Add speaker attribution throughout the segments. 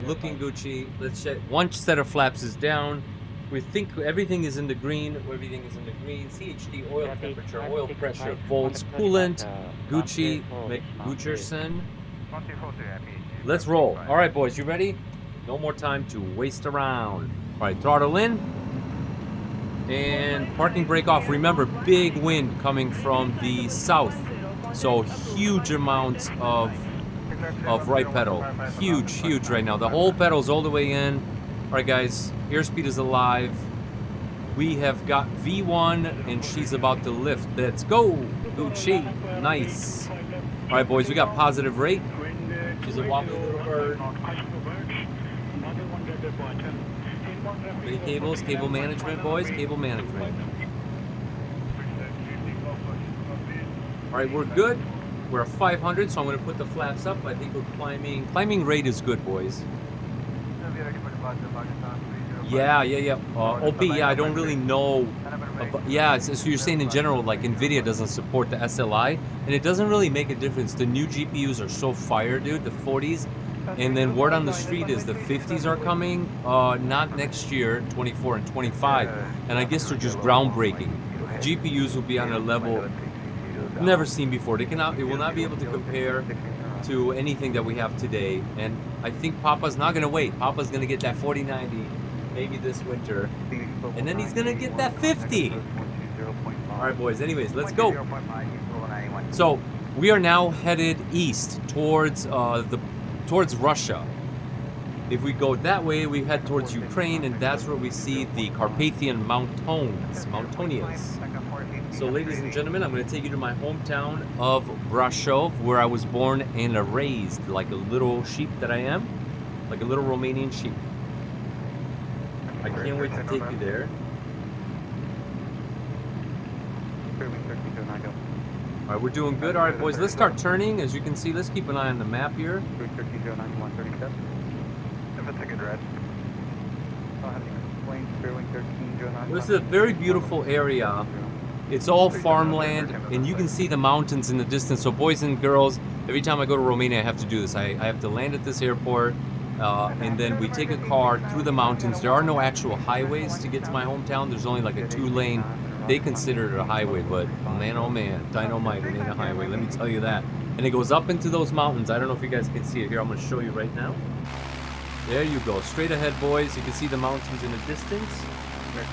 Speaker 1: looking Gucci. Let's check. One set of flaps is down. We think everything is in the green. Everything is in the green. CHD, oil temperature, oil pressure, volts, coolant, Gucci, McGucherson. Let's roll. All right, boys, you ready? No more time to waste around. All right, throttle in. And parking brake off. Remember, big wind coming from the south. So huge amounts of right pedal. Huge right now. The whole pedal's all the way in. All right, guys, airspeed is alive. We have got V1, and she's about to lift. Let's go, Gucci. Nice. All right, boys, we got positive rate. She's a wobbly little bird. Ready, cables, cable management, boys, cable management. All right, we're good. We're at 500, so I'm going to put the flaps up. I think we're climbing. Climbing rate is good, boys. Yeah. OP, yeah, I don't really know. Yeah, so you're saying in general, like NVIDIA doesn't support the SLI, and it doesn't really make a difference. The new GPUs are so fire, dude, the 40s. And then word on the street is the 50s are coming, not next year, 24 and 25. And I guess they're just groundbreaking. GPUs will be on a level never seen before. It will not be able to compare to anything that we have today. And I think Papa's not going to wait. Papa's going to get that 4090 maybe this winter. And then he's going to get that 50. All right, boys. Anyways, let's go. So we are now headed east towards Russia. If we go that way, we head towards Ukraine, and that's where we see the Carpathian Mountains. So, ladies and gentlemen, I'm going to take you to my hometown of Brasov, where I was born and raised, like a little sheep that I am, like a little Romanian sheep. I can't wait to take you there. All right, we're doing good. All right, boys, let's start turning. As you can see, let's keep an eye on the map here. This is a very beautiful area. It's all farmland, and you can see the mountains in the distance. So, boys and girls, every time I go to Romania, I have to do this. I have to land at this airport, and then we take a car through the mountains. There are no actual highways to get to my hometown. There's only like a 2-lane. They consider it a highway, but man, oh man, dynamite, it ain't a highway, let me tell you that. And it goes up into those mountains. I don't know if you guys can see it here. I'm going to show you right now. There you go. Straight ahead, boys. You can see the mountains in the distance. There you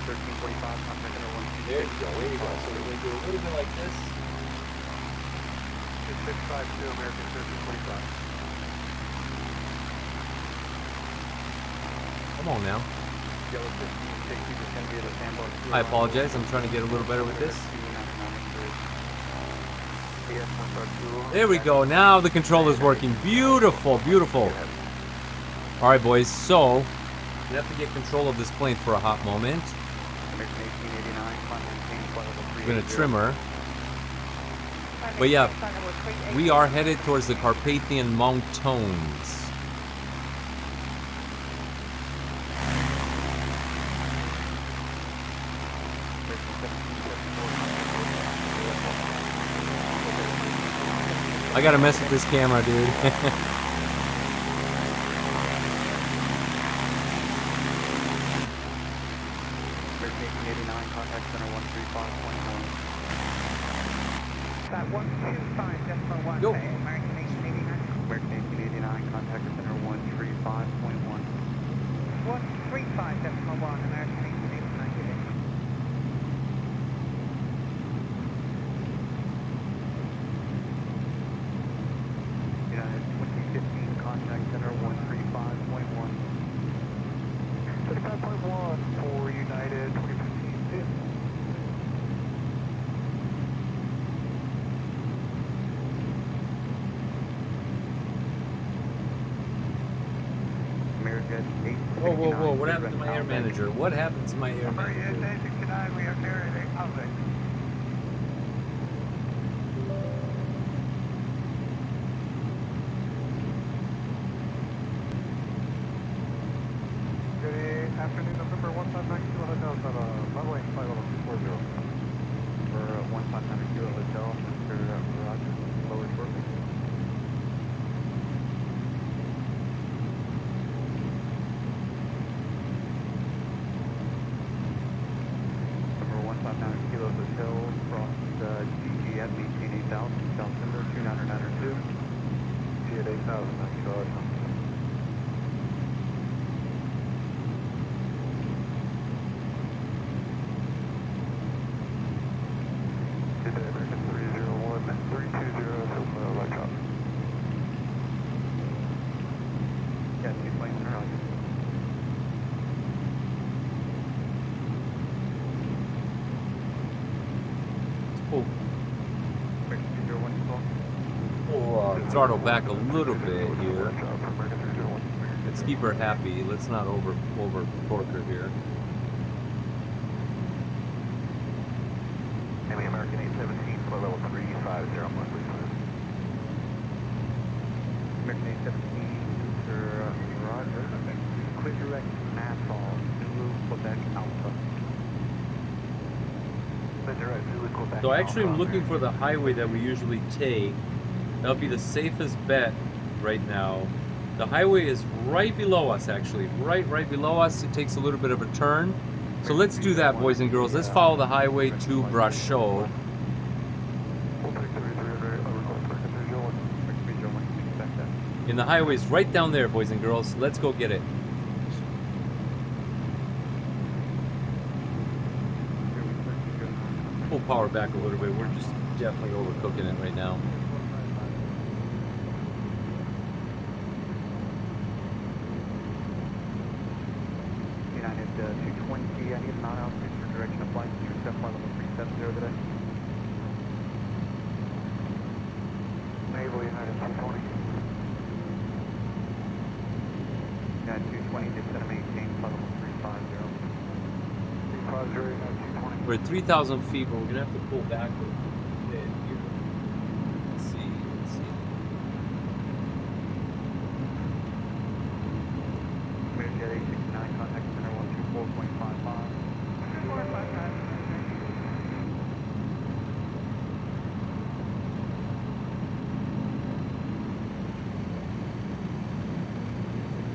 Speaker 1: go. There you go. So we're going to do a little bit like this. 652 American 1345. Come on now. I apologize. I'm trying to get a little better with this. There we go. Now the controller's working. Beautiful, beautiful. All right, boys. So we have to get control of this plane for a hot moment. We're going to trim her. But yeah, we are headed towards the Carpathian Mountains. I gotta mess with this camera, dude. Go.
Speaker 2: American 1889, contact center 135.1. 135.1, American 1889. United 2015, contact center 135.1. 35.1 for United 2015.
Speaker 1: Whoa, what happened to my air manager? What happened to my air manager?
Speaker 2: We have everything public. Good afternoon, November 1592 Hotel, runway 50240. For 1592 Hotel, Mr. Roger, lower shortly.
Speaker 1: throttle back a little bit here. Let's keep her happy. Let's not over torque her here.
Speaker 2: American 817 for level 350, American 817 for Roger. Clear direct Nassau, Zulu, Quebec, Alpha.
Speaker 1: So actually I'm looking for the highway that we usually take. That'll be the safest bet right now. The highway is right below us actually. Right below us. It takes a little bit of a turn. So let's do that, boys and girls. Let's follow the highway to Brasov. And the highway's right down there, boys and girls. Let's go get it. Pull power back a little bit. We're just definitely overcooking it right now.
Speaker 2: United 220, I need an altitude for direction of flight. You step level 370 today. Naval United 220. United 220, descend and maintain level 350. 350, United 220.
Speaker 1: We're at 3,000 feet, but we're gonna have to pull back a bit here. Let's see.
Speaker 2: Jet 869, contact center 124.55.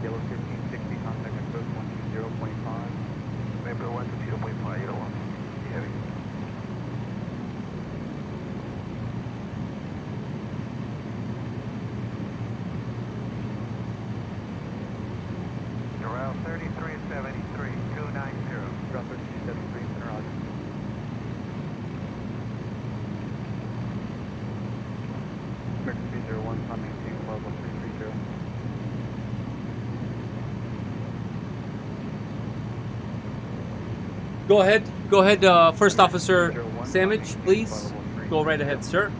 Speaker 2: Yellow 1560, contact at post 120.5. Maybe 120.5, you don't want heavy. Around 3373, 290. Around 3373, center Roger. American 301, time maintain level 330.
Speaker 1: Go ahead, First Officer Sandwich, please. Go right ahead, sir.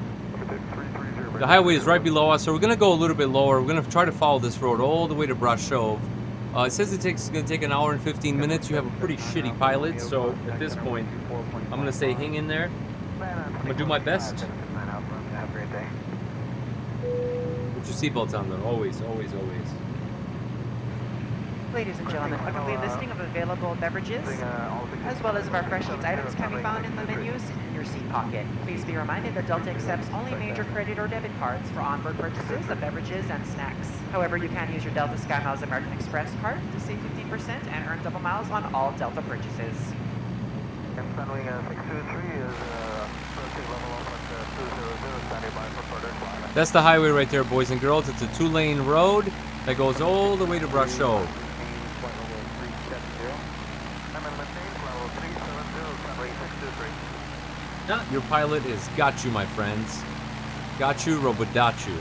Speaker 1: The highway is right below us, so we're gonna go a little bit lower. We're gonna try to follow this road all the way to Brasov. It says it's gonna take an hour and 15 minutes. You have a pretty shitty pilot, so at this point, I'm gonna say hang in there. I'm gonna do my best. Put your seatbelts on though, always.
Speaker 3: Ladies and gentlemen, a complete listing of available beverages, as well as of our fresh eats items, can be found in the menus in your seat pocket. Please be reminded that Delta accepts only major credit or debit cards for onboard purchases of beverages and snacks. However, you can use your Delta SkyMiles American Express card to save 15% and earn double miles on all Delta purchases.
Speaker 2: And Sunwing 623 is level up at 200, standing by for further climb.
Speaker 1: That's the highway right there, boys and girls. It's a 2-lane road that goes all the way to Brasov. Your pilot has got you, my friends. Got you, Robodachu.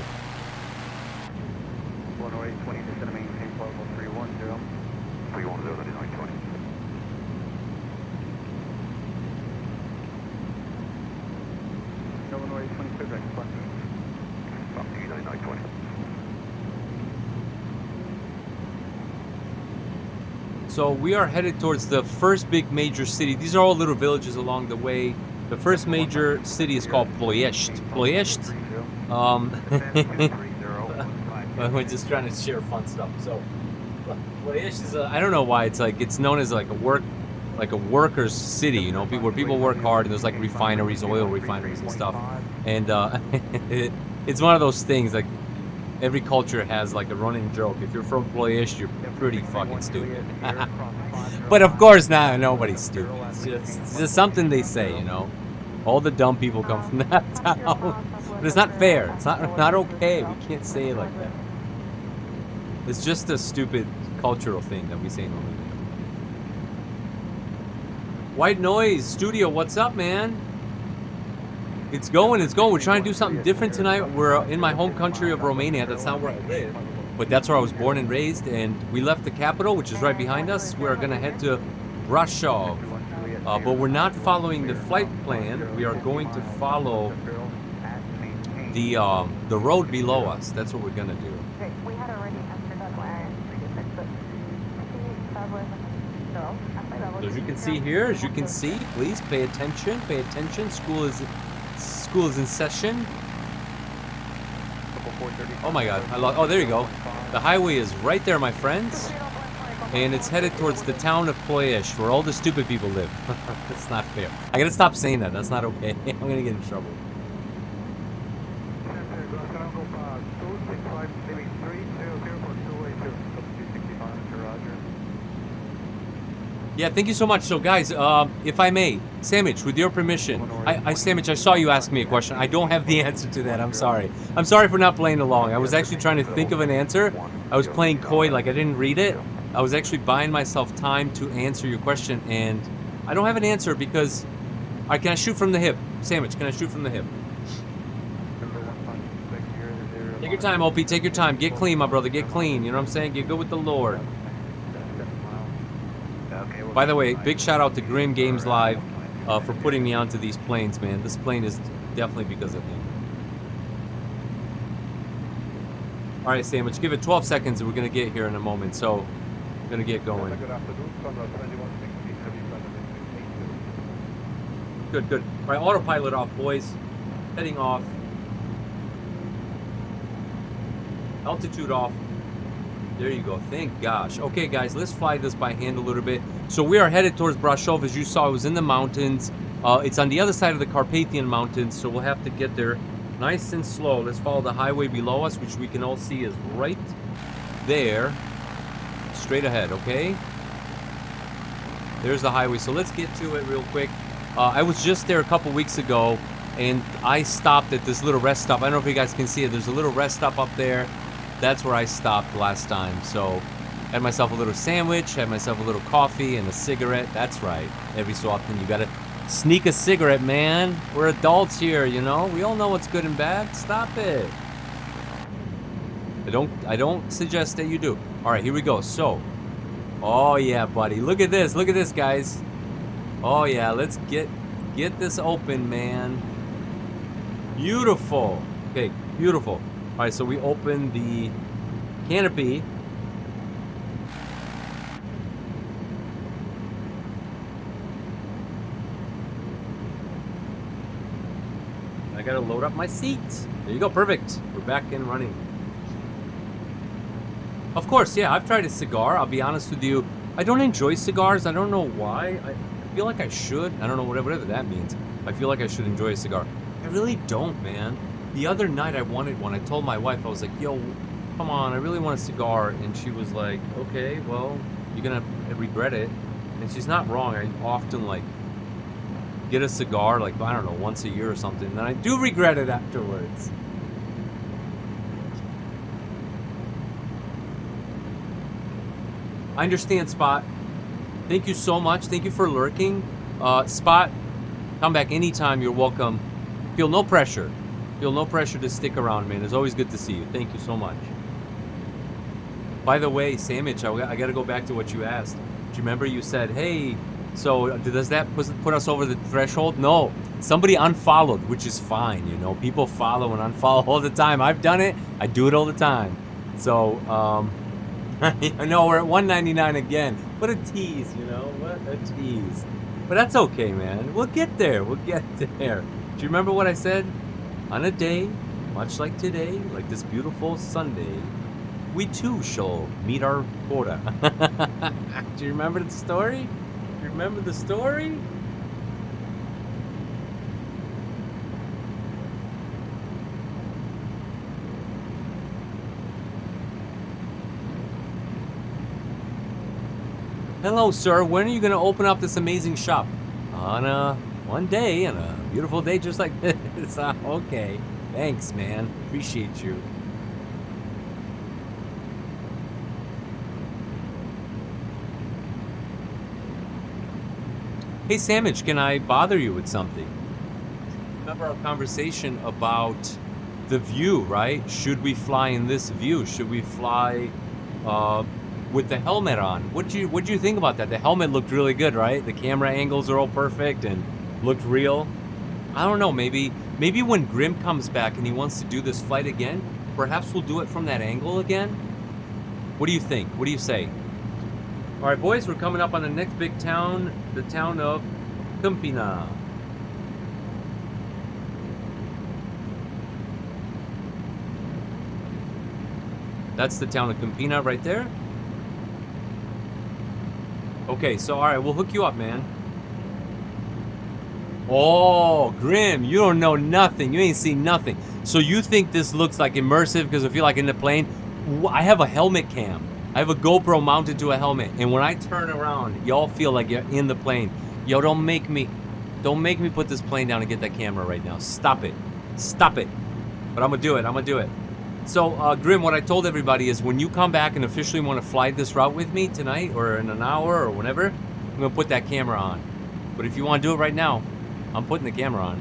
Speaker 2: 10820, descend and maintain level 310. 310, that is 920. Illinois 22, direct flight. Stop to 920.
Speaker 1: So we are headed towards the first big major city. These are all little villages along the way. The first major city is called Ploiești. We're just trying to share fun stuff. So Ploiești is I don't know why it's known as like a workers' city, you know, where people work hard, and there's like refineries, oil refineries and stuff. And it's one of those things, like every culture has like a running joke. If you're from Ploiești, you're pretty fucking stupid. But of course, now nobody's stupid. It's just something they say, you know. All the dumb people come from that town. But it's not fair. It's not okay. We can't say it like that. It's just a stupid cultural thing that we say normally. White Noise Studio, what's up, man? It's going. We're trying to do something different tonight. We're in my home country of Romania. That's not where I live, but that's where I was born and raised. And we left the capital, which is right behind us. We're going to head to Brasov. But we're not following the flight plan. We are going to follow the road below us. That's what we're gonna do.
Speaker 4: Great. We had already answered that one. But
Speaker 1: So as you can see here, as you can see, please pay attention. Pay attention. School is in session. Oh my God! Oh, there you go. The highway is right there, my friends, and it's headed towards the town of Ploiești, where all the stupid people live. That's not fair. I gotta stop saying that. That's not okay. I'm gonna get in trouble. Yeah, thank you so much. So, guys, if I may, Sandwich, with your permission, Sandwich, I saw you ask me a question. I don't have the answer to that. I'm sorry. I'm sorry for not playing along. I was actually trying to think of an answer. I was playing coy, like I didn't read it. I was actually buying myself time to answer your question, and I don't have an answer because... All right, can I shoot from the hip? Sandwich, can I shoot from the hip? Take your time, OP. Take your time. Get clean, my brother. Get clean. You know what I'm saying? Get good with the Lord. By the way, big shout out to Grimm Games Live for putting me onto these planes, man. This plane is definitely because of him. All right, Sandwich, give it 12 seconds and we're going to get here in a moment. So, we're going to get going. Good, good. All right, autopilot off, boys. Heading off. Altitude off. There you go. Thank gosh. Okay, guys, let's fly this by hand a little bit. So we are headed towards Brasov. As you saw, it was in the mountains. It's on the other side of the Carpathian Mountains, so we'll have to get there nice and slow. Let's follow the highway below us, which we can all see is right there. Straight ahead, okay? There's the highway. So let's get to it real quick. I was just there a couple weeks ago, and I stopped at this little rest stop. I don't know if you guys can see it. There's a little rest stop up there. That's where I stopped last time. So, had myself a little sandwich, had myself a little coffee and a cigarette. That's right. Every so often you gotta sneak a cigarette, man. We're adults here, you know? We all know what's good and bad. Stop it. I don't suggest that you do. All right, here we go. So, oh yeah, buddy. Look at this, guys. Oh yeah, let's get this open, man. Beautiful. Okay, beautiful. All right, so we open the canopy. I gotta load up my seats. There you go, perfect. We're back and running. Of course, yeah, I've tried a cigar. I'll be honest with you. I don't enjoy cigars. I don't know why. I feel like I should. I don't know, whatever that means. I feel like I should enjoy a cigar. I really don't, man. The other night I wanted one. I told my wife, I was like, yo, come on, I really want a cigar. And she was like, okay, well, you're gonna regret it. And she's not wrong. I often, like, get a cigar, like, I don't know, once a year or something. And then I do regret it afterwards. I understand, Spot. Thank you so much. Thank you for lurking. Spot, come back anytime. You're welcome. Feel no pressure. Feel no pressure to stick around, man. It's always good to see you. Thank you so much. By the way, Sandwich, I got to go back to what you asked. Do you remember you said, hey, so does that put us over the threshold? No. Somebody unfollowed, which is fine, you know. People follow and unfollow all the time. I've done it. I do it all the time. So, I know we're at 199 again. What a tease, you know? What a tease. But that's okay, man. We'll get there. We'll get there. Do you remember what I said? On a day, much like today, like this beautiful Sunday, we too shall meet our quota. Do you remember the story? Do you remember the story? Hello, sir. When are you going to open up this amazing shop? On one day, on a beautiful day just like this. Okay. Thanks, man. Appreciate you. Hey, Sandwich, can I bother you with something? Remember our conversation about the view, right? Should we fly in this view? Should we fly with the helmet on? What'd you think about that? The helmet looked really good, right? The camera angles are all perfect and looked real. I don't know, maybe Maybe when Grimm comes back and he wants to do this flight again, perhaps we'll do it from that angle again? What do you think? What do you say? All right, boys, we're coming up on the next big town, the town of Campina. That's the town of Campina right there. Okay, so all right, we'll hook you up, man. Oh, Grimm, you don't know nothing. You ain't seen nothing. So you think this looks like immersive because I feel like in the plane? I have a helmet cam. I have a GoPro mounted to a helmet, and when I turn around, y'all feel like you're in the plane. Yo, don't make me put this plane down and get that camera right now. Stop it. Stop it. But I'm gonna do it. I'm gonna do it. So, Grimm, what I told everybody is when you come back and officially want to fly this route with me tonight or in an hour or whenever, I'm going to put that camera on. But if you want to do it right now, I'm putting the camera on.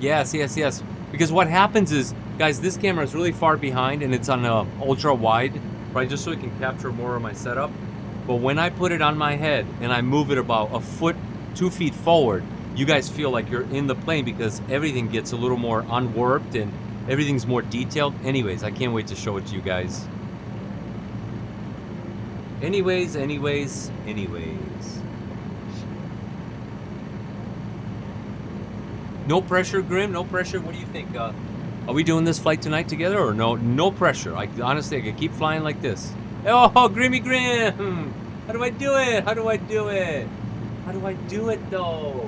Speaker 1: Yes, yes, yes. Because what happens is, guys, this camera is really far behind and it's on ultra wide, right? Just so it can capture more of my setup. But when I put it on my head and I move it about a foot, 2 feet forward, you guys feel like you're in the plane because everything gets a little more unwarped and everything's more detailed. Anyways, I can't wait to show it to you guys. Anyways. No pressure, Grimm, no pressure. What do you think? Are we doing this flight tonight together or no? No pressure. Honestly, I could keep flying like this. Oh, Grimmy Grimm! How do I do it? How do I do it? How do I do it, though?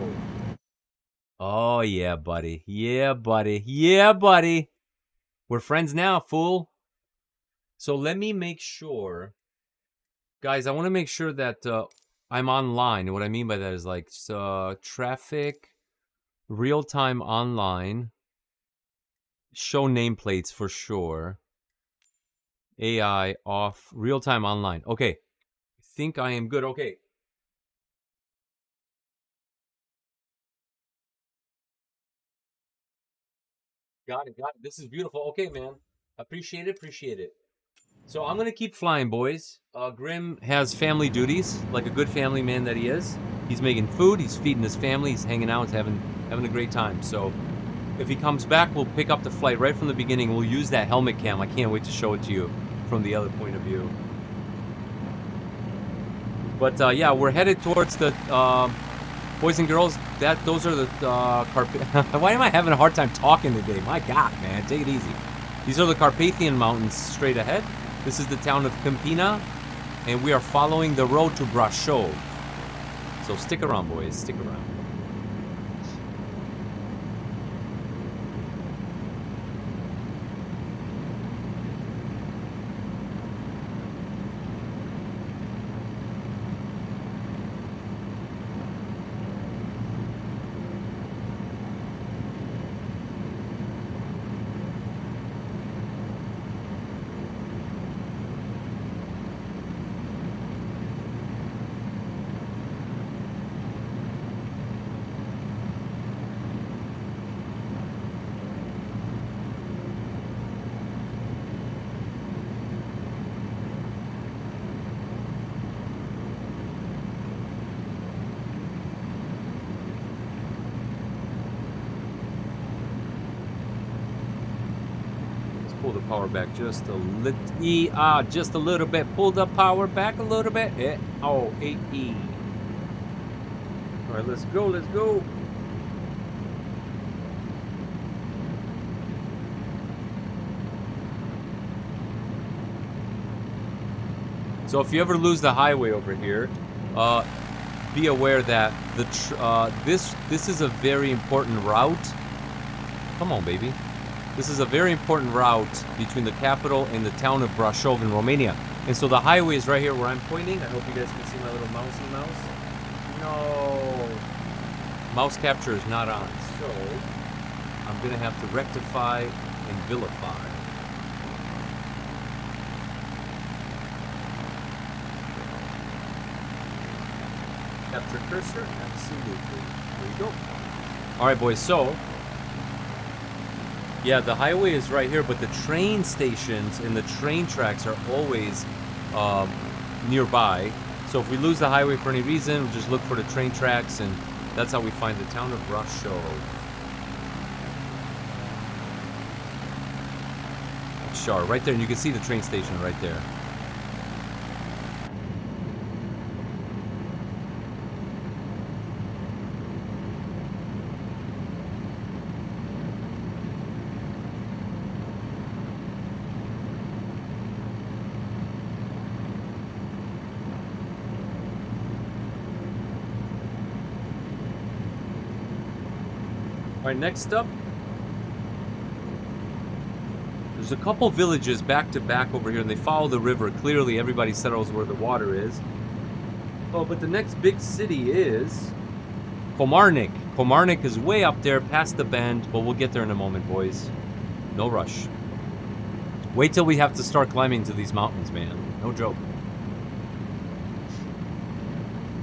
Speaker 1: Oh, yeah, buddy. Yeah, buddy. Yeah, buddy. We're friends now, fool. So let me make sure. Guys, I want to make sure that I'm online. And what I mean by that is like traffic, real-time online, show nameplates for sure. AI off, real-time online. Okay. I think I am good. Okay. Got it, got it. This is beautiful. Okay, man. Appreciate it, appreciate it. So I'm gonna keep flying, boys. Grimm has family duties, like a good family man that he is. He's making food, he's feeding his family, he's hanging out, he's having a great time. So if he comes back, we'll pick up the flight right from the beginning. We'll use that helmet cam. I can't wait to show it to you from the other point of view. But yeah, we're headed towards the boys and girls. Those are the Why am I having a hard time talking today? My God, man, take it easy. These are the Carpathian Mountains straight ahead. This is the town of Campina, and we are following the road to Brasov. So stick around, boys. Stick around. Pull the power back just a little bit. Pull the power back a little bit. Oh, 8E. All right, let's go. Let's go. So if you ever lose the highway over here, be aware that this is a very important route. Come on, baby. This is a very important route between the capital and the town of Brasov in Romania. And so the highway is right here where I'm pointing. I hope you guys can see my little mousey mouse. No. Mouse capture is not on. So I'm going to have to rectify and vilify. Capture cursor? Absolutely. There you go. All right, boys. So yeah, the highway is right here, but the train stations and the train tracks are always nearby. So if we lose the highway for any reason, we just look for the train tracks, and that's how we find the town of Brasov. Sure, right there, and you can see the train station right there. All right, next up, there's a couple villages back to back over here, and they follow the river. Clearly, everybody settles where the water is. Oh, but the next big city is Komarnik. Komarnik is way up there, past the bend, but we'll get there in a moment, boys. No rush. Wait till we have to start climbing to these mountains, man. No joke.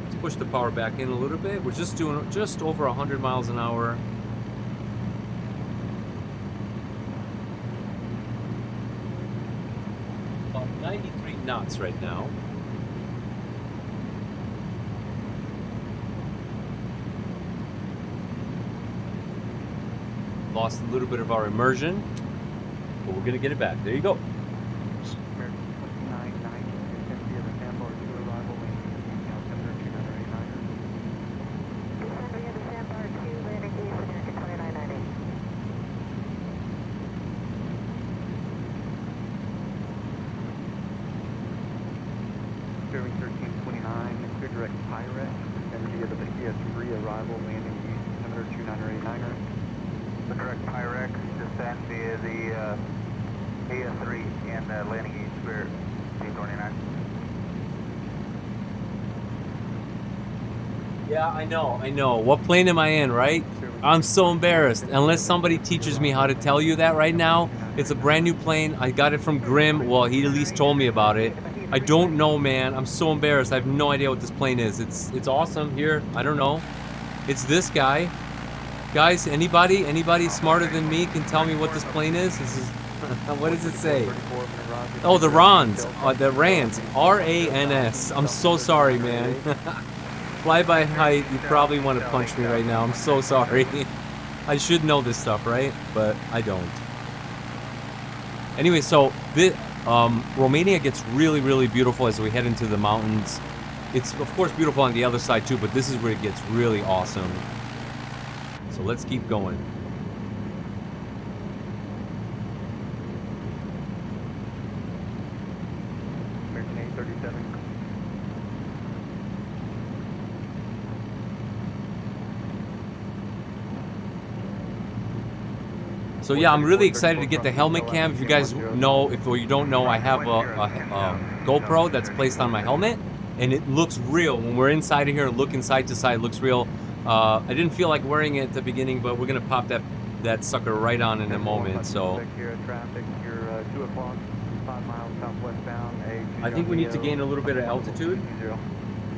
Speaker 1: Let's push the power back in a little bit. We're just doing just over 100 miles an hour. About 93 knots right now. Lost a little bit of our immersion, but we're gonna get it back. There you go.
Speaker 2: Serving 1329, clear direct Pirate, and via the PS3 arrival landing east, number 299er. The direct Pyrex, descend via the PS3 and landing east, Spirit T29.
Speaker 1: Yeah, I know. What plane am I in, right? I'm so embarrassed. Unless somebody teaches me how to tell you that right now. It's a brand new plane. I got it from Grimm. Well, he at least told me about it. I don't know, man. I'm so embarrassed. I have no idea what this plane is. It's awesome. Here, I don't know. It's this guy. Guys, anybody smarter than me can tell me what this plane is? This is what does it say? Oh, the Rans. The Rans. R-A-N-S. I'm so sorry, man. Fly by height, you probably want to punch me right now. I'm so sorry. I should know this stuff, right? But I don't. Anyway, so Romania gets really, really beautiful as we head into the mountains. It's, of course, beautiful on the other side, too, but this is where it gets really awesome. So let's keep going.
Speaker 2: American 837.
Speaker 1: So yeah, I'm really excited to get the helmet cam. If you guys know, if you don't know, I have a GoPro that's placed on my helmet, and it looks real. When we're inside of here and looking side to side, it looks real. I didn't feel like wearing it at the beginning, but we're gonna pop that sucker right on in a moment. So I think we need to gain a little bit of altitude.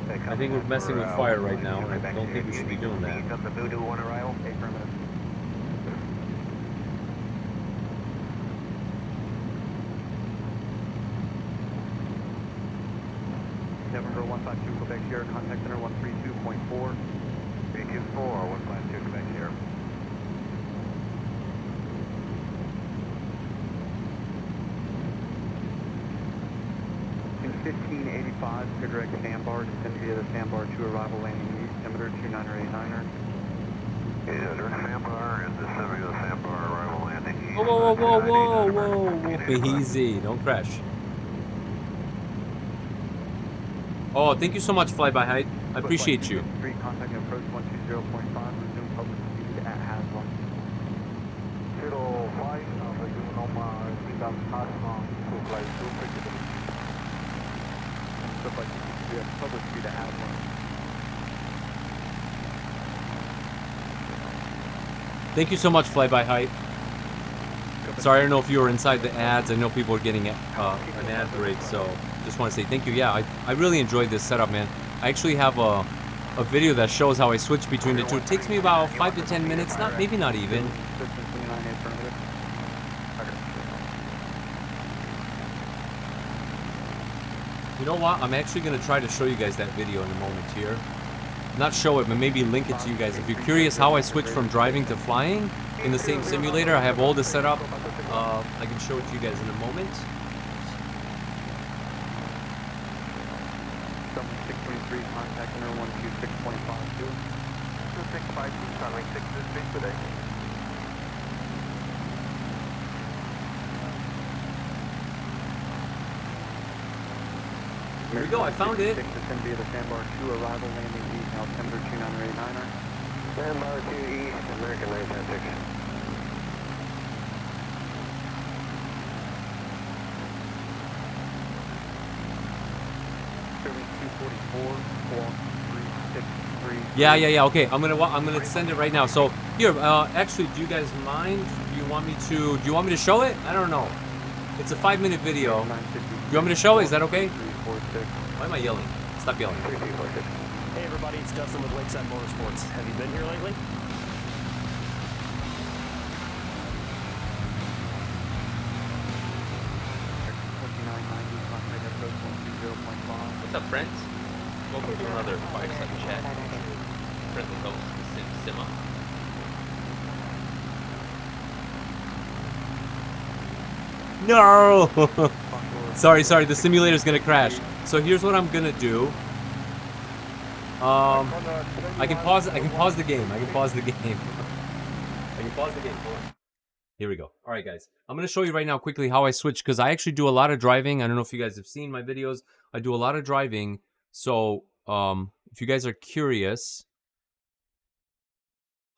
Speaker 1: I think we're messing with fire right now, and I don't think we should be doing that.
Speaker 2: November 152 Quebec Sierra, contact center 132.4. 324, 152 Quebec Sierra. In 1585, clear direct Sandbar, descend via the Sandbar 2 arrival landing east, temperature 2989er. Yeah, direct Sandbar, and descend via the Sandbar arrival landing east.
Speaker 1: Whoa. Easy, don't crash. Oh, thank you so much, Fly by Height. I appreciate you.
Speaker 2: Contact approach 120.5, resume public speed at Haslam. 05, resume normal speed at Haslam, to fly 2 quickly. Stuff like you have public speed at Haslam.
Speaker 1: Thank you so much, Fly by Height. Sorry, I don't know if you were inside the ads. I know people are getting an ad break, so just want to say thank you. Yeah, I really enjoyed this setup, man. I actually have a video that shows how I switch between the two. It takes me about 5 to 10 minutes, maybe not even. You know what? I'm actually going to try to show you guys that video in a moment here. Not show it, but maybe link it to you guys. If you're curious how I switch from driving to flying in the same simulator, I have all this set up. I can show it to you guys in a moment.
Speaker 2: 623, contact owner 126.52. 2652, Sunwing 6 is street today.
Speaker 1: Here we go, I found it.
Speaker 2: Descend via the Sandbar 2, arrival, landing east, altimeter 2989er. Sandbar 2 east, American 956.
Speaker 1: Yeah. Okay, I'm gonna send it right now. So here, actually, do you guys mind? Do you want me to show it? I don't know. It's a 5-minute video. You want me to show it? Is that okay? Why am I yelling? Stop yelling.
Speaker 5: Hey everybody, it's Justin with Lakeside Motorsports. Have you been here lately?
Speaker 1: What's up, friends? Welcome to another Fireside Chat. Friendly host, Sima. No! sorry, the simulator's gonna crash. So here's what I'm gonna do. I can pause the game. I can pause the game. Hold on. Here we go. All right, guys. I'm gonna show you right now quickly how I switch, because I actually do a lot of driving. I don't know if you guys have seen my videos. I do a lot of driving. So if you guys are curious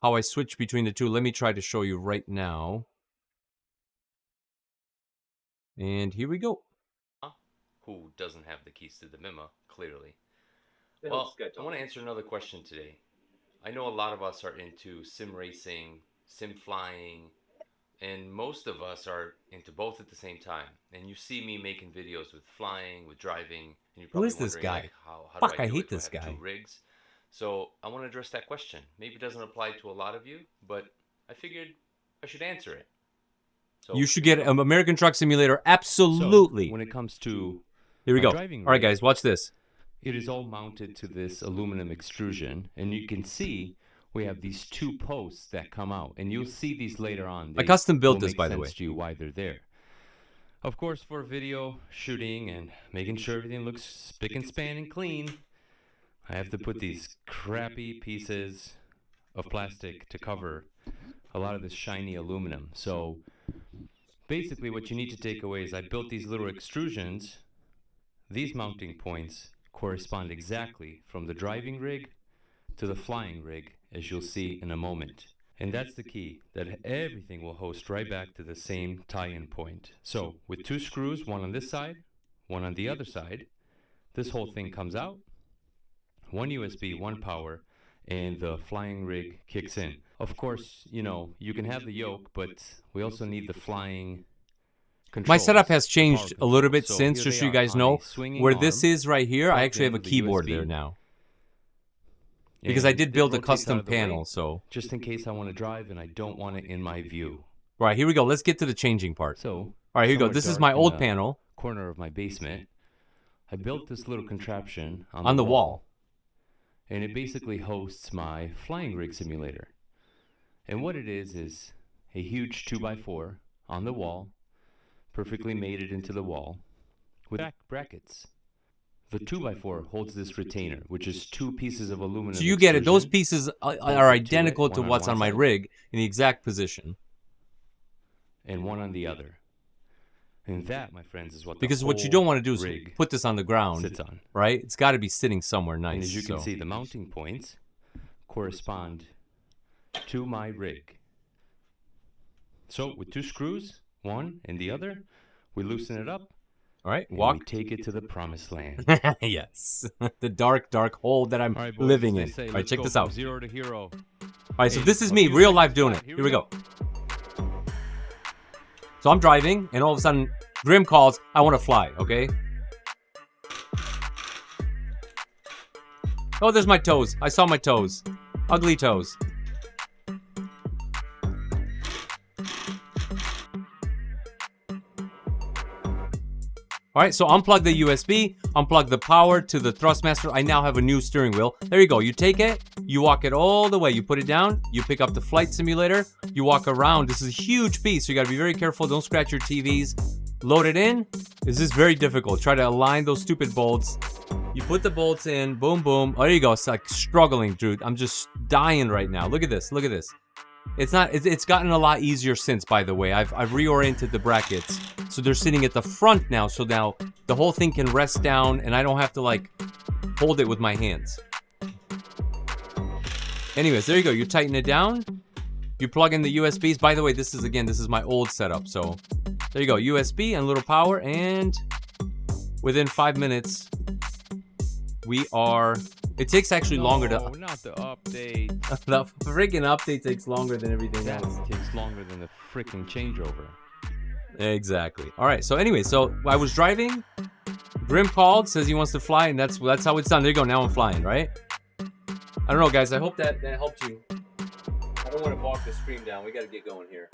Speaker 1: how I switch between the two, let me try to show you right now. And here we go. Who doesn't have the keys to the memo, clearly. Well, I want to answer another question today. I know a lot of us are into sim racing, sim flying, and most of us are into both at the same time. And you see me making videos with flying, with driving, and you're probably Who is this guy?
Speaker 3: Like, how
Speaker 1: Fuck,
Speaker 3: do
Speaker 1: I
Speaker 3: do
Speaker 1: hate
Speaker 3: it? Do
Speaker 1: this
Speaker 3: I have
Speaker 1: guy.
Speaker 3: 2 rigs? So I want to address that question. Maybe it doesn't apply to a lot of you, but I figured I should answer it. So
Speaker 1: You should get an American Truck Simulator, absolutely.
Speaker 6: So, when it comes to
Speaker 1: Here we go.
Speaker 6: driving
Speaker 1: All right,
Speaker 6: rig,
Speaker 1: guys, watch this.
Speaker 6: it is all mounted to this aluminum extrusion, and you can see we have these 2 posts that come out, and you'll see these later on.
Speaker 1: I custom built
Speaker 6: will
Speaker 1: this,
Speaker 6: make
Speaker 1: by the way.
Speaker 6: sense to you why they're there. Of course, for video shooting and making sure everything looks spick and span and clean, I have to put these crappy pieces of plastic to cover a lot of this shiny aluminum. So basically what you need to take away is I built these little extrusions. These mounting points correspond exactly from the driving rig to the flying rig, as you'll see in a moment. And that's the key, that everything will host right back to the same tie-in point. So with 2 screws, one on this side, one on the other side, this whole thing comes out, 1 USB, 1 power, and the flying rig kicks in. Of course, you know, you can have the yoke, but we also need the flying controls.
Speaker 1: My setup has
Speaker 6: the
Speaker 1: changed
Speaker 6: power
Speaker 1: a little bit
Speaker 6: controls. So
Speaker 1: since,
Speaker 6: here
Speaker 1: just so
Speaker 6: they
Speaker 1: you guys
Speaker 6: are on
Speaker 1: know.
Speaker 6: a swinging
Speaker 1: Where this
Speaker 6: arm,
Speaker 1: is right here, I
Speaker 6: plugged
Speaker 1: actually have a
Speaker 6: into the
Speaker 1: keyboard
Speaker 6: USB.
Speaker 1: there now. Because I
Speaker 6: And
Speaker 1: did
Speaker 6: it
Speaker 1: build a
Speaker 6: rotates out
Speaker 1: custom
Speaker 6: of the way,
Speaker 1: panel, so.
Speaker 6: just in case I want to drive and I don't want it in my view.
Speaker 1: Right, here we go. Let's get to the changing part.
Speaker 6: So,
Speaker 1: All right, here we go.
Speaker 6: somewhere
Speaker 1: This is
Speaker 6: dark
Speaker 1: my
Speaker 6: in
Speaker 1: old
Speaker 6: the
Speaker 1: panel
Speaker 6: corner of my basement, I built this little contraption
Speaker 1: on the wall.
Speaker 6: and it basically hosts my flying rig simulator. And what it is a huge 2x4 on the wall, perfectly mated into the wall, with brackets. The 2x4 holds this retainer, which is 2 pieces of aluminum.
Speaker 1: So you get it. Those
Speaker 6: extrusion
Speaker 1: pieces are
Speaker 6: bolted
Speaker 1: identical
Speaker 6: to
Speaker 1: to
Speaker 6: it, one
Speaker 1: what's
Speaker 6: on
Speaker 1: on
Speaker 6: one
Speaker 1: my
Speaker 6: side.
Speaker 1: rig in the exact position.
Speaker 6: and one on the other. And that, my friends, is what the
Speaker 1: Because what you
Speaker 6: whole
Speaker 1: don't want to do is
Speaker 6: rig
Speaker 1: put this on the ground,
Speaker 6: sits on.
Speaker 1: right? It's got to be sitting somewhere nice.
Speaker 6: And as you can
Speaker 1: so.
Speaker 6: see, the mounting points correspond to my rig. So with 2 screws, one and the other, we loosen it up
Speaker 1: All right,
Speaker 6: and
Speaker 1: walk.
Speaker 6: we take it to the promised land.
Speaker 1: Yes. The dark hole that I'm
Speaker 6: All right, boys,
Speaker 1: living
Speaker 6: as
Speaker 1: in.
Speaker 6: they say,
Speaker 1: All right,
Speaker 6: let's
Speaker 1: check
Speaker 6: go
Speaker 1: this
Speaker 6: from
Speaker 1: out.
Speaker 6: 0 to hero.
Speaker 1: All right, so
Speaker 6: Hey,
Speaker 1: this is
Speaker 6: a
Speaker 1: me,
Speaker 6: few
Speaker 1: real
Speaker 6: seconds
Speaker 1: life doing it.
Speaker 6: flat.
Speaker 1: Here we go. So I'm driving, and all of a sudden, Grimm calls, I want to fly, okay? Oh, there's my toes. I saw my toes. Ugly toes. All right, so unplug the USB, unplug the power to the Thrustmaster. I now have a new steering wheel. There you go. You take it, you walk it all the way. You put it down, you pick up the flight simulator, you walk around. This is a huge piece, so you got to be very careful. Don't scratch your TVs. Load it in. This is very difficult. Try to align those stupid bolts. You put the bolts in, boom, boom. Oh, there you go. It's like struggling, dude. I'm just dying right now. Look at this. Look at this. It's gotten a lot easier since, by the way. I've reoriented the brackets. So they're sitting at the front now. So now the whole thing can rest down and I don't have to like hold it with my hands. Anyways, there you go. You tighten it down. You plug in the USBs. By the way, this is my old setup. So there you go. USB and a little power. And within 5 minutes, we are... It takes actually longer to...
Speaker 6: not the update.
Speaker 1: The freaking update takes longer than everything else.
Speaker 6: It takes longer than the freaking changeover.
Speaker 1: Exactly. All right. So anyway, so I was driving. Grimm called, says he wants to fly, and that's how it's done. There you go. Now I'm flying, right? I don't know, guys. I hope that helped you. I don't want to bog the stream down. We got to get going here.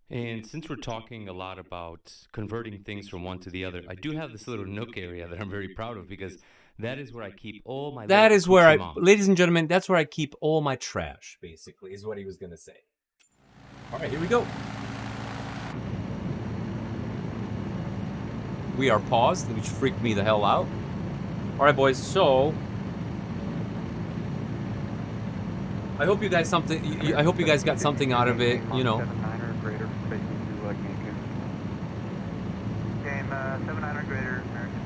Speaker 6: And since we're talking a lot about converting things from one to the other, I do have this little nook area that I'm very proud of because that is where I keep all my...
Speaker 1: That is where ladies and gentlemen, that's where I keep all my trash, basically, is what he was going to say. All right, here we go. We are paused, which freaked me the hell out. All right, boys, so... I hope you guys got something out of it, you know.
Speaker 2: Game 79 or greater, American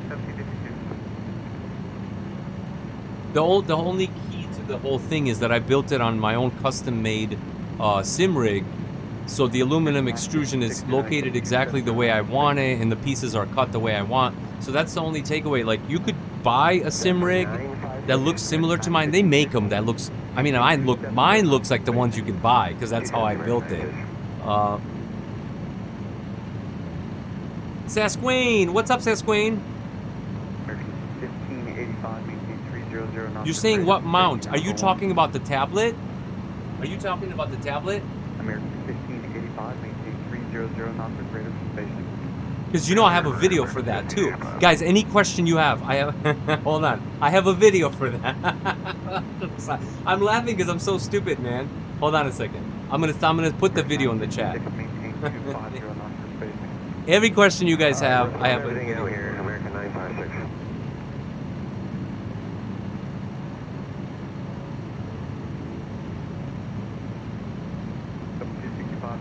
Speaker 2: 1752.
Speaker 1: The only key to the whole thing is that I built it on my own custom-made sim rig, so the aluminum extrusion is located exactly the way I want it, and the pieces are cut the way I want. So that's the only takeaway. Like, you could buy a sim rig that looks similar to mine. They make them that looks... I mean, mine looks like the ones you could buy, because that's how I built it. Sasquane! What's up, Sasquane? You're saying what mount? Are you talking about the tablet? Are you talking about the tablet?
Speaker 2: American 1585, maintain 300 knots or greater from station.
Speaker 1: Because you know I have a video for that too. Guys, any question you have, I have... Hold on. I have a video for that. I'm laughing because I'm so stupid, man. Hold on a second. I'm gonna put the video in the chat. Every question you guys have, I have a
Speaker 2: everything
Speaker 1: video.
Speaker 2: out here in American 956.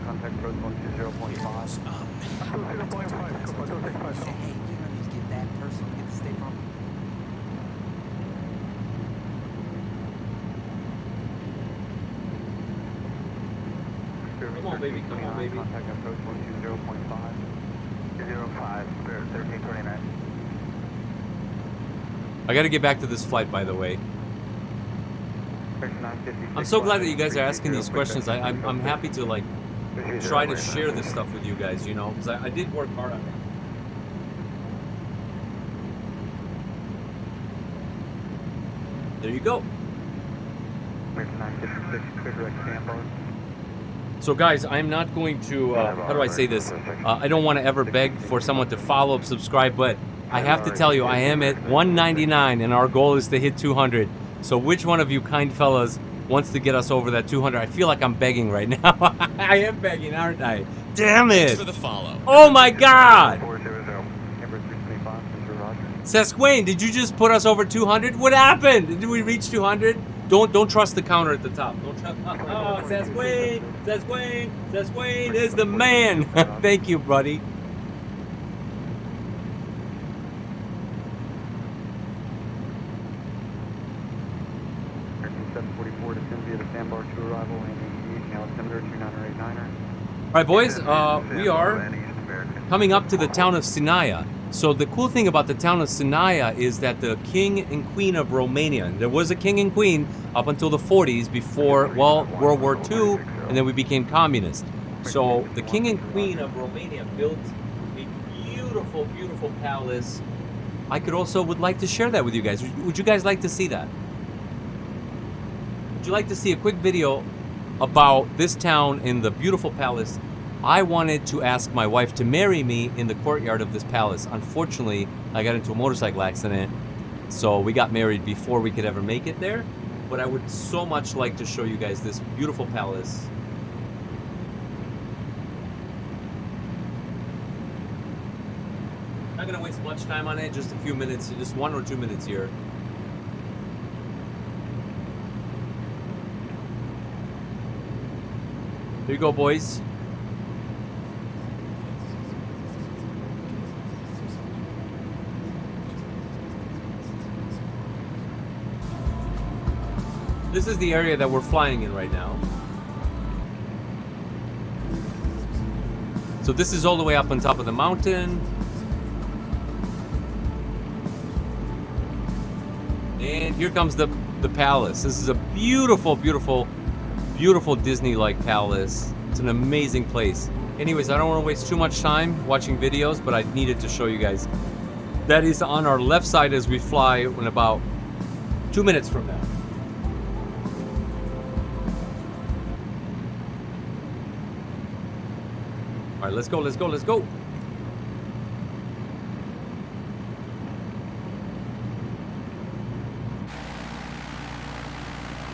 Speaker 2: Contact approach 120.5.
Speaker 3: Hey, you don't need to get that personal. Get to stay from.
Speaker 1: Come on, baby. Come on, baby.
Speaker 2: Contact approach 120.5. 05, Spirit 1329.
Speaker 1: I gotta get back to this flight, by the way. I'm so glad that you guys are asking these questions. I'm happy to, like, try to share this stuff with you guys, you know, because I did work hard on it. There you go. So guys, I'm not going to, how do I say this? I don't want to ever beg for someone to follow, subscribe, but I have to tell you, I am at 199 and our goal is to hit 200. So which one of you kind fellas wants to get us over that 200? I feel like I'm begging right now. I am begging, aren't I? Damn it!
Speaker 7: Thanks for the follow.
Speaker 1: Oh my God! Sasquane, did you just put us over 200? What happened? Did we reach 200? Don't trust the counter at the top. Don't trust. Oh, Sasquane is the man. Thank you, buddy. All right, boys. We are coming up to the town of Sinaia. So the cool thing about the town of Sinaia is that the king and queen of Romania, and there was a king and queen up until the 40s before, well, World War II, and then we became communist. So the king and queen of Romania built a beautiful, beautiful palace. I would like to share that with you guys. Would you guys like to see that? Would you like to see a quick video about this town and the beautiful palace I wanted to ask my wife to marry me in the courtyard of this palace. Unfortunately, I got into a motorcycle accident, so we got married before we could ever make it there. But I would so much like to show you guys this beautiful palace. Not gonna waste much time on it, just a few minutes, just 1 or 2 minutes here. Here you go, boys. This is the area that we're flying in right now. So this is all the way up on top of the mountain. And here comes the palace. This is a beautiful, beautiful, beautiful Disney-like palace. It's an amazing place. Anyways, I don't want to waste too much time watching videos, but I needed to show you guys. That is on our left side as we fly in about 2 minutes from now. All right, let's go, let's go, let's go.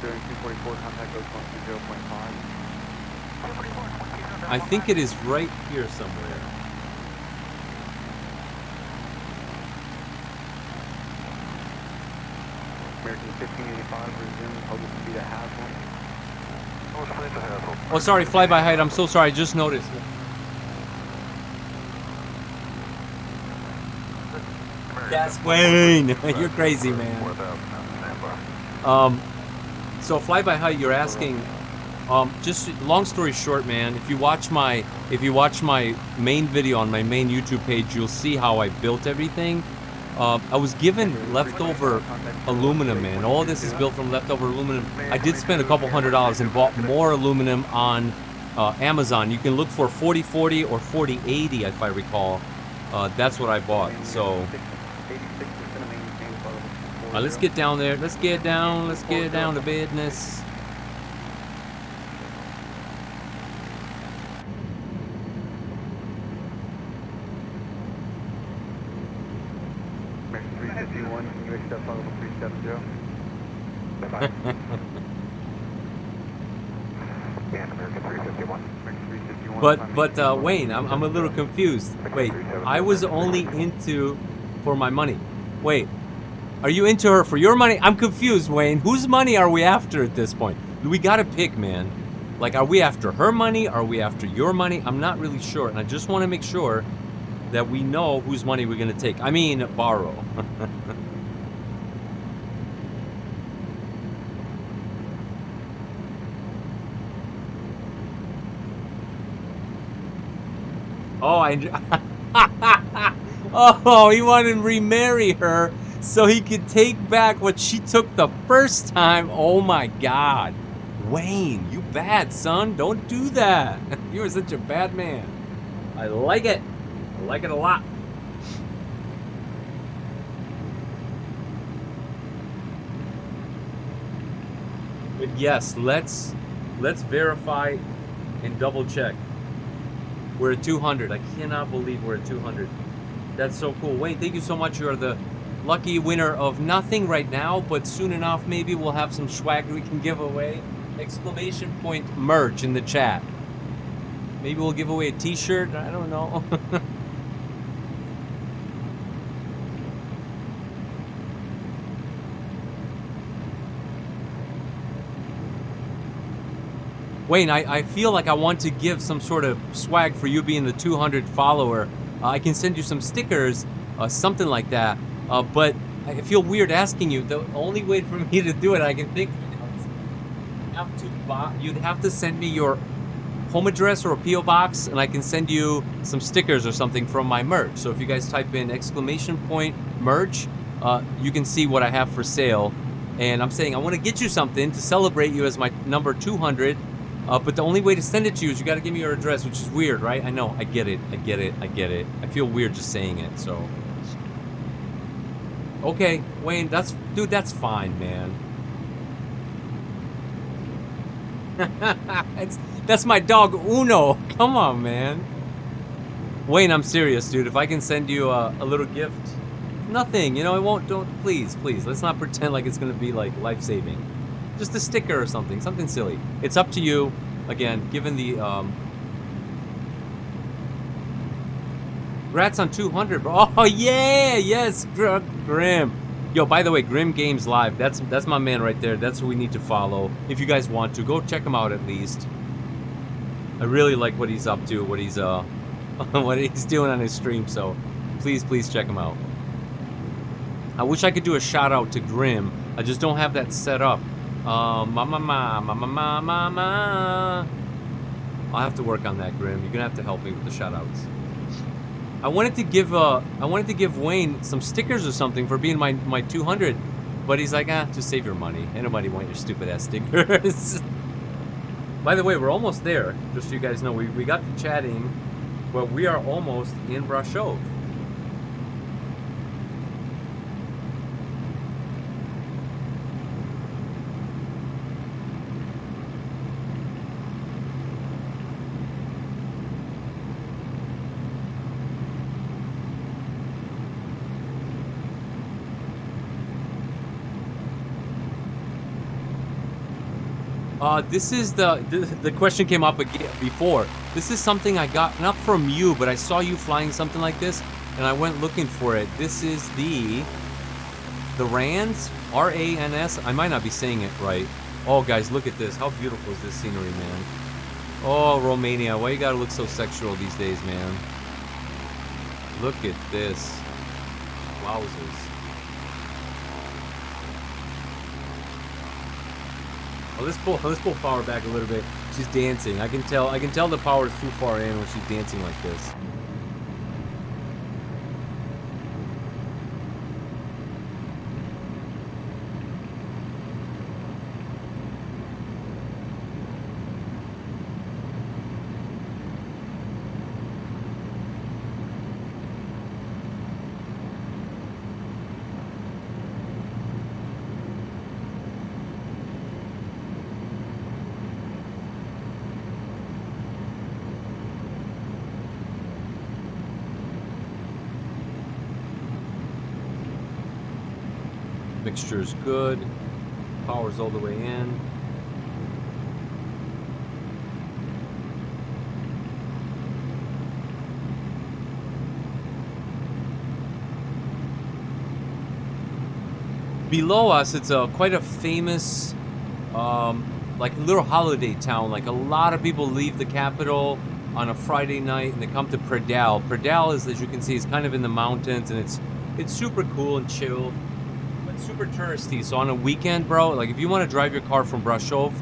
Speaker 2: During 244, contact goes 120.5.
Speaker 1: I think it is right here somewhere.
Speaker 2: American 1585, resume, hold the speed at Haslam.
Speaker 1: Oh, sorry, fly by height. I'm so sorry. I just noticed. That's Wayne. You're crazy, man. So fly by height. You're asking. Just long story short, man. If you watch my main video on my main YouTube page, you'll see how I built everything. I was given leftover aluminum, man. All this is built from leftover aluminum. I did spend a couple $100 and bought more aluminum on Amazon. You can look for 4040 or 4080, if I recall. That's what I bought. So let's get down there. Let's get down. Let's get down to business. But Wayne, I'm a little confused. Wait, I was only into for my money. Wait, are you into her for your money? I'm confused, Wayne. Whose money are we after at this point? We gotta pick, man. Like, are we after her money? Are we after your money? I'm not really sure, and I just want to make sure that we know whose money we're gonna take. I mean, borrow. Oh, he wanted to remarry her so he could take back what she took the first time. Oh my God. Wayne, you bad, son. Don't do that. You are such a bad man. I like it. I like it a lot. But yes, let's verify and double check. We're at 200. I cannot believe we're at 200. That's so cool. Wayne, thank you so much. You are the lucky winner of nothing right now, but soon enough, maybe we'll have some swag we can give away. Exclamation point merch in the chat. Maybe we'll give away a t-shirt. I don't know. Wayne, I feel like I want to give some sort of swag for you being the 200 follower. I can send you some stickers, something like that. But I feel weird asking you. The only way for me to do it, I can think of it, you'd have to send me your home address or a P.O. box, and I can send you some stickers or something from my merch. So if you guys type in exclamation point merch, you can see what I have for sale. And I'm saying I want to get you something to celebrate you as my number 200. But the only way to send it to you is you got to give me your address, which is weird, right? I know. I get it. I get it. I get it. I feel weird just saying it, so. Okay, Wayne, dude, that's fine, man. That's my dog Uno. Come on, man. Wayne, I'm serious, dude. If I can send you a little gift, nothing. You know, it won't. Don't please. Let's not pretend like it's gonna be like life-saving. Just a sticker or something silly. It's up to you. Again, given the Congrats on 200, bro. Oh yeah, yes, Grimm. Yo, by the way, Grimm Games Live. That's my man right there. That's who we need to follow. If you guys want to, go check him out at least. I really like what he's up to, what he's what he's doing on his stream. So, please check him out. I wish I could do a shout out to Grimm. I just don't have that set up. Mama. I'll have to work on that, Grimm. You're gonna have to help me with the shout outs. I wanted to give Wayne some stickers or something for being my 200, but he's like, just save your money. Ain't nobody want your stupid ass stickers. By the way, we're almost there. Just so you guys know, we got to chatting, but we are almost in Brasov. This is the question came up again before. This is something I got, not from you, but I saw you flying something like this, and I went looking for it. This is the RANS, R-A-N-S. I might not be saying it right. Oh, guys, look at this. How beautiful is this scenery, man? Oh, Romania. Why you gotta look so sexual these days, man? Look at this. Wowzers. Oh, let's pull power back a little bit. She's dancing. I can tell the power is too far in when she's dancing like this. Mixture is good. Power's all the way in. Below us, it's quite a famous, like little holiday town. Like a lot of people leave the capital on a Friday night and they come to Predal. Predal is, as you can see, is kind of in the mountains, and it's super cool and chill. Super touristy. So on a weekend, bro, like if you want to drive your car from Brasov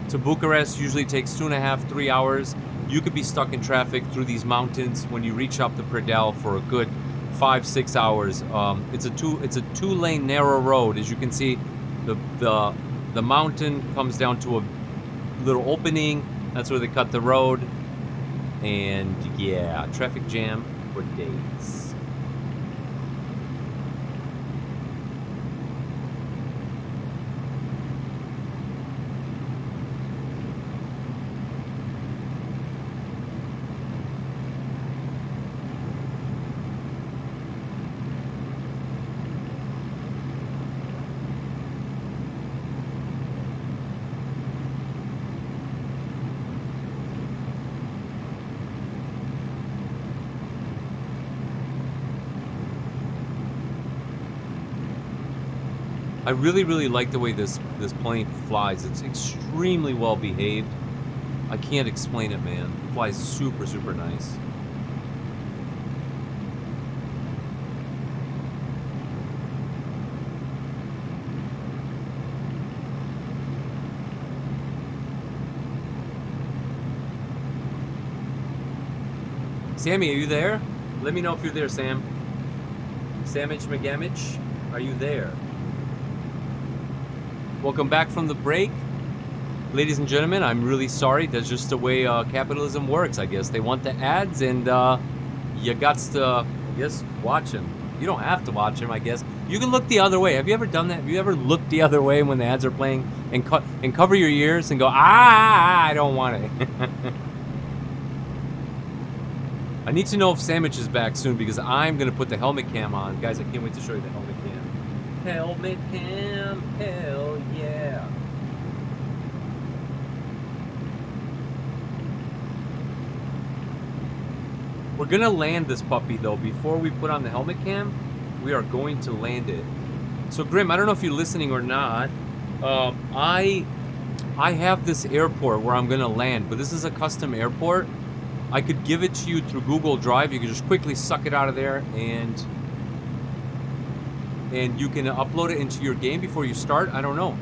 Speaker 1: to Bucharest, usually takes 2.5, 3 hours. You could be stuck in traffic through these mountains when you reach up to Predal for a good 5-6 hours. It's a two-lane narrow road. As you can see, the mountain comes down to a little opening. That's where they cut the road, and yeah, traffic jam for days. I really like the way this plane flies. It's extremely well behaved. I can't explain it, man. It flies super nice. Sammy, are you there? Let me know if you're there, Sam. Samich McGamich, are you there? Welcome back from the break. Ladies and gentlemen, I'm really sorry. That's just the way capitalism works, I guess. They want the ads, and you got to, I guess, watch them. You don't have to watch them, I guess. You can look the other way. Have you ever done that? Have you ever looked the other way when the ads are playing and cover your ears and go, I don't want it. I need to know if Sandwich is back soon because I'm going to put the helmet cam on. Guys, I can't wait to show you the helmet cam. Helmet cam, hell yeah. We're going to land this puppy, though. Before we put on the helmet cam, we are going to land it. So, Grimm, I don't know if you're listening or not. I have this airport where I'm going to land, but this is a custom airport. I could give it to you through Google Drive. You can just quickly suck it out of there, and you can upload it into your game before you start. I don't know.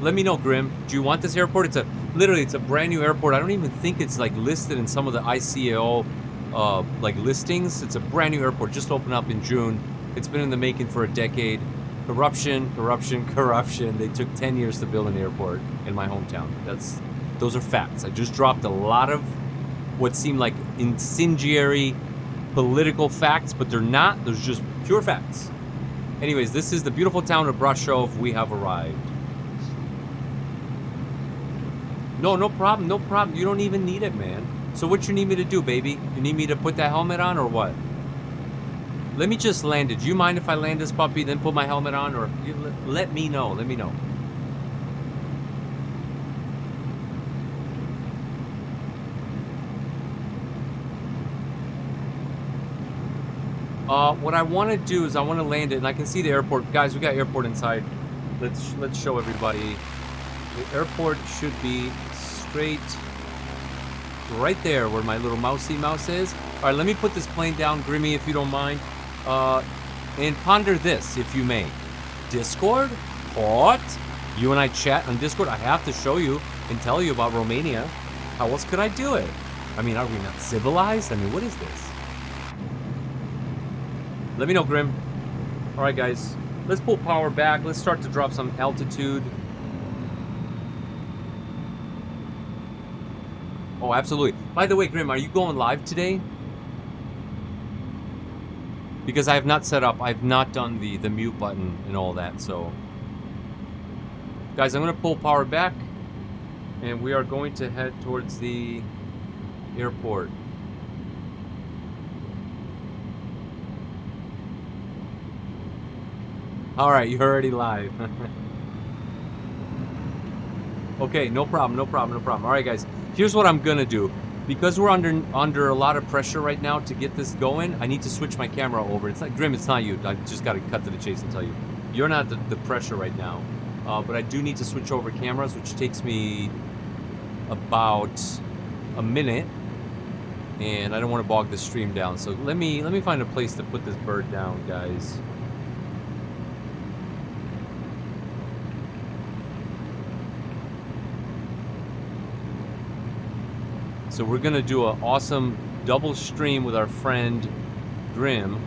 Speaker 1: Let me know, Grimm. Do you want this airport? Literally, it's a brand new airport. I don't even think it's like listed in some of the ICAO like listings. It's a brand new airport, just opened up in June. It's been in the making for a decade. Corruption. They took 10 years to build an airport in my hometown. Those are facts. I just dropped a lot of what seem like incendiary political facts, but they're not. There's just pure facts. Anyways, this is the beautiful town of Brasov. We have arrived. No problem. You don't even need it, man. So what you need me to do, baby? You need me to put that helmet on or what? Let me just land it. Do you mind if I land this puppy, then put my helmet on? Or let me know. Let me know. What I want to do is I want to land it, and I can see the airport. Guys, we got airport inside. Let's show everybody. The airport should be straight right there where my little mousy mouse is. All right, let me put this plane down, Grimmy, if you don't mind. And ponder this, if you may. Discord? What? You and I chat on Discord? I have to show you and tell you about Romania. How else could I do it? I mean, are we not civilized? I mean, what is this? Let me know, Grimm. All right, guys. Let's pull power back. Let's start to drop some altitude. Oh, absolutely. By the way, Grimm, are you going live today? Because I have not set up, I've not done the mute button and all that, so. Guys, I'm going to pull power back, and we are going to head towards the airport. All right, you're already live. Okay, no problem. All right, guys, here's what I'm going to do. Because we're under a lot of pressure right now to get this going, I need to switch my camera over. It's not Grimm, it's not you. I just got to cut to the chase and tell you. You're not the pressure right now. But I do need to switch over cameras, which takes me about a minute. And I don't want to bog the stream down. So let me find a place to put this bird down, guys. So we're going to do an awesome double stream with our friend Grimm.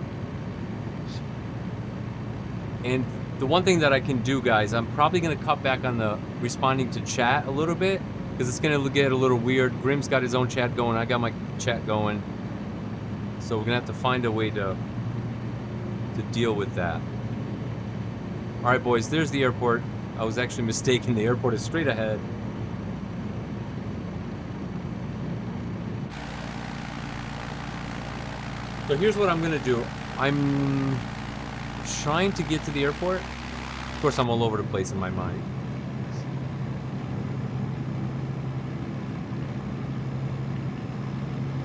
Speaker 1: And the one thing that I can do, guys, I'm probably going to cut back on the responding to chat a little bit because it's going to get a little weird. Grimm's got his own chat going. I got my chat going. So we're going to have to find a way to deal with that. All right, boys, there's the airport. I was actually mistaken. The airport is straight ahead. So here's what I'm going to do. I'm trying to get to the airport. Of course, I'm all over the place in my mind.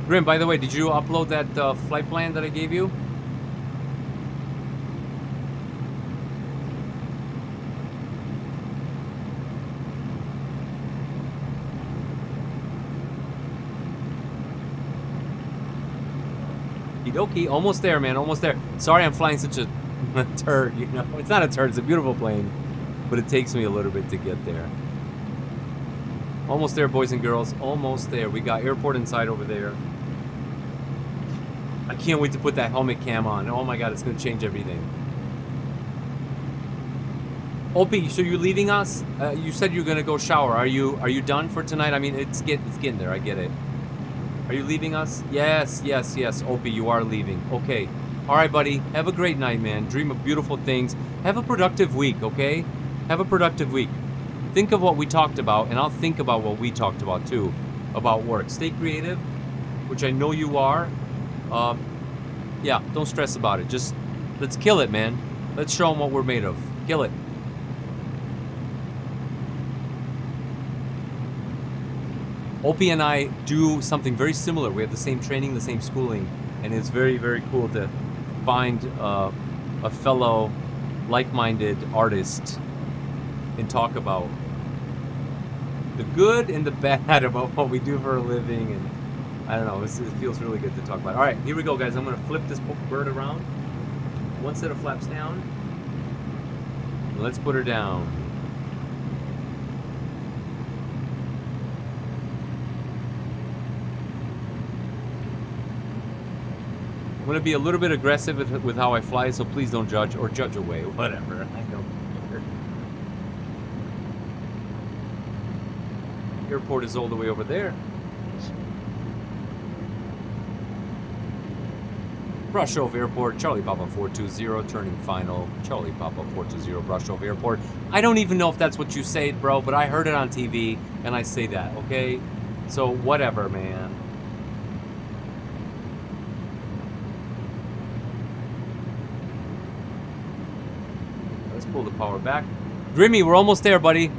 Speaker 1: Grimm, by the way, did you upload that flight plan that I gave you? Okie, almost there, man, almost there. Sorry I'm flying such a turd, you know. It's not a turd, it's a beautiful plane, but it takes me a little bit to get there. Almost there, boys and girls, almost there. We got airport inside over there. I can't wait to put that helmet cam on. Oh my god, it's gonna change everything. Opie, so you're leaving us? You said you're gonna go shower. Are you done for tonight? I mean, it's getting there. I get it. Are you leaving us? Yes. Opie, you are leaving. Okay. All right, buddy. Have a great night, man. Dream of beautiful things. Have a productive week, okay? Have a productive week. Think of what we talked about, and I'll think about what we talked about, too, about work. Stay creative, which I know you are. Yeah, don't stress about it. Just let's kill it, man. Let's show them what we're made of. Kill it. Opie and I do something very similar. We have the same training, the same schooling, and it's very, very cool to find a fellow like-minded artist and talk about the good and the bad about what we do for a living. And I don't know, it feels really good to talk about. All right, here we go, guys. I'm going to flip this bird around. One set of flaps down. Let's put her down. I'm going to be a little bit aggressive with how I fly, so please don't judge or judge away. Whatever. I don't care. Airport is all the way over there. Brasov Airport, Charlie Papa 420, turning final. Charlie Papa 420, Brasov Airport. I don't even know if that's what you say, bro, but I heard it on TV, and I say that, okay? So, whatever, man. Let's pull the power back. Grimmy, we're almost there, buddy.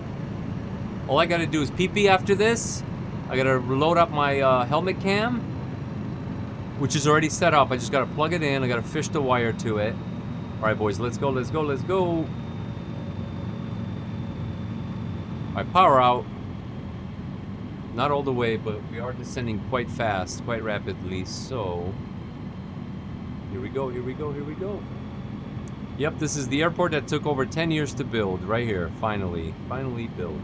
Speaker 1: All I gotta do is pee-pee after this. I gotta load up my helmet cam, which is already set up. I just gotta plug it in. I gotta fish the wire to it. All right, boys, let's go, let's go, let's go. All right, power out. Not all the way, but we are descending quite fast, quite rapidly. So, here we go, here we go, here we go. Yep, this is the airport that took over 10 years to build, right here. Finally built.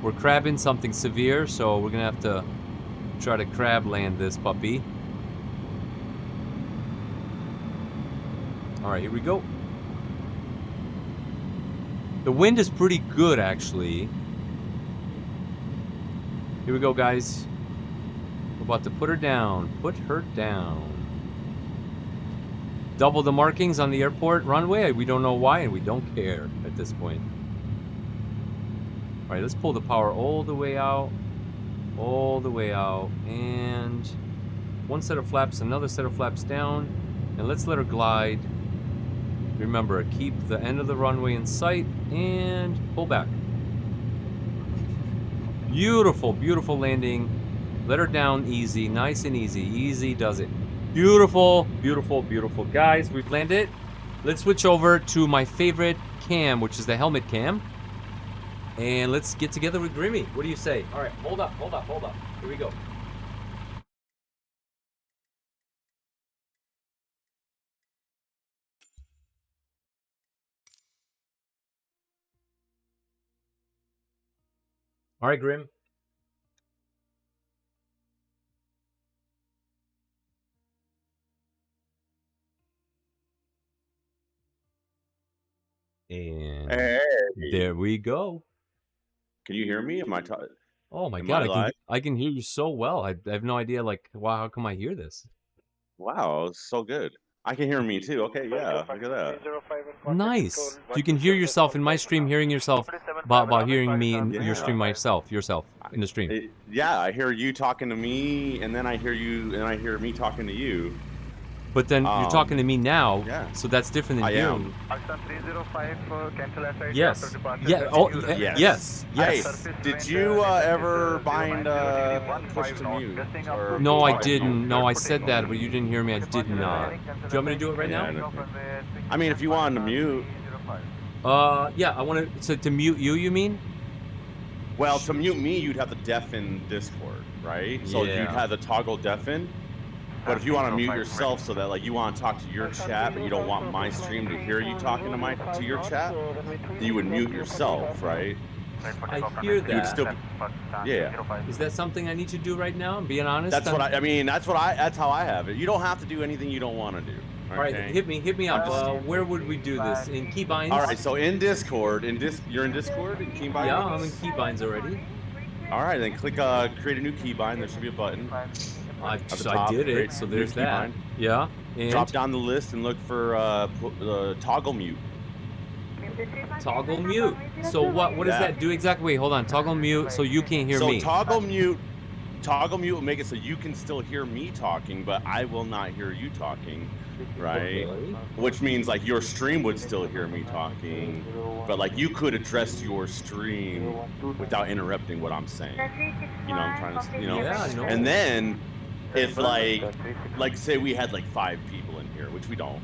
Speaker 1: We're crabbing something severe, so we're gonna have to try to crab land this puppy. All right, here we go. The wind is pretty good, actually. Here we go, guys. We're about to put her down. Put her down. Double the markings on the airport runway. We don't know why, and we don't care at this point. All right, let's pull the power all the way out. All the way out. And one set of flaps, another set of flaps down. And let's let her glide. Remember, keep the end of the runway in sight and pull back. Beautiful, beautiful landing. Let her down easy, nice and easy. Easy does it. Beautiful, beautiful, beautiful. Guys, we've landed. Let's switch over to my favorite cam, which is the helmet cam. And let's get together with Grimmy. What do you say? All right, hold up, hold up, hold up. Here we go. All right, Grimm. And
Speaker 7: Hey.
Speaker 1: there we go.
Speaker 7: Can you hear me? Am I
Speaker 1: Oh my
Speaker 7: Am
Speaker 1: God,
Speaker 7: I live?
Speaker 1: I can hear you so well. I have no idea, like, wow, how come I hear this?
Speaker 7: Wow, it's so good. I can hear me too. Okay, yeah, look at that.
Speaker 1: Nice. So you can hear yourself in my stream, hearing yourself about hearing me in your stream yourself in the stream.
Speaker 7: Yeah, I hear you talking to me, and then I hear you, and I hear me talking to you.
Speaker 1: But then you're talking to me now,
Speaker 7: yeah.
Speaker 1: So that's different than
Speaker 7: I
Speaker 1: hearing.
Speaker 2: am.
Speaker 1: Yes. Yeah. Oh, yes.
Speaker 7: Hey,
Speaker 1: Yes.
Speaker 7: did you ever bind push to mute? Or
Speaker 1: No, I
Speaker 7: push to
Speaker 1: didn't.
Speaker 7: mute?
Speaker 1: No, I said that, but you didn't hear me. I did not. Do you want me to do it right
Speaker 7: Yeah,
Speaker 1: now?
Speaker 7: I mean, if you wanted to mute.
Speaker 1: Yeah, I want to mute you. You mean?
Speaker 7: Well, to mute me, you'd have to deafen Discord, right? So
Speaker 1: Yeah.
Speaker 7: you'd have to toggle deafen. But if you want to mute yourself so that like you want to talk to your chat, but you don't want my stream to hear you talking to your chat, you would mute yourself, right?
Speaker 1: I hear
Speaker 7: You would
Speaker 1: that.
Speaker 7: still, yeah.
Speaker 1: Is that something I need to do right now? I'm being honest.
Speaker 7: That's what I mean. That's how I have it. You don't have to do anything you don't want to do.
Speaker 1: All right,
Speaker 7: Okay?
Speaker 1: hit me up. Where would we do this? In keybinds?
Speaker 7: All right. So in Discord, you're in Discord in keybinds.
Speaker 1: Yeah, I'm in keybinds already.
Speaker 7: All right, then click create a new keybind. There should be a button.
Speaker 1: I
Speaker 7: the top,
Speaker 1: did it,
Speaker 7: create
Speaker 1: so
Speaker 7: new
Speaker 1: there's that.
Speaker 7: keybind.
Speaker 1: Yeah. And
Speaker 7: drop down the list and look for toggle mute.
Speaker 1: toggle mute. So what does
Speaker 7: Yeah.
Speaker 1: that do exactly? Wait, hold on. Toggle mute so you can't hear
Speaker 7: So
Speaker 1: me.
Speaker 7: toggle mute will make it so you can still hear me talking, but I will not hear you talking, right?
Speaker 1: Okay.
Speaker 7: Which means like your stream would still hear me talking, but like you could address your stream without interrupting what I'm saying. You know, I'm trying to,
Speaker 1: Yeah, no.
Speaker 7: And then if like say we had like 5 people in here, which we don't.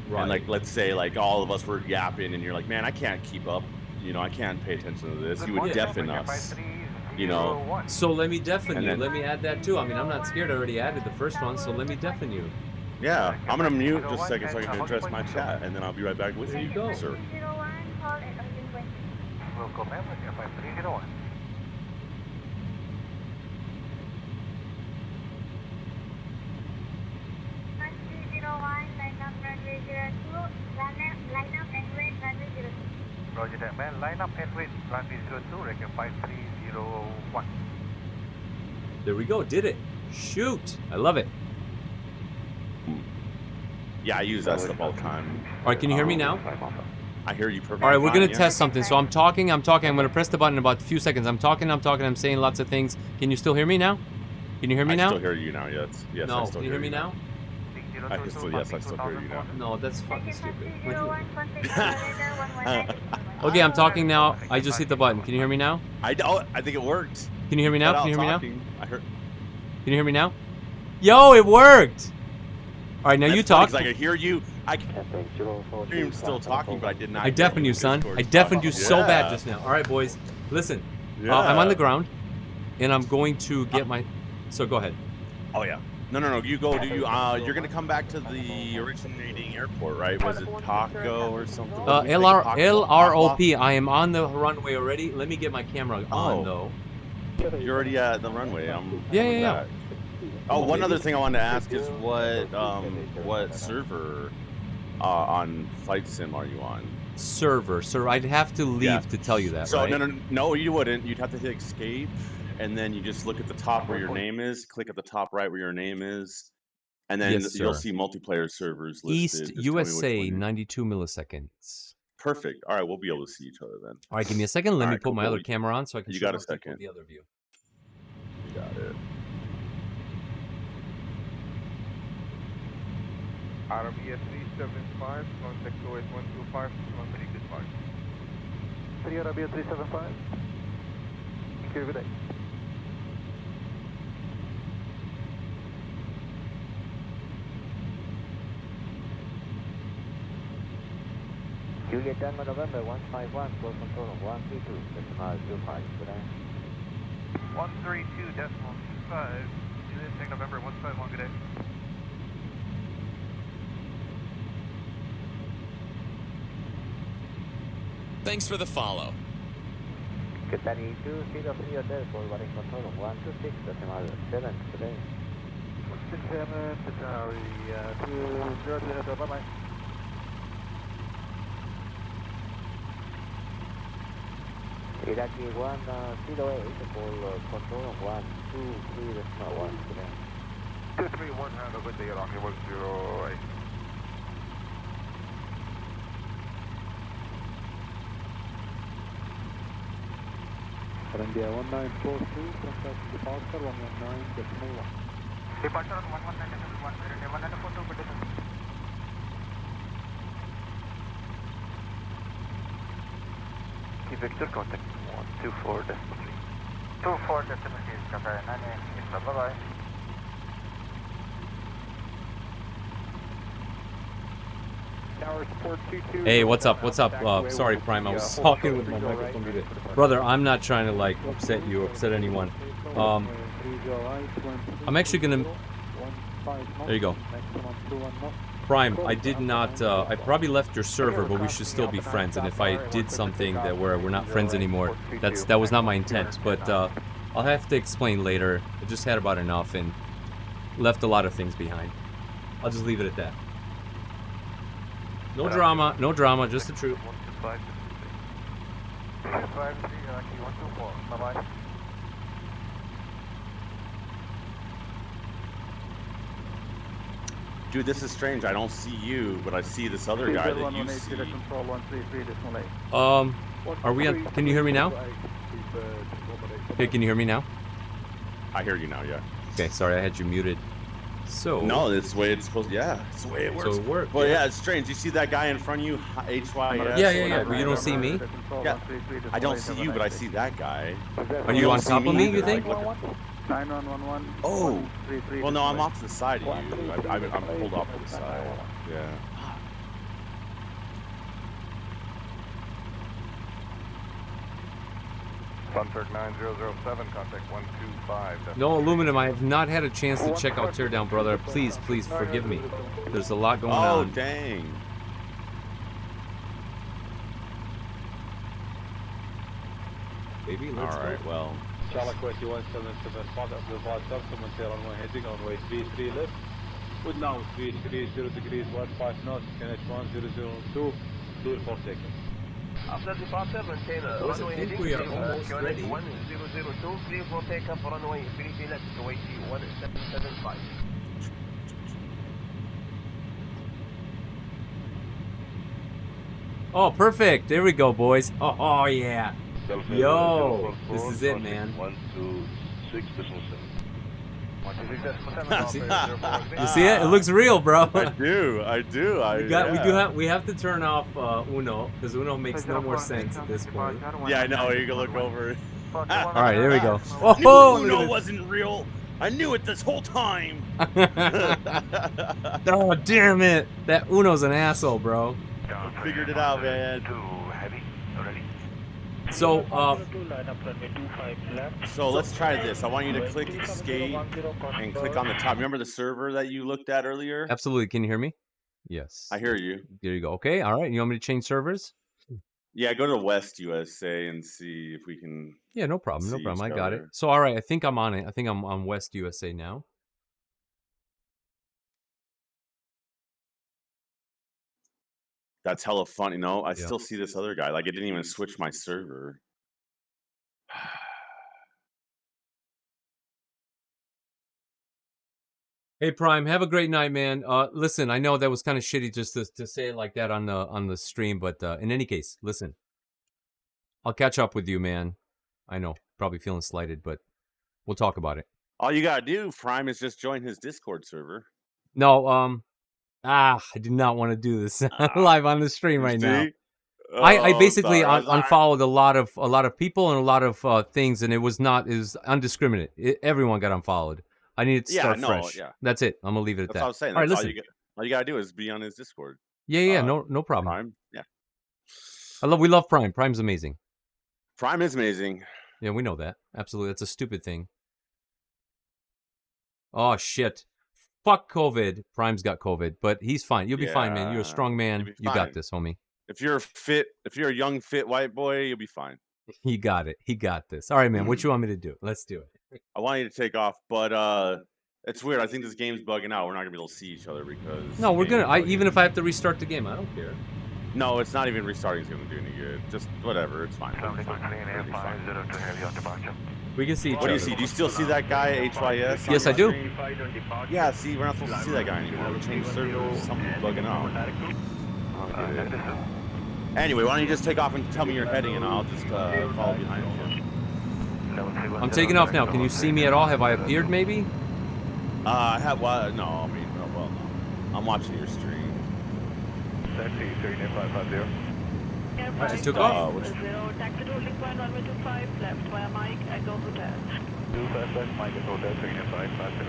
Speaker 1: Right.
Speaker 7: And like, let's say like all of us were yapping and you're like, man, I can't keep up. You know, I can't pay attention to this. You would deafen us, you know.
Speaker 1: So let me deafen
Speaker 7: And
Speaker 1: you.
Speaker 7: then-
Speaker 1: Let me add that too. I mean, I'm not scared. I already added the first one, so let me deafen you.
Speaker 7: Yeah, I'm gonna mute just a second so I can address my chat, and then I'll be right back with
Speaker 1: There
Speaker 7: you,
Speaker 1: you go.
Speaker 7: sir.
Speaker 2: Welcome, ma'am, with your 5301. Roger that, man. Line up and wait. Runway 02, record 5301.
Speaker 1: There we go. Did it. Shoot. I love it.
Speaker 7: Yeah, I use that stuff all the time.
Speaker 1: All right, can you hear me now?
Speaker 7: I hear you perfectly.
Speaker 1: All right, we're
Speaker 7: fine,
Speaker 1: going to
Speaker 7: yeah.
Speaker 1: test something. So I'm talking. I'm going to press the button in about a few seconds. I'm talking. I'm saying lots of things. Can you still hear me now? Can you hear me
Speaker 7: I
Speaker 1: now?
Speaker 7: still hear you now, yes. Yes, I
Speaker 1: No.
Speaker 7: still
Speaker 1: Can you hear me
Speaker 7: you
Speaker 1: now?
Speaker 7: Yes, I still hear you now.
Speaker 1: No, that's fucking stupid. Okay, I'm talking now. I just hit the button. Can you hear me now?
Speaker 7: I think it worked.
Speaker 1: Can you hear me now?
Speaker 7: Cut
Speaker 1: Can you
Speaker 7: out
Speaker 1: hear me now?
Speaker 7: talking. I heard.
Speaker 1: Can you hear me now? Yo, it worked! All right, now
Speaker 7: That's
Speaker 1: you
Speaker 7: funny,
Speaker 1: talk.
Speaker 7: 'cause I could hear you. I can hear you still talking, but I did not.
Speaker 1: I deafened you, son. I deafened you so bad just now. All right, boys. Listen, I'm on the ground, and I'm going to get my... So go ahead.
Speaker 7: Oh, yeah. No. You go. You're gonna come back to the originating airport, right? Was it Taco or something?
Speaker 1: LROP. I am on the runway already. Let me get my camera on,
Speaker 7: Oh.
Speaker 1: though.
Speaker 7: You're already at the runway.
Speaker 1: Yeah.
Speaker 7: Oh, one other thing I wanted to ask is what server on Flight Sim are you on?
Speaker 1: Server. Sir, I'd have to leave to tell you that,
Speaker 7: So
Speaker 1: right?
Speaker 7: no, you wouldn't. You'd have to hit escape, and then you just look at the top where your name is. Click at the top right where your name is, and then
Speaker 1: Yes,
Speaker 7: you'll
Speaker 1: sir.
Speaker 7: see multiplayer servers listed.
Speaker 1: East
Speaker 7: Just tell me which
Speaker 1: USA,
Speaker 7: one
Speaker 1: 92 milliseconds.
Speaker 7: Perfect. All right, we'll be able to see each other then.
Speaker 1: All right, give me a second. Let
Speaker 7: All
Speaker 1: me
Speaker 7: right,
Speaker 1: put
Speaker 7: cool,
Speaker 1: my
Speaker 7: cool.
Speaker 1: other camera on so I can
Speaker 7: You
Speaker 1: show
Speaker 7: got a
Speaker 1: more people
Speaker 7: second.
Speaker 1: the other view.
Speaker 7: You got it.
Speaker 2: Arabia 375, contact OS 125, 13 goodbye. 3 Arabia 375. Thank you, good day.
Speaker 8: Juliet Denver November 151, close control of 132, decimal 25, good day.
Speaker 2: 132.25, Juliet Tank November 151, good day.
Speaker 9: Thanks for the follow.
Speaker 8: Kentucky 203 Hotel, forwarding control of 126, decimal 7, good day.
Speaker 2: 167, Qatari 20, bye-bye.
Speaker 8: Iraqi 108, for control of 123, decimal 1, good day.
Speaker 2: 231, have a good day, Iraqi 108.
Speaker 8: India 1943, contact departure 119.1.
Speaker 2: Departure on 119.1, India 142, good day, sir. Victor, contact 124.3. 24.3 is Qatar 98, bye-bye.
Speaker 1: Hey, what's up? What's up? Sorry, Prime. I was talking with my microphone muted. Brother, I'm not trying to like upset you, upset anyone. I'm actually gonna. There you go. Prime, I did not. I probably left your server, but we should still be friends. And if I did something that where we're not friends anymore, that was not my intent. But I'll have to explain later. I just had about enough and left a lot of things behind. I'll just leave it at that. No drama, no drama, just the truth.
Speaker 2: 123, Iraqi 124, bye-bye.
Speaker 7: Dude, this is strange. I don't see you, but I see this other guy that you see.
Speaker 1: Are we on? Can you hear me now? Okay, can you hear me now?
Speaker 7: I hear you now, yeah.
Speaker 1: Okay, sorry, I had you muted. So
Speaker 7: no, it's the way it's supposed to. Yeah, it's the way it works.
Speaker 1: So it worked.
Speaker 7: Well, yeah, it's strange. You see that guy in front of you, HYS?
Speaker 1: Yeah. But you don't see me?
Speaker 7: Yeah. I don't see you, but I see that guy.
Speaker 1: Are you on top of me, you think?
Speaker 7: Oh. Well, no, I'm off to the side of you. I'm pulled off to the side. Yeah.
Speaker 2: Sunford 9007, contact 125.
Speaker 1: No, Aluminum, I have not had a chance to check out Teardown, brother. Please forgive me. There's a lot going on.
Speaker 7: Oh, dang.
Speaker 1: Baby, let's
Speaker 7: All right,
Speaker 1: go.
Speaker 7: well.
Speaker 10: Charlie Quest 177, contact the Vice Subsummon runway heading on way 33 left. With now 33, 0 degrees, 15 knots, KNH1002, clear for seconds.
Speaker 11: After departure, maintain runway heading
Speaker 1: we are almost ready.
Speaker 11: 1002, clear for takeoff runway 33 left to AT 1775.
Speaker 1: Oh, perfect. There we go, boys. Oh yeah. Yo, this is it, man.
Speaker 10: 126.7.
Speaker 1: You see it? It looks real, bro.
Speaker 7: I do.
Speaker 1: We have to turn off Uno because Uno makes no more sense at this point.
Speaker 7: Yeah, I know. You can look over.
Speaker 1: All right, there we go.
Speaker 7: I knew Uno wasn't real. I knew it this whole time.
Speaker 1: Oh, damn it! That Uno's an asshole, bro.
Speaker 7: Figured it out, man.
Speaker 1: So,
Speaker 7: so let's try this. I want you to click escape and click on the top. Remember the server that you looked at earlier?
Speaker 1: Absolutely. Can you hear me? Yes.
Speaker 7: I hear you.
Speaker 1: There you go. Okay. All right. You want me to change servers?
Speaker 7: Yeah, go to West USA and see if we can.
Speaker 1: Yeah, no problem. No problem. I got it. So, all right. I think I'm on it. I think I'm on West USA now.
Speaker 7: That's hella funny. No, I still see this other guy. Like, it didn't even switch my server.
Speaker 1: Hey Prime, have a great night, man. Listen, I know that was kind of shitty just to say it like that on the stream, but in any case, listen, I'll catch up with you, man. I know, probably feeling slighted, but we'll talk about it.
Speaker 7: All you gotta do, Prime, is just join his Discord server.
Speaker 1: No, I do not want to do this live on the stream right now. I basically unfollowed a lot of people and a lot of things, and it was undiscriminate. Everyone got unfollowed. I need to start fresh. Yeah. That's it. I'm gonna leave it at that.
Speaker 7: That's what I was saying.
Speaker 1: All right, listen.
Speaker 7: All you gotta do is be on his Discord.
Speaker 1: Yeah, no problem.
Speaker 7: Prime, yeah.
Speaker 1: We love Prime. Prime's amazing.
Speaker 7: Prime is amazing.
Speaker 1: Yeah, we know that. Absolutely, that's a stupid thing. Oh shit! Fuck COVID. Prime's got COVID, but he's fine. You'll be fine, man. You're a strong man. You got this, homie.
Speaker 7: If you're a young fit white boy, you'll be fine.
Speaker 1: He got it. He got this. All right, man. What you want me to do? Let's do it.
Speaker 7: I want you to take off, but it's weird. I think this game's bugging out. We're not gonna be able to see each other because.
Speaker 1: No, we're gonna. Even if I have to restart the game, I don't care.
Speaker 7: No, it's not even restarting is gonna do any good. Just whatever. It's fine.
Speaker 1: We can see each other.
Speaker 7: What do you see? Do you still see that guy HYS?
Speaker 1: Yes, I do.
Speaker 7: Yeah. See, we're not supposed to see that guy anymore. We changed servers. Something's bugging out. Anyway, why don't you just take off and tell me you're heading, and I'll just follow behind you.
Speaker 1: I'm taking off now. Can you see me at all? Have I appeared, maybe?
Speaker 7: I have. Well, no. I mean, no. I'm watching your stream.
Speaker 1: I took off.
Speaker 4: Taxi to holding point runway 25 left via Mike Echo Hotel.
Speaker 2: Mike Echo Hotel, taking 550.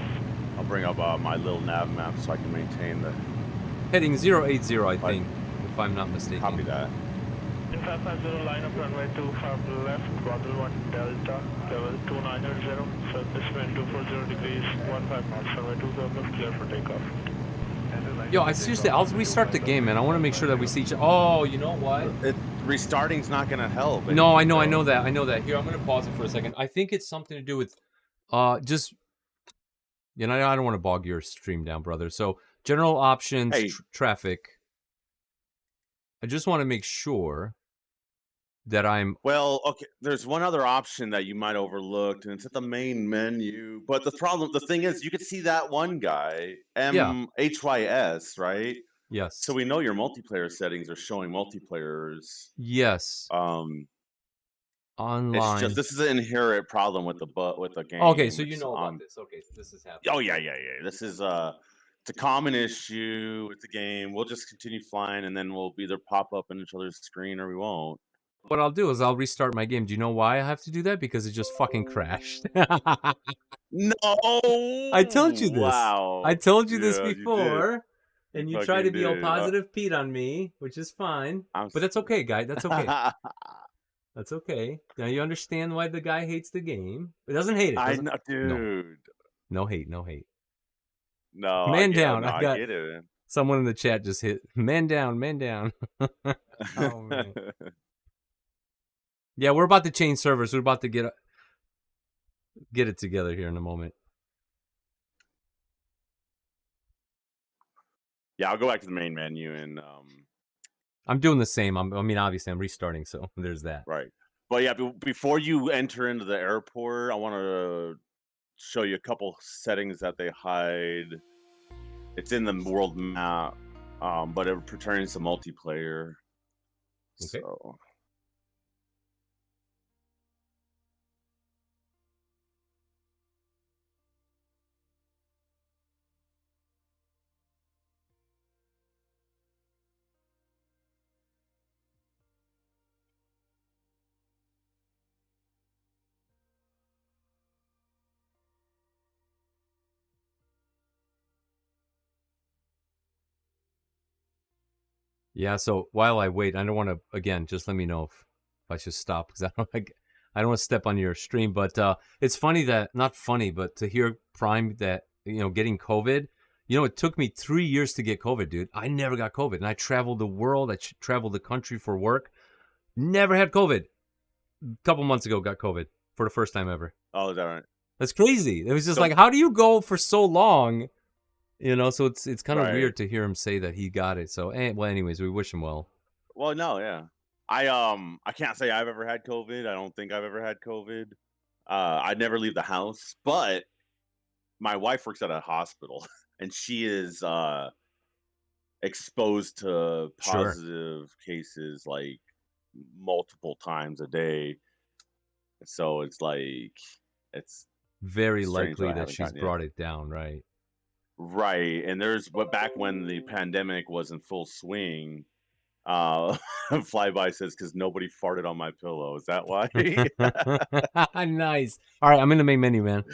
Speaker 7: I'll bring up my little nav map so I can maintain the.
Speaker 1: Heading 080, I think, if I'm not mistaken.
Speaker 7: Copy that.
Speaker 10: 550, line up runway 25 left, throttle 1 Delta, level 2900, surface wind 240 degrees, 15 knots, runway 25 left, clear for takeoff.
Speaker 1: Yo, seriously, I'll restart the game, man. I want to make sure that we see each other. Oh, you know what?
Speaker 7: Restarting's not going to help.
Speaker 1: No, I know that. Here, I'm going to pause it for a second. I think it's something to do with, just, you know, I don't want to bog your stream down, brother. So, general options, traffic. I just want to make sure that I'm...
Speaker 7: Well, okay, there's one other option that you might overlooked, and it's at the main menu. But the thing is, you could see that one guy, MHYS, right?
Speaker 1: Yes.
Speaker 7: So we know your multiplayer settings are showing multiplayers.
Speaker 1: Yes. Online.
Speaker 7: It's just, this is an inherent problem with the game.
Speaker 1: Okay, so you know about this. Okay, this is happening.
Speaker 7: Oh yeah. This is it's a common issue with the game. We'll just continue flying, and then we'll either pop up in each other's screen or we won't.
Speaker 1: What I'll do is I'll restart my game. Do you know why I have to do that? Because it just fucking crashed.
Speaker 7: No,
Speaker 1: I told you this.
Speaker 7: Wow.
Speaker 1: I told you this
Speaker 7: Yeah,
Speaker 1: before, and you try to be all
Speaker 7: did.
Speaker 1: positive Pete on me, which is fine. But that's okay, guy. That's okay. That's okay. Now you understand why the guy hates the game. He doesn't hate it.
Speaker 7: I know, dude.
Speaker 1: No hate. No hate.
Speaker 7: No,
Speaker 1: Man down.
Speaker 7: No,
Speaker 1: I got
Speaker 7: get it.
Speaker 1: someone in the chat just hit man down. Man down. Oh man. Yeah, we're about to change servers. We're about to get it together here in a moment.
Speaker 7: Yeah, I'll go back to the main menu and
Speaker 1: I'm doing the same. I mean, obviously, I'm restarting, so there's that.
Speaker 7: Right. But yeah, before you enter into the airport, I want to show you a couple settings that they hide. It's in the world map, but it pertains to multiplayer.
Speaker 1: Okay.
Speaker 7: So.
Speaker 1: Yeah, so while I wait, I don't want to, again, just let me know if I should stop, because I don't want to step on your stream. But it's funny that, not funny, but to hear Prime that, getting COVID, it took me 3 years to get COVID, dude. I never got COVID. And I traveled the world. I traveled the country for work. Never had COVID. A couple months ago, got COVID for the first time ever.
Speaker 7: Oh, is that right?
Speaker 1: That's crazy. It was just like, how do you go for so long? So it's kind of
Speaker 7: Right.
Speaker 1: weird to hear him say that he got it. So, well, anyways, we wish him well.
Speaker 7: Well, no, yeah. I can't say I've ever had COVID. I don't think I've ever had COVID. I never leave the house, but my wife works at a hospital and she is exposed to positive cases like multiple times a day. So it's like, it's
Speaker 1: very
Speaker 7: strange
Speaker 1: likely
Speaker 7: I
Speaker 1: that
Speaker 7: haven't
Speaker 1: she's
Speaker 7: gotten it.
Speaker 1: brought it down, right?
Speaker 7: Right. And back when the pandemic was in full swing, Flyby says, because nobody farted on my pillow. Is that why?
Speaker 1: Nice. All right, I'm in the main menu, man.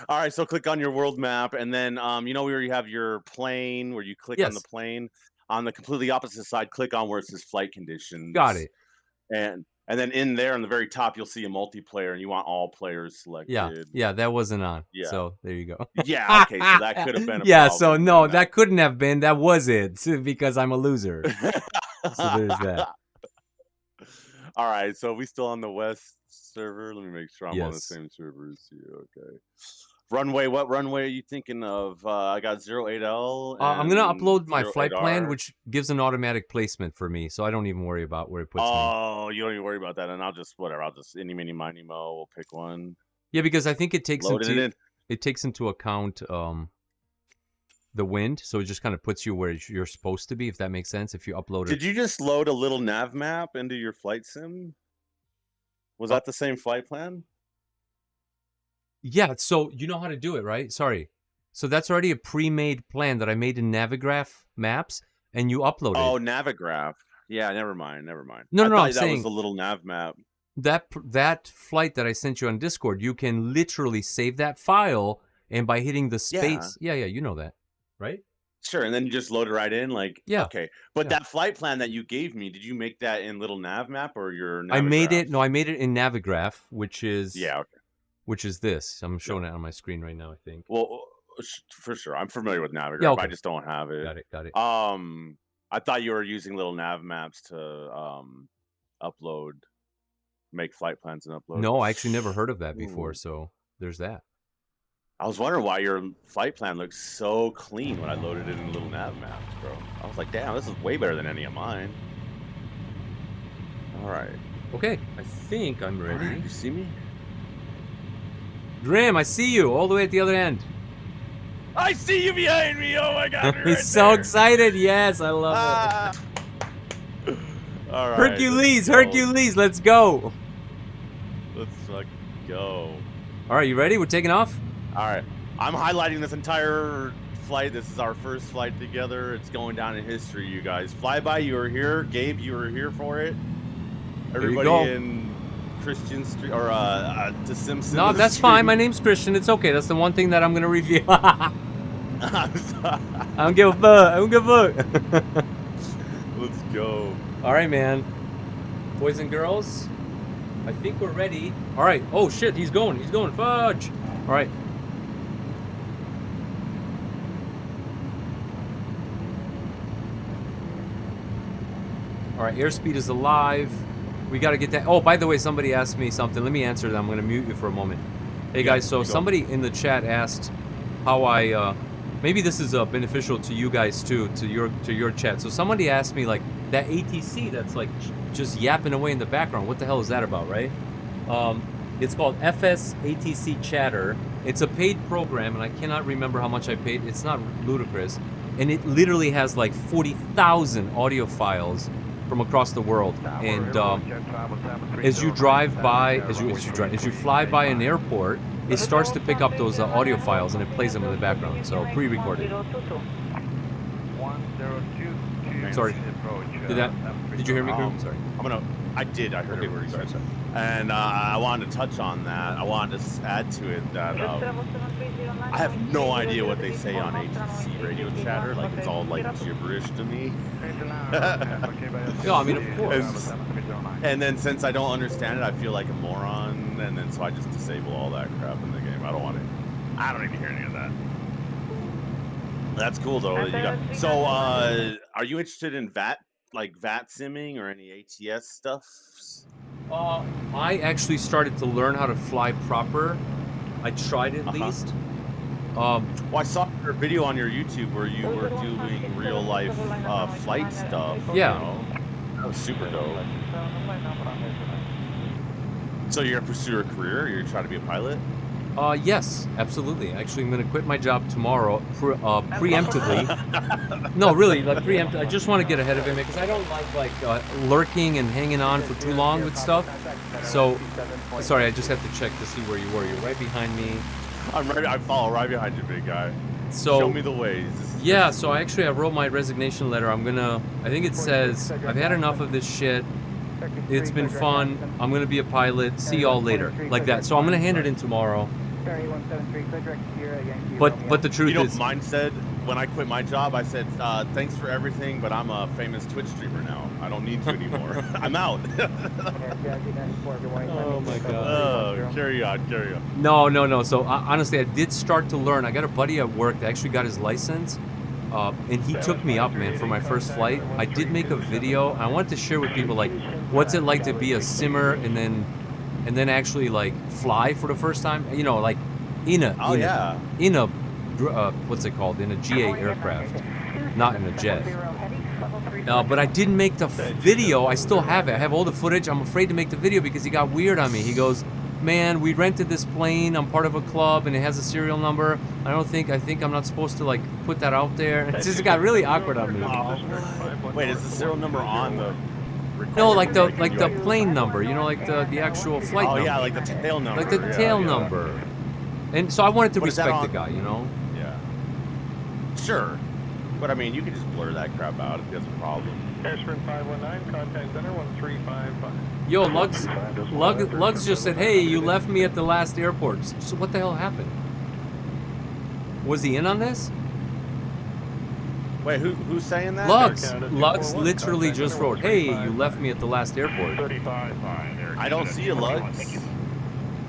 Speaker 7: All right, so click on your world map, and then where you have your plane, where you click on the plane. On the completely opposite side, click on where it says flight conditions.
Speaker 1: Got it.
Speaker 7: And then in there, on the very top, you'll see a multiplayer, and you want all players selected.
Speaker 1: Yeah, that wasn't on.
Speaker 7: Yeah.
Speaker 1: So there you go.
Speaker 7: Yeah, okay, so that could have been a
Speaker 1: yeah,
Speaker 7: problem.
Speaker 1: so no, that couldn't have been. That was it, because I'm a loser. So there's that.
Speaker 7: All right, so we still on the west server? Let me make sure I'm on the
Speaker 1: Yes.
Speaker 7: same server as you. Okay. Runway, what runway are you thinking of? I got 08L.
Speaker 1: I'm going to upload my flight
Speaker 7: 08R.
Speaker 1: plan, which gives an automatic placement for me, so I don't even worry about where it puts me.
Speaker 7: Oh, you don't even worry about that, and I'll just any, mini, miny, mo, we'll pick one.
Speaker 1: Yeah, because I think it takes
Speaker 7: Loading it in.
Speaker 1: takes into account the wind, so it just kind of puts you where you're supposed to be, if that makes sense, if you upload it.
Speaker 7: Did you just load a little nav map into your flight sim? Was that the same flight plan?
Speaker 1: Yeah, so you know how to do it, right? Sorry. So that's already a pre-made plan that I made in Navigraph Maps, and you upload it.
Speaker 7: Oh, Navigraph. Yeah, never mind.
Speaker 1: No,
Speaker 7: I
Speaker 1: no,
Speaker 7: thought
Speaker 1: I'm
Speaker 7: that
Speaker 1: saying
Speaker 7: was the little nav map.
Speaker 1: that flight that I sent you on Discord, you can literally save that file, and by hitting the space, yeah, you know that, right?
Speaker 7: Sure, and then you just load it right in, like,
Speaker 1: Yeah.
Speaker 7: Okay. But that flight plan that you gave me, did you make that in little nav map or your Navigraph?
Speaker 1: I made it in Navigraph, which is which is this. I'm showing it on my screen right now, I think.
Speaker 7: Well, for sure. I'm familiar with Navigraph.
Speaker 1: Yeah, okay.
Speaker 7: I just don't have it.
Speaker 1: Got it.
Speaker 7: I thought you were using little nav maps to make flight plans and upload.
Speaker 1: No, I actually never heard of that before, so there's that.
Speaker 7: I was wondering why your flight plan looks so clean when I loaded it in little nav maps, bro. I was like, damn, this is way better than any of mine. All right.
Speaker 1: Okay, I think I'm ready.
Speaker 7: You see me?
Speaker 1: Grimm, I see you all the way at the other end.
Speaker 7: I see you behind me. Oh my God!
Speaker 1: He's so excited. Yes, I love
Speaker 7: it. All right.
Speaker 1: Hercules, Hercules, let's go.
Speaker 7: Let's go.
Speaker 1: All right, you ready? We're taking off.
Speaker 7: All right. I'm highlighting this entire flight. This is our first flight together. It's going down in history, you guys. Flyby, you were here. Gabe, you were here for it. Everybody in Christian Street or to Simpson.
Speaker 1: No, that's fine. My name's Christian. It's okay. That's the one thing that I'm gonna reveal. I don't give a fuck. I don't give a fuck.
Speaker 7: Let's go.
Speaker 1: All right, man. Boys and girls, I think we're ready. All right. Oh shit, he's going. He's going. Fudge. All right. All right. Airspeed is alive. We got to get that. Oh, by the way, somebody asked me something. Let me answer that. I'm going to mute you for a moment. Hey, guys. So somebody in the chat asked how I... maybe this is beneficial to you guys, too, to your chat. So somebody asked me, like, that ATC that's, like, just yapping away in the background. What the hell is that about, right? It's called FS ATC Chatter. It's a paid program, and I cannot remember how much I paid. It's not ludicrous. And it literally has, like, 40,000 audio files from across the world, and as you drive by, as you fly by an airport, it starts to pick up those audio files and it plays them in the background. So pre-recorded. Sorry. Did you hear me, Grimm? Sorry.
Speaker 7: I did. I heard it. Sorry. And I wanted to touch on that. I wanted to add to it that I have no idea what they say on ATC radio chatter. Like, it's all like gibberish to me.
Speaker 1: Yeah, I mean, of course.
Speaker 7: And then since I don't understand it, I feel like a moron. And then so I just disable all that crap in the game. I don't want it. I don't need to hear any of that. That's cool though. That you got. So, are you interested in VAT simming or any ATS stuff?
Speaker 1: I actually started to learn how to fly proper. I tried at least.
Speaker 7: Well, I saw your video on your YouTube where you were doing real life flight stuff.
Speaker 1: Yeah.
Speaker 7: You know? That was super dope. So you're gonna pursue a career? You're gonna try to be a pilot?
Speaker 1: Yes, absolutely. Actually, I'm gonna quit my job tomorrow, preemptively. No, really, like preemptively. I just want to get ahead of it because I don't like lurking and hanging on for too long with stuff. So, sorry, I just have to check to see where you were. You're right behind me.
Speaker 7: I'm ready. I follow right behind you, big guy.
Speaker 1: So
Speaker 7: show me the ways.
Speaker 1: Yeah. So I wrote my resignation letter. I think it says I've had enough of this shit. It's been fun. I'm gonna be a pilot. See y'all later. Like that. So I'm gonna hand it in tomorrow. But the truth is,
Speaker 7: mine said when I quit my job, I said thanks for everything, but I'm a famous Twitch streamer now. I don't need you anymore. I'm out.
Speaker 1: Oh my god.
Speaker 7: Carry on.
Speaker 1: No. So honestly, I did start to learn. I got a buddy at work that actually got his license. And he took me up, man, for my first flight. I did make a video. I wanted to share with people, like, what's it like to be a simmer and then actually, like, fly for the first time. You know, like, in a what's it called? In a GA aircraft, not in a jet. But I didn't make the video. I still have it. I have all the footage. I'm afraid to make the video because he got weird on me. He goes, man, we rented this plane. I'm part of a club and it has a serial number. I think I'm not supposed to, like, put that out there. It just got really awkward on me.
Speaker 7: Wait, is the serial number on the recorder?
Speaker 1: No, like the plane number, you know, like the actual flight number.
Speaker 7: Oh yeah, like the tail number.
Speaker 1: Like the tail number. And so I wanted to respect the guy, you know?
Speaker 7: Yeah. Sure. But I mean, you can just blur that crap out if there's a problem.
Speaker 10: Ashburn 519, contact center 1355.
Speaker 1: Yo, Lugs just said, hey, you left me at the last airport. So what the hell happened? Was he in on this?
Speaker 7: Wait, who's saying that?
Speaker 1: Lugs literally just wrote, hey, you left me at the last airport.
Speaker 7: I don't see you, Lugs.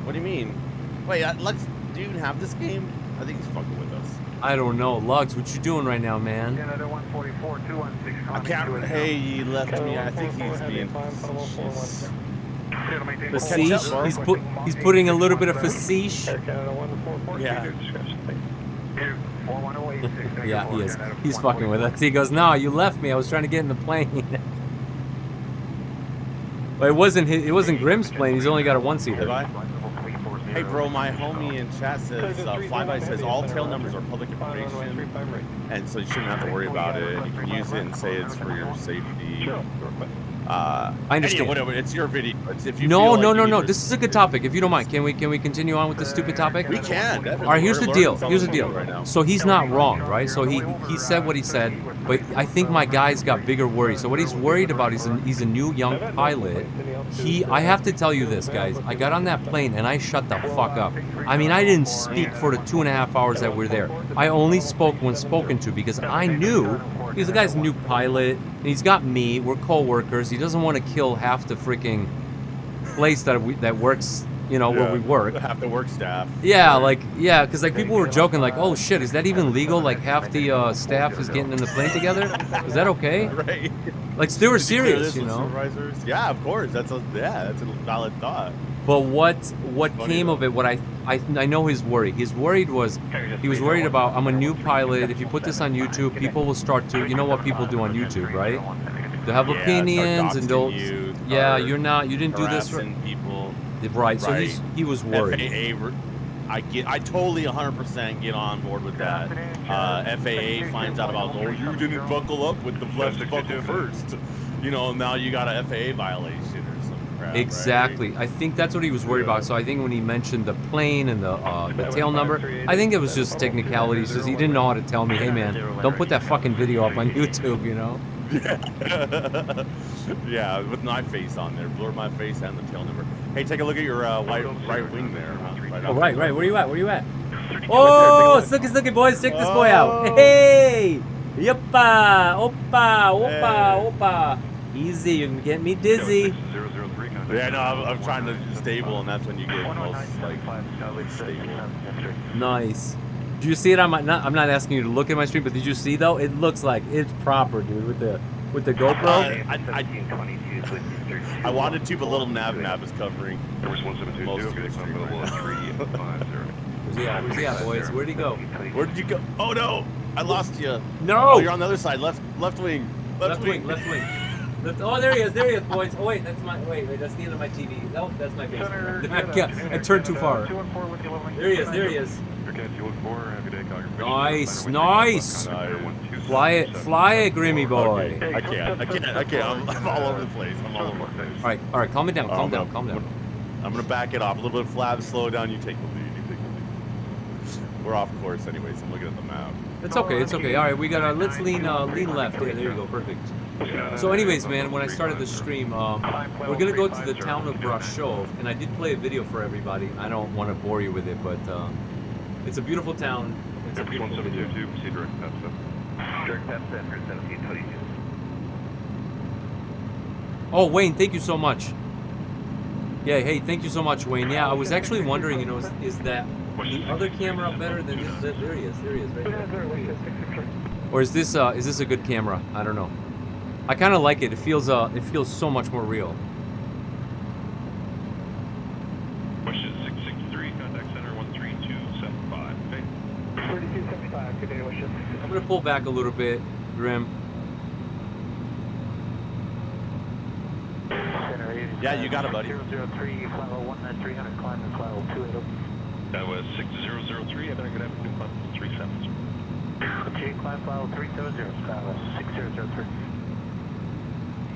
Speaker 7: What do you mean? Wait, Lugs, do you even have this game? I think he's fucking with us.
Speaker 1: I don't know. Lugs, what you doing right now, man?
Speaker 7: I can't. Hey, he left me. I think he's being facetious.
Speaker 1: Facetious? He's putting a little bit of facetious.
Speaker 7: Yeah.
Speaker 1: Yeah, he is. He's fucking with us. He goes, no, you left me. I was trying to get in the plane. But it wasn't Grimm's plane. He's only got a one-seater.
Speaker 7: Hey, bro, my homie in chat says, Flyby says all tail numbers are public information, and so you shouldn't have to worry about it. You can use it and say it's for your safety.
Speaker 1: I understand.
Speaker 7: Anyway, whatever, it's your video. If you
Speaker 1: No.
Speaker 7: to...
Speaker 1: This is a good topic. If you don't mind, can we continue on with this stupid topic?
Speaker 7: We can. Definitely.
Speaker 1: All right, here's the deal.
Speaker 7: Right now.
Speaker 1: So he's not wrong, right? So he said what he said, but I think my guy's got bigger worries. So what he's worried about, he's a new young pilot. I have to tell you this, guys. I got on that plane and I shut the fuck up. I mean, I didn't speak for the 2.5 hours that we're there. I only spoke when spoken to because I knew the guy's a new pilot. And he's got me. We're co-workers. He doesn't want to kill half the freaking place that works, where we work.
Speaker 7: Half the work staff.
Speaker 1: Yeah, because people were joking, like, oh shit, is that even legal? Like half the staff is getting in the plane together? Is that okay?
Speaker 7: Right.
Speaker 1: Like they were serious,
Speaker 7: Supervisors? Yeah, of course. That's a valid thought.
Speaker 1: But what came of it? What I know his worry. He was worried about, I'm a new pilot. If you put this on YouTube, people will start to, you know what people do on YouTube, right? They have opinions and they'll, you didn't do this right.
Speaker 7: People.
Speaker 1: Right. So he was worried.
Speaker 7: I totally 100% get on board with that. FAA finds out about, you didn't buckle up with the left buckle first. Now you got a FAA violation or some crap.
Speaker 1: Exactly.
Speaker 7: Right?
Speaker 1: I think that's what he was worried about. So I think when he mentioned the plane and the tail number, I think it was just technicalities. Because he didn't know how to tell me, hey man, don't put that fucking video up on YouTube,
Speaker 7: Yeah, with my face on there, blur my face and the tail number. Hey, take a look at your right wing there. Huh?
Speaker 1: Right. Where you at? Oh, looky, boys, check this boy out. Hey, yuppa, oppa. Easy, you can get me dizzy.
Speaker 7: Yeah, no, I'm trying to stable, and that's when you get most stable.
Speaker 1: Nice. Did you see it on my? I'm not asking you to look at my stream, but did you see though? It looks like it's proper, dude, with the GoPro.
Speaker 7: I wanted to, but little nav is covering most of the stream right now.
Speaker 1: Where's he at, boys? Where'd he go?
Speaker 7: Where did you go? Oh no, I lost you.
Speaker 1: No.
Speaker 7: Oh, you're on the other side, left wing.
Speaker 1: Left wing. Oh, there he is, boys. Oh wait, that's that's the end of my TV. No, that's my basement. I turned too far. There he is. Nice. Fly it, Grimmy boy.
Speaker 7: I can't. I'm all over the place. All
Speaker 1: right, calm it down, calm down.
Speaker 7: I'm gonna back it off. A little bit of flab, slow down, you take the lead. We're off course anyways, I'm looking at the map.
Speaker 1: It's okay. All right, we got let's lean left. Yeah, there you go, perfect. So anyways, man, when I started the stream, we're gonna go to the town of Brasov, and I did play a video for everybody. I don't want to bore you with it, but it's a beautiful town. It's a beautiful video. Oh, Wayne, thank you so much. Yeah, hey, thank you so much, Wayne. Yeah, I was actually wondering, is that the other camera better than this? There he is, right there. Or is this a good camera? I don't know. I kind of like it. It feels so much more real.
Speaker 12: Question 663, contact center 13275. Okay.
Speaker 2: 3275, good day, wishes.
Speaker 1: I'm gonna pull back a little bit, Grimm.
Speaker 7: Yeah, you got it, buddy.
Speaker 2: 003, 501, 300, climb and fly 280.
Speaker 12: That was 6003, and then I'm going to have a new climb 37.
Speaker 2: Okay, climb file 370, 6003.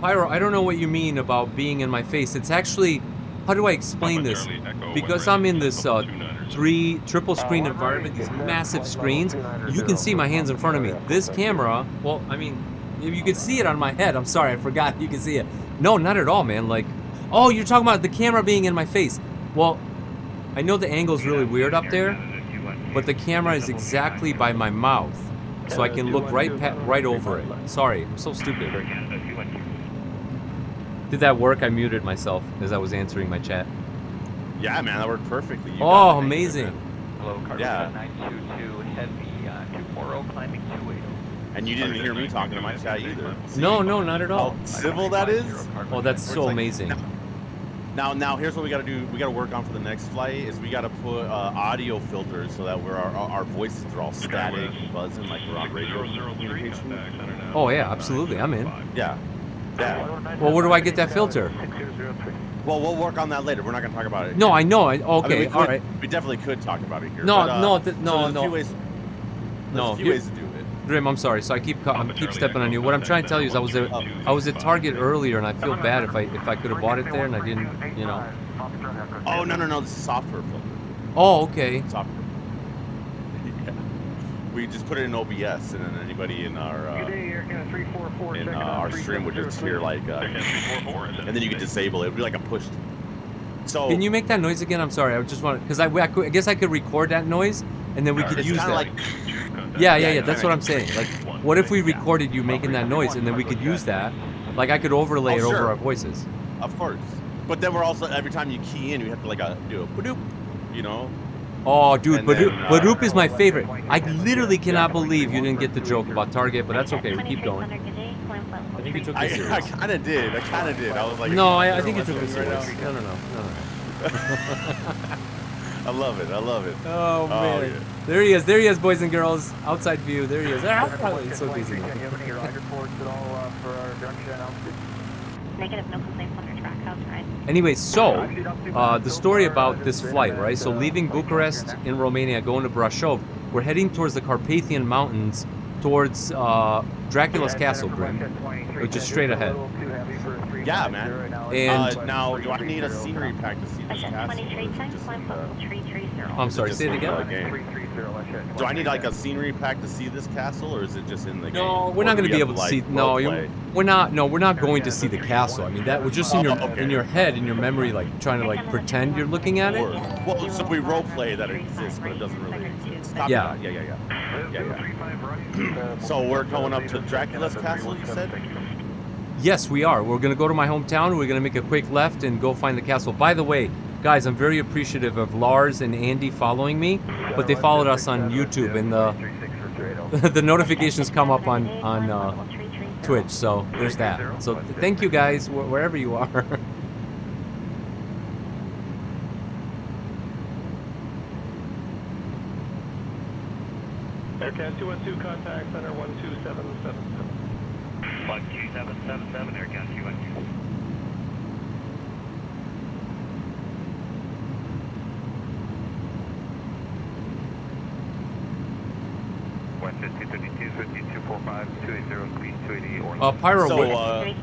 Speaker 1: Pyro, I don't know what you mean about being in my face. It's actually, how do I explain this? Because I'm in this triple screen environment, these massive screens, you can see my hands in front of me. This camera, well, I mean, if you can see it on my head, I'm sorry, I forgot you can see it. No, not at all, man. Like, oh, you're talking about the camera being in my face. Well, I know the angle's really weird up there, but the camera is exactly by my mouth, so I can look right over it. Sorry, I'm so stupid. Did that work? I muted myself as I was answering my chat.
Speaker 7: Yeah, man, that worked perfectly.
Speaker 1: Oh, amazing.
Speaker 2: Hello, Carpathian 922 Heavy 240 climbing 280.
Speaker 7: And you didn't hear me talking to my chat either.
Speaker 1: No, not at all.
Speaker 7: How civil that is?
Speaker 1: Oh, that's so amazing.
Speaker 7: Now here's what we gotta do. We gotta work on for the next flight is we gotta put audio filters so that our voices are all static and buzzing like we're on radio communication.
Speaker 1: Oh yeah, absolutely. I'm in.
Speaker 7: Yeah. Yeah.
Speaker 1: Well, where do I get that filter?
Speaker 7: Well, we'll work on that later. We're not going to talk about it.
Speaker 1: No, I know. Okay,
Speaker 7: I mean,
Speaker 1: all right.
Speaker 7: We definitely could talk about it here.
Speaker 1: No,
Speaker 7: but,
Speaker 1: no,
Speaker 7: so
Speaker 1: no,
Speaker 7: there's
Speaker 1: no.
Speaker 7: a few ways,
Speaker 1: No,
Speaker 7: a few ways to do it.
Speaker 1: Grim, I'm sorry. So I keep stepping on you. What I'm trying to tell you is I was at Target earlier, and I feel bad if I could have bought it there and I didn't, you know.
Speaker 7: Oh no, this is software filter.
Speaker 1: Oh, okay.
Speaker 7: Software. Yeah. We just put it in OBS, and then anybody in our stream would just hear like, and then you could disable it. It would be like a push. So
Speaker 1: can you make that noise again? I'm sorry. I just want because I guess I could record that noise, and then we could use that. Like, yeah. That's what I'm saying. Like, what if we recorded you making that noise, and then we could use that? Like, I could overlay it over our voices.
Speaker 7: Of course. But then we're also, every time you key in, you have to like do a badoop, you know?
Speaker 1: Oh, dude, Badoop is my favorite. I literally cannot believe you didn't get the joke about Target, but that's okay. We keep going. I think you took this serious.
Speaker 7: I kind of did. I was like...
Speaker 1: No, I think you took this serious. No.
Speaker 7: I love it.
Speaker 1: Oh, man.
Speaker 7: Yeah.
Speaker 1: There he is, boys and girls. Outside view. There he is. It's so busy.
Speaker 13: Negative, no complaints on your track house, right?
Speaker 1: Anyway, so the story about this flight, right? So leaving Bucharest in Romania, going to Brasov, we're heading towards the Carpathian Mountains, towards Dracula's castle, Grimm, which is straight ahead.
Speaker 7: Yeah, man.
Speaker 1: And
Speaker 7: now, do I need a scenery pack to see this castle?
Speaker 1: I'm sorry, say it again.
Speaker 7: Do I need like a scenery pack to see this castle, or is it just in the game?
Speaker 1: No, we're not going to be able to see. No, we're not. No, we're not going to see the castle. I mean, that was just in your head, in your memory, like trying to like pretend you're looking at it.
Speaker 7: Well, so we role play that it exists, but it doesn't really exist.
Speaker 1: Yeah.
Speaker 7: So we're going up to Dracula's castle, you said?
Speaker 1: Yes, we are. We're going to go to my hometown. We're going to make a quick left and go find the castle. By the way, guys, I'm very appreciative of Lars and Andy following me, but they followed us on YouTube, and the notifications come up on Twitch, so there's that. So thank you guys, wherever you are.
Speaker 12: Aircat 212, contact center 12777.
Speaker 11: 12777, Aircat 212.
Speaker 1: Pyro,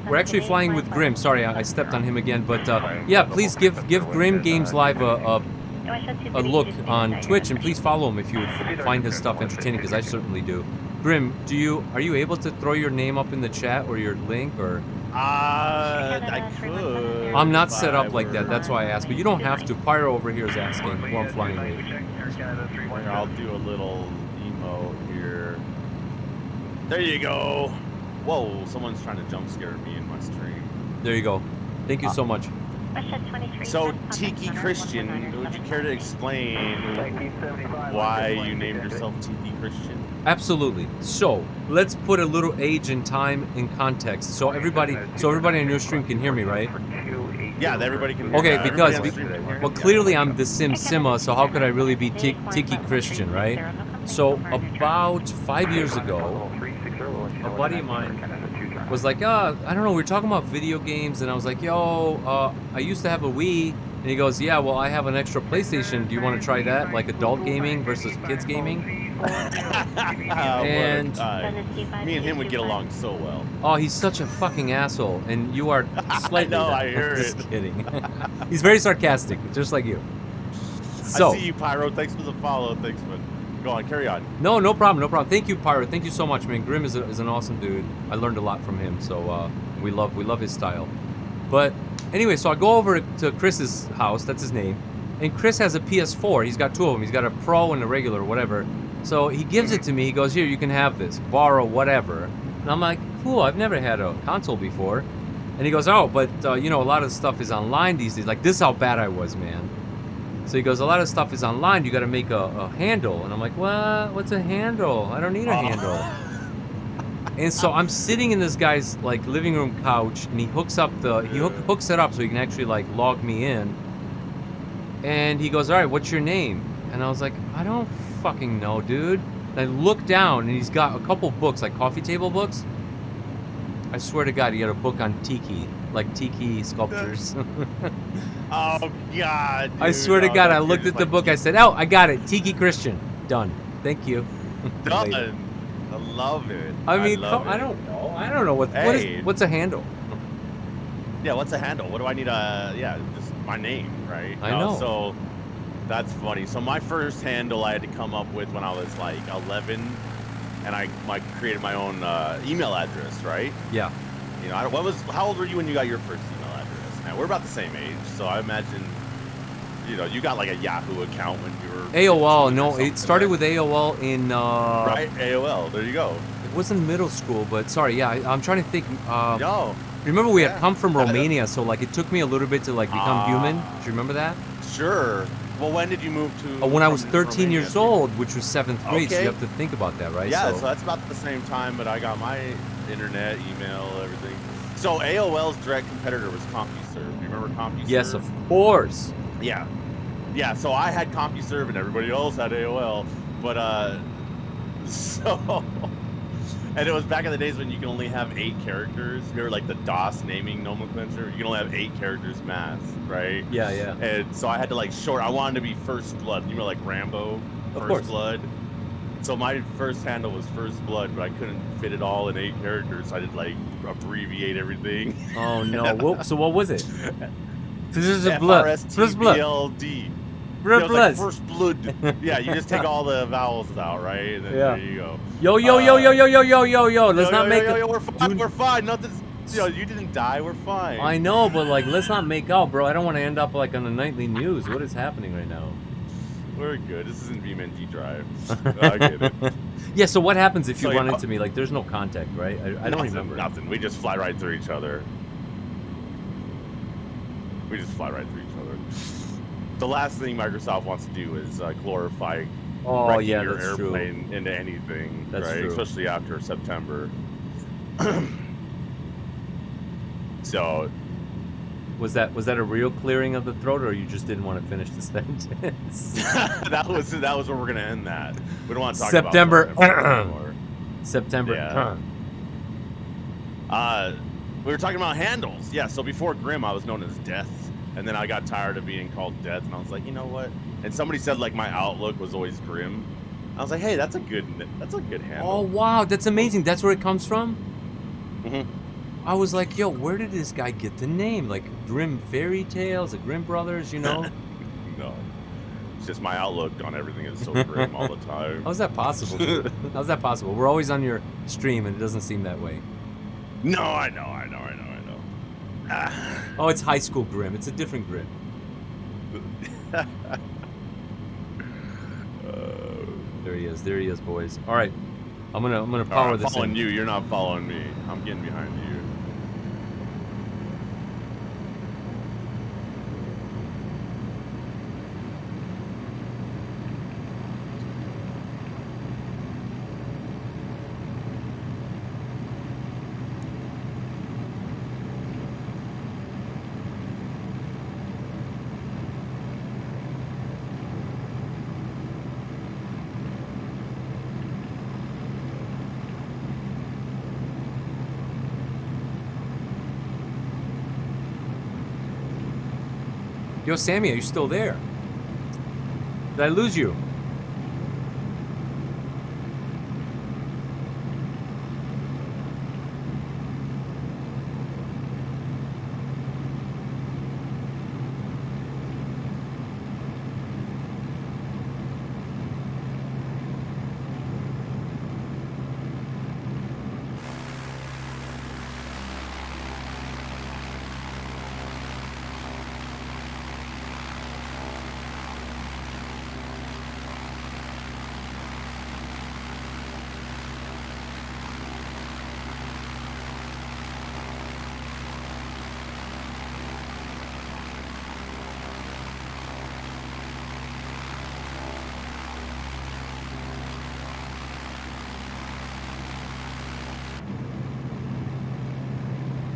Speaker 1: we're actually flying with Grimm. Sorry, I stepped on him again, but yeah, please give Grimm Games Live a look on Twitch, and please follow him if you find his stuff entertaining, because I certainly do. Grimm, are you able to throw your name up in the chat or your link, or?
Speaker 7: I could.
Speaker 1: I'm not set up like that. That's why I asked, but you don't have to. Pyro over here is asking who I'm flying with.
Speaker 7: I'll do a little emo here. There you go. Whoa, someone's trying to jump scare me in my stream.
Speaker 1: There you go. Thank you so much.
Speaker 7: So, Tiki Christian, would you care to explain why you named yourself Tiki Christian?
Speaker 1: Absolutely. So, let's put a little age and time in context. So everybody on your stream can hear me, right?
Speaker 7: Yeah, everybody can hear
Speaker 1: Okay,
Speaker 7: me.
Speaker 1: because well, clearly I'm the Sima, so how could I really be Tiki Christian, right? So about 5 years ago, a buddy of mine was like, I don't know, we were talking about video games, and I was like, yo, I used to have a Wii, and he goes, yeah, well, I have an extra PlayStation, do you want to try that? Like adult gaming versus kids gaming? And
Speaker 7: me and him would get along so well.
Speaker 1: Oh, he's such a fucking asshole, and you are slightly.
Speaker 7: I know, I heard
Speaker 1: Just kidding. He's very sarcastic, just like you. So,
Speaker 7: I see you, Pyro. Thanks for the follow. Thanks, man. Go on, carry on.
Speaker 1: No problem. Thank you, Pyro. Thank you so much, man. Grimm is an awesome dude. I learned a lot from him, so we love his style. But anyway, so I go over to Chris's house. That's his name. And Chris has a PS4. He's got two of them. He's got a Pro and a regular, whatever. So he gives it to me. He goes, here, you can have this. Borrow whatever. And I'm like, cool, I've never had a console before. And he goes, oh, but, you know, a lot of stuff is online these days. Like, this is how bad I was, man. So he goes, a lot of stuff is online. You got to make a handle. And I'm like, what? What's a handle? I don't need a handle. And so I'm sitting in this guy's, like, living room couch, and he hooks up hooks it up so he can actually, like, log me in. And he goes, all right, what's your name? And I was like, I don't fucking know, dude. And I look down, and he's got a couple books, like coffee table books. I swear to God, you got a book on tiki, like tiki sculptures.
Speaker 7: Oh God! Dude.
Speaker 1: I swear to God, I looked at the book. I said, "Oh, I got it. Tiki Christian. Done. Thank you."
Speaker 7: Done.
Speaker 1: Later.
Speaker 7: I love it.
Speaker 1: I mean,
Speaker 7: love
Speaker 1: I
Speaker 7: it.
Speaker 1: don't know. I don't know what's a handle.
Speaker 7: Yeah, what's a handle? What do I need? Yeah, just my name, right?
Speaker 1: I know.
Speaker 7: So that's funny. So my first handle I had to come up with when I was like 11, and I created my own email address, right?
Speaker 1: Yeah.
Speaker 7: You know, how old were you when you got your first email address? Man, we're about the same age, so I imagine, you know, you got like a Yahoo account when you were
Speaker 1: AOL. No, it started with AOL in.
Speaker 7: Right, AOL. There you go.
Speaker 1: It wasn't middle school, but sorry. Yeah, I'm trying to think.
Speaker 7: No.
Speaker 1: Remember, we had come from Romania, so like it took me a little bit to like become human. Do you remember that?
Speaker 7: Sure. Well, when did you move to?
Speaker 1: When I was 13 years old, which was 7th grade, so you have to think about that, right?
Speaker 7: Yeah, so that's about the same time, but I got my internet, email, everything. So AOL's direct competitor was CompuServe. Do you remember CompuServe?
Speaker 1: Yes, of course.
Speaker 7: Yeah. Yeah, so I had CompuServe and everybody else had AOL, but and it was back in the days when you can only have 8 characters. You were like the DOS naming nomenclature. You can only have 8 characters max, right?
Speaker 1: Yeah, yeah.
Speaker 7: And so I had to like I wanted to be First Blood. You know, like Rambo, First Blood. So my first handle was First Blood, but I couldn't fit it all in 8 characters. So I did like abbreviate everything.
Speaker 1: Oh no! So what was it? This is a blood. First blood.
Speaker 7: FRSTBLD.
Speaker 1: First blood.
Speaker 7: Like First Blood. Yeah, you just take all the vowels out, right? And then there you go.
Speaker 1: Yo. Let's not make.
Speaker 7: We're fine. We're fine. Nothing's. You know, you didn't die. We're fine.
Speaker 1: I know, but like, let's not make out, bro. I don't want to end up like on the nightly news. What is happening right now?
Speaker 7: We're good. This isn't BMNT Drive. I get it.
Speaker 1: Yeah. So what happens if you run into me? Like, there's no contact, right? I don't remember.
Speaker 7: Nothing. We just fly right through each other. We just fly right through each other. The last thing Microsoft wants to do is glorify wrecking your airplane into anything,
Speaker 1: that's
Speaker 7: right?
Speaker 1: true.
Speaker 7: Especially after September. So,
Speaker 1: was that a real clearing of the throat, or you just didn't want to finish the sentence?
Speaker 7: that was where we're gonna end that. We don't want to talk
Speaker 1: September
Speaker 7: about anymore.
Speaker 1: September.
Speaker 7: Yeah. We were talking about handles. Yeah. So before Grimm, I was known as Death. And then I got tired of being called Death, and I was like, you know what? And somebody said like my outlook was always Grimm. I was like, hey, that's a good handle.
Speaker 1: Oh wow, that's amazing. That's where it comes from.
Speaker 7: Mm-hmm.
Speaker 1: I was like, yo, where did this guy get the name? Like Grimm fairy tales, the Grimm brothers, you know?
Speaker 7: No, it's just my outlook on everything is so grim all the time.
Speaker 1: How's that possible? Dude? How's that possible? We're always on your stream, and it doesn't seem that way.
Speaker 7: No, I know.
Speaker 1: Oh, it's high school Grimm. It's a different Grimm. There he is, boys. All right, I'm gonna power this.
Speaker 7: I'm following
Speaker 1: in.
Speaker 7: you. You're not following me. I'm getting behind you.
Speaker 1: Yo, Sammy, are you still there? Did I lose you?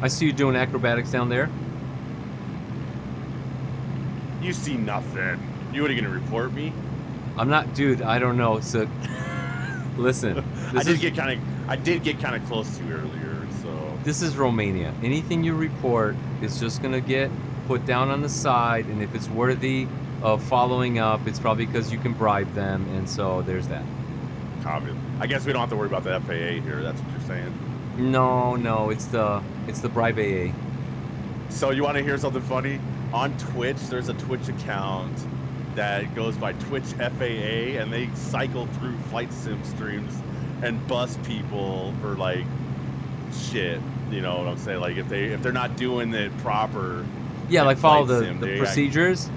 Speaker 1: I see you doing acrobatics down there.
Speaker 7: You see nothing. You what, are you gonna report me?
Speaker 1: I'm not, dude. I don't know. So, listen.
Speaker 7: I did get kind of close to you earlier, so.
Speaker 1: this is Romania. Anything you report is just gonna get put down on the side, and if it's worthy of following up, it's probably because you can bribe them, and so there's that.
Speaker 7: Obvious. I guess we don't have to worry about the FAA here. That's what you're saying.
Speaker 1: No, it's the bribe AA.
Speaker 7: So you want to hear something funny? On Twitch, there's a Twitch account that goes by Twitch FAA, and they cycle through flight sim streams and bust people for like shit. You know what I'm saying? Like if they're not doing it proper.
Speaker 1: Yeah, like follow
Speaker 7: sim,
Speaker 1: the procedures.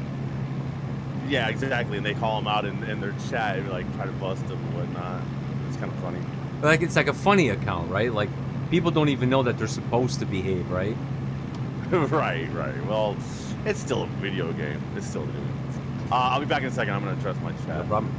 Speaker 7: Yeah, exactly. And they call them out in their chat and like try to bust them and whatnot. It's kind of funny.
Speaker 1: Like it's like a funny account, right? Like people don't even know that they're supposed to behave, right?
Speaker 7: Right. Well, it's still a video game. It's still a video game. I'll be back in a second. I'm going to address my chat.
Speaker 1: No problem.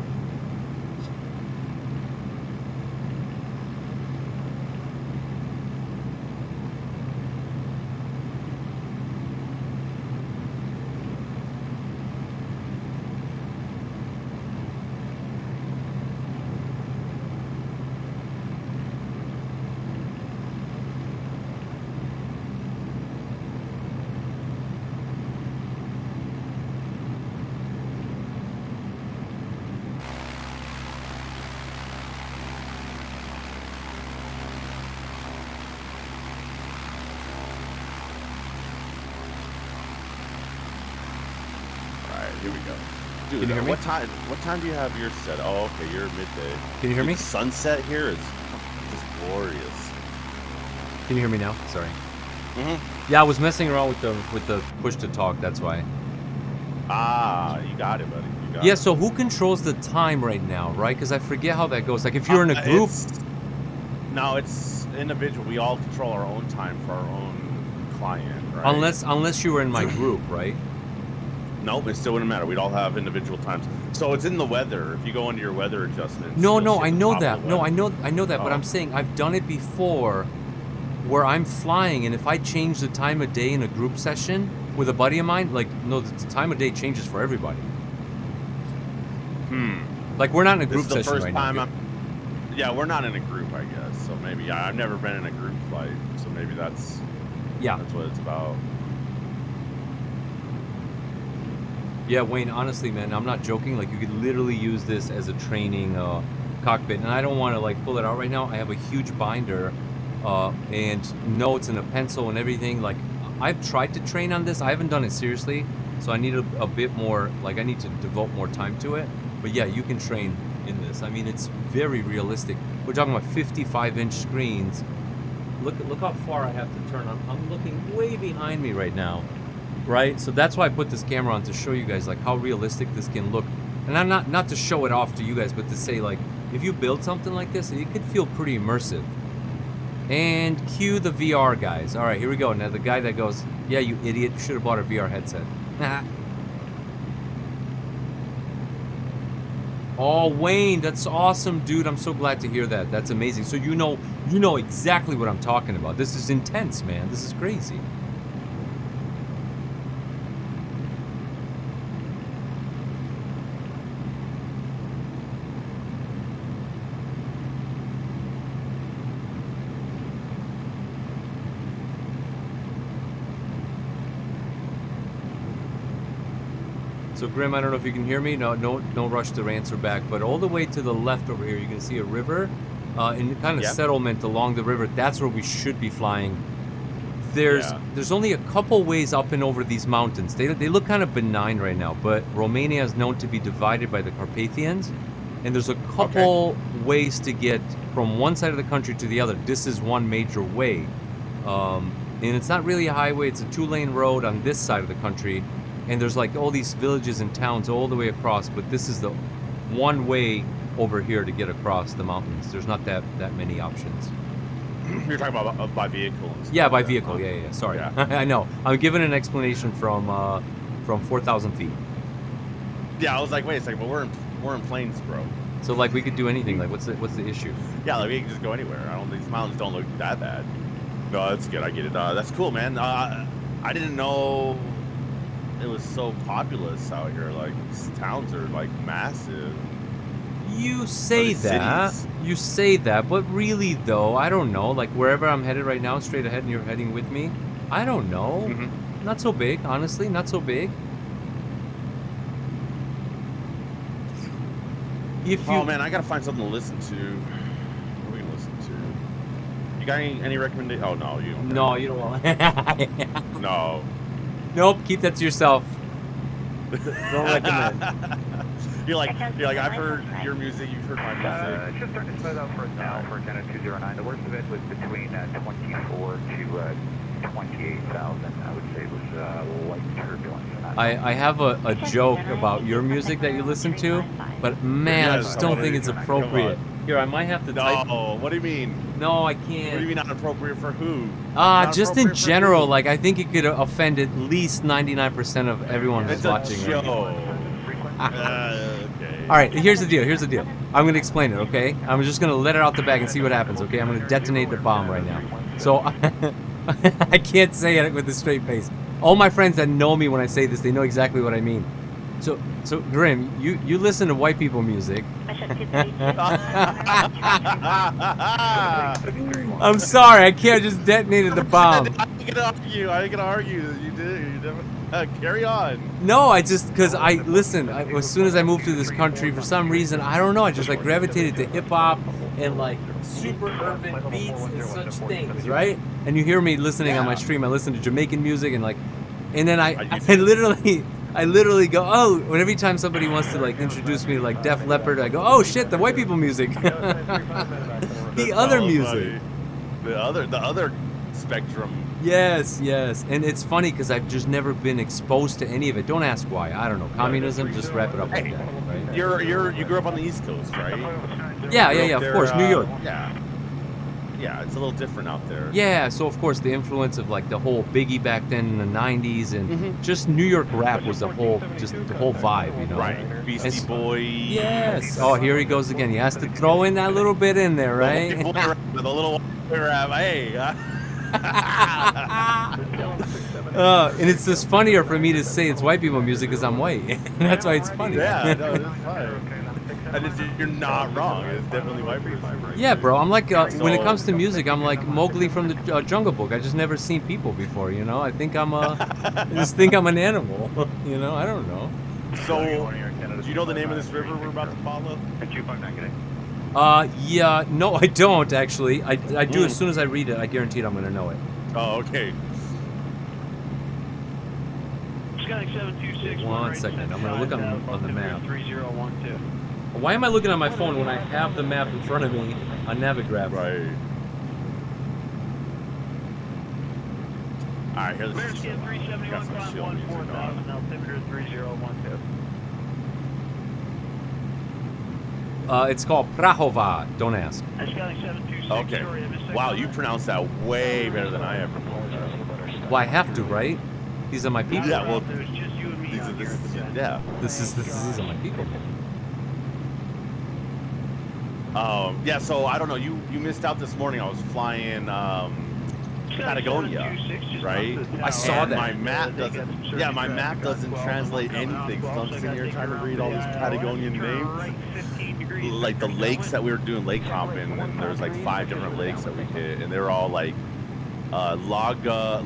Speaker 7: Here we go. Dude,
Speaker 1: Can you hear me?
Speaker 7: What time do you have yours set? Oh, okay, you're midday.
Speaker 1: Can you hear me?
Speaker 7: The sunset here is just glorious.
Speaker 1: Can you hear me now? Sorry.
Speaker 7: Mm-hmm.
Speaker 1: Yeah, I was messing around with the push to talk. That's why.
Speaker 7: Ah, you got it, buddy. You got
Speaker 1: Yeah.
Speaker 7: it.
Speaker 1: So who controls the time right now, right? Because I forget how that goes. Like if you're in a group.
Speaker 7: No, it's individual. We all control our own time for our own client, right?
Speaker 1: Unless you were in my group, right?
Speaker 7: Nope, it still wouldn't matter. We'd all have individual times. So it's in the weather. If you go into your weather adjustments.
Speaker 1: No,
Speaker 7: you'll see
Speaker 1: I
Speaker 7: at the
Speaker 1: know
Speaker 7: top
Speaker 1: that.
Speaker 7: of the
Speaker 1: No,
Speaker 7: weather.
Speaker 1: I know that. But
Speaker 7: Oh.
Speaker 1: I'm saying I've done it before, where I'm flying, and if I change the time of day in a group session with a buddy of mine, like no, the time of day changes for everybody. Like we're not in a group
Speaker 7: This is the
Speaker 1: session
Speaker 7: first
Speaker 1: right
Speaker 7: time
Speaker 1: now.
Speaker 7: Yeah, we're not in a group, I guess. So maybe I've never been in a group flight, so maybe that's what it's about.
Speaker 1: Yeah, Wayne, honestly, man, I'm not joking. Like, you could literally use this as a training cockpit. And I don't want to, like, pull it out right now. I have a huge binder and notes and a pencil and everything. Like, I've tried to train on this. I haven't done it seriously. So I need a bit more, like, I need to devote more time to it. But, yeah, you can train in this. I mean, it's very realistic. We're talking about 55-inch screens. Look how far I have to turn. I'm looking way behind me right now. Right, so that's why I put this camera on, to show you guys like how realistic this can look. And I'm not to show it off to you guys, but to say like if you build something like this, it could feel pretty immersive. And cue the VR guys. All right, here we go. Now the guy that goes, "Yeah, you idiot! You should have bought a VR headset." Oh, Wayne, that's awesome, dude. I'm so glad to hear that. That's amazing. So you know exactly what I'm talking about. This is intense, man. This is crazy. So Grimm, I don't know if you can hear me. No rush to answer back. But all the way to the left over here, you can see a river, and kind of settlement along the river. That's where we should be flying. There's only a couple ways up and over these mountains. They look kind of benign right now, but Romania is known to be divided by the Carpathians, and there's a couple ways to get from one side of the country to the other. This is one major way, and it's not really a highway. It's a 2-lane road on this side of the country. And there's like all these villages and towns all the way across, but this is the one way over here to get across the mountains. There's not that many options.
Speaker 7: You're talking about by vehicle and stuff.
Speaker 1: Yeah, by vehicle. Yeah. Sorry.
Speaker 7: Yeah.
Speaker 1: I know. I'm giving an explanation from 4,000 feet.
Speaker 7: Yeah, I was like, wait a second, but we're in plains, bro.
Speaker 1: So like we could do anything. Like what's the issue?
Speaker 7: Yeah, like we can just go anywhere. These mountains don't look that bad. No, that's good. I get it. That's cool, man. I didn't know it was so populous out here. Like these towns are like massive.
Speaker 1: You say
Speaker 7: the
Speaker 1: that.
Speaker 7: cities.
Speaker 1: You say that, but really though, I don't know. Like wherever I'm headed right now, straight ahead, and you're heading with me, I don't know. Not so big, honestly. Not so big. If you...
Speaker 7: Oh man, I gotta find something to listen to. What are we gonna listen to? You got any recommendation? Oh no, you don't.
Speaker 1: No, you don't want.
Speaker 7: No.
Speaker 1: Nope. Keep that to yourself. Don't recommend.
Speaker 7: You're like, I've heard your music, you've heard my music.
Speaker 2: It's just starting to slow down for us now for China 209. The worst of it was between 24 to 28,000. I would say it was light turbulence.
Speaker 1: I have a joke about your music that you listen to, but man, I just don't think it's appropriate. Here, I might have to type.
Speaker 7: No, what do you mean?
Speaker 1: No, I can't.
Speaker 7: What do you mean not appropriate for who?
Speaker 1: Just in general, like I think it could offend at least 99% of everyone who's watching.
Speaker 7: It's a joke.
Speaker 1: Okay. All right, here's the deal. I'm gonna explain it, okay? I'm just gonna let it out the bag and see what happens, okay? I'm gonna detonate the bomb right now. So I can't say it with a straight face. All my friends that know me when I say this, they know exactly what I mean. So Grimm, you listen to white people music. I'm sorry, I can't just detonated the bomb.
Speaker 7: I ain't gonna argue. You did. Carry on.
Speaker 1: No, I just because as soon as I moved to this country, for some reason, I don't know, I just like gravitated to hip hop and like super urban beats and such things, right? And you hear me listening on my stream. I listen to Jamaican music and then I literally go, oh, when every time somebody wants to like introduce me to like Def Leppard, I go, oh shit, the white people music. The other music.
Speaker 7: The other spectrum.
Speaker 1: Yes, and it's funny because I've just never been exposed to any of it. Don't ask why. I don't know. Communism, just wrap it up like that, right?
Speaker 7: You grew up on the East Coast, right?
Speaker 1: Yeah, of course, New York.
Speaker 7: Yeah, it's a little different out there.
Speaker 1: Yeah, so of course the influence of like the whole Biggie back then in the 90s and just New York rap was the whole vibe, you know?
Speaker 7: Right, Beastie Boys.
Speaker 1: Yes. Oh, here he goes again. He has to throw in that little bit in there, right?
Speaker 7: With a little rap, hey.
Speaker 1: And it's just funnier for me to say it's white people music because I'm white. That's why it's funny.
Speaker 7: Yeah, no, it's fine. And you're not wrong. It's definitely white people.
Speaker 1: Yeah, bro. I'm like, when it comes to music, I'm like Mowgli from the Jungle Book. I just never seen people before, you know? I think I just think I'm an animal, you know? I don't know.
Speaker 7: So, do you know the name of this river we're about to follow?
Speaker 1: Yeah, no, I don't actually. I do as soon as I read it. I guarantee I'm gonna know it.
Speaker 7: Oh, okay.
Speaker 1: One second, I'm gonna look on the map. Why am I looking at my phone when I have the map in front of me on Navigraph?
Speaker 7: Right. All right, here. Got some chill music on.
Speaker 1: It's called Prahova. Don't ask.
Speaker 7: Okay. Wow, you pronounce that way better than I ever will.
Speaker 1: Well, I have to, right? These are my people.
Speaker 7: Yeah. Well, these Yeah. So I don't know. You missed out this morning. I was flying Patagonia, right?
Speaker 1: I saw that.
Speaker 7: My map doesn't. Yeah, my map doesn't translate anything. So I'm sitting here trying to read all these Patagonian names. Like the lakes that we were doing lake hopping, and there was like 5 different lakes that we hit, and they were all like Lago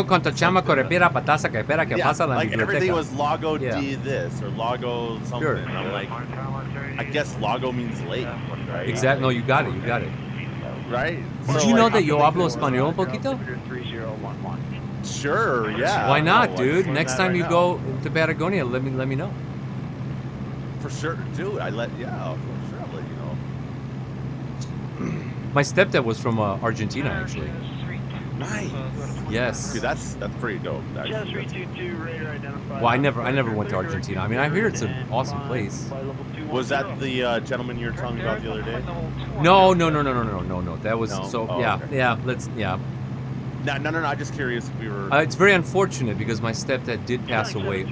Speaker 1: Contachama Correpira Patasa Caipera que pasa la
Speaker 7: like everything
Speaker 1: biblioteca.
Speaker 7: was Lago di this or Lago something.
Speaker 1: Sure.
Speaker 7: And I'm like, I guess Lago means lake, right?
Speaker 1: Exactly. No, you got it.
Speaker 7: Right?
Speaker 1: Did you know that yo hablo español un poquito?
Speaker 7: Sure, yeah.
Speaker 1: Why not, dude? Next time you go to Patagonia, let me know.
Speaker 7: For sure, dude. For sure, I'll let you know.
Speaker 1: My stepdad was from Argentina, actually.
Speaker 7: Nice.
Speaker 1: Yes.
Speaker 7: Dude, that's pretty dope.
Speaker 1: Well, I never went to Argentina. I mean, I hear it's an awesome place.
Speaker 7: Was that the gentleman you were telling me about the other day?
Speaker 1: No. That was
Speaker 7: No?
Speaker 1: so.
Speaker 7: Oh,
Speaker 1: yeah,
Speaker 7: okay.
Speaker 1: yeah.
Speaker 7: No. I'm just curious if we were.
Speaker 1: It's very unfortunate because my stepdad did pass away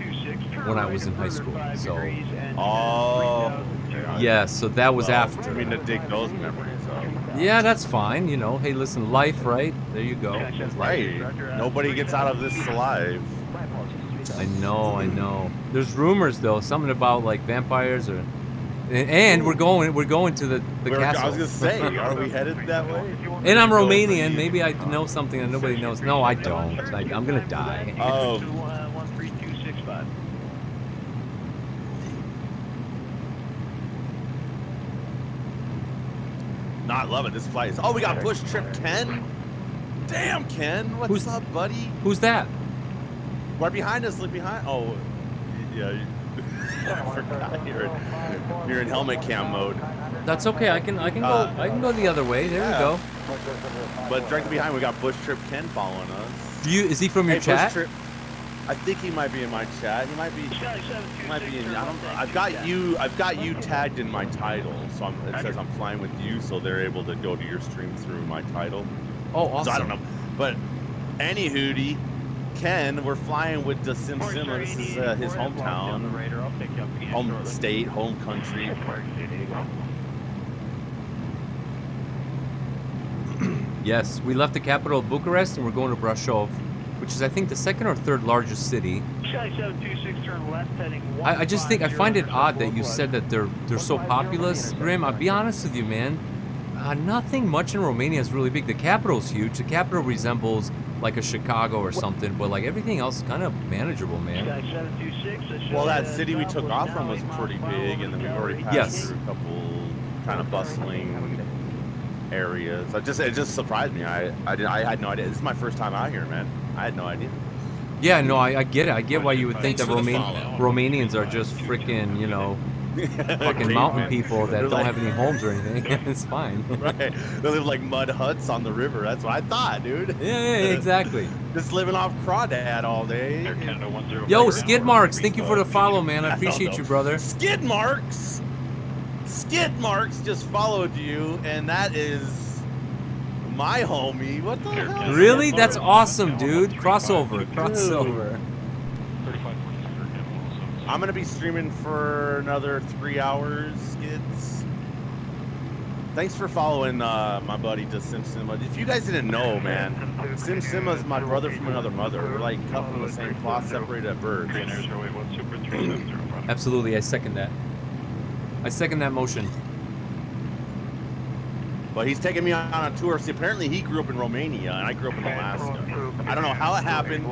Speaker 1: when I was in high school. So.
Speaker 7: Oh.
Speaker 1: Yeah, so that was after.
Speaker 7: I mean, to dig those memories up.
Speaker 1: Yeah, that's fine. You know, hey, listen, life, right? There you go.
Speaker 7: Right. Nobody gets out of this alive.
Speaker 1: I know. There's rumors though, something about like vampires or And we're going to the castle.
Speaker 7: I was gonna say, are we headed that way?
Speaker 1: And I'm Romanian. Maybe I know something that nobody knows. No, I don't. Like, I'm gonna die.
Speaker 7: Oh.
Speaker 12: 13265.
Speaker 7: Not loving this flight. Oh, we got Bush Trip Ken. Damn, Ken. What's up, buddy?
Speaker 1: Who's that?
Speaker 7: Right behind us. Look behind. Oh, yeah. I forgot you're in helmet cam mode.
Speaker 1: That's okay. I can go the other way. There we go.
Speaker 7: But directly behind, we got Bush Trip Ken following us.
Speaker 1: Is he from your chat?
Speaker 7: Bush Trip, I think he might be in my chat. He might be. In. I don't. I've got you tagged in my title, so it says I'm flying with you, so they're able to go to your stream through my title.
Speaker 1: Oh, awesome.
Speaker 7: So I don't know, but any hootie. Ken, we're flying with the Sim Simmer. This is his hometown, home state, home country.
Speaker 1: Yes, we left the capital of Bucharest and we're going to Brasov, which is I think the second or third largest city. I just think I find it odd that you said that they're so populous, Grimm. I'll be honest with you, man. Nothing much in Romania is really big. The capital's huge. The capital resembles like a Chicago or something, but like everything else is kind of manageable, man.
Speaker 7: Well, that city we took off from was pretty big, and then we've already passed through a couple kind of bustling areas. It just surprised me. I had no idea. This is my first time out here, man. I had no idea.
Speaker 1: Yeah, no, I get it. I get why you would think that Romanians are just freaking, you know, fucking mountain people that don't have any homes or anything. It's fine.
Speaker 7: Right. They live like mud huts on the river. That's what I thought, dude.
Speaker 1: Yeah, exactly.
Speaker 7: Just living off crawdad all day.
Speaker 1: Yo, Skid Marks, thank you for the follow, man. I appreciate you, brother.
Speaker 7: Skid Marks just followed you, and that is my homie. What the hell?
Speaker 1: Really? That's awesome, dude. Crossover.
Speaker 7: I'm gonna be streaming for another 3 hours, Skids. Thanks for following my buddy to Sim Simma. If you guys didn't know, man, Sim Simma is my brother from another mother. We're like cut from the same cloth, separated at birth.
Speaker 1: Absolutely, I second that. I second that motion.
Speaker 7: But he's taking me on a tour. See, apparently he grew up in Romania, and I grew up in Alaska. I don't know how it happened.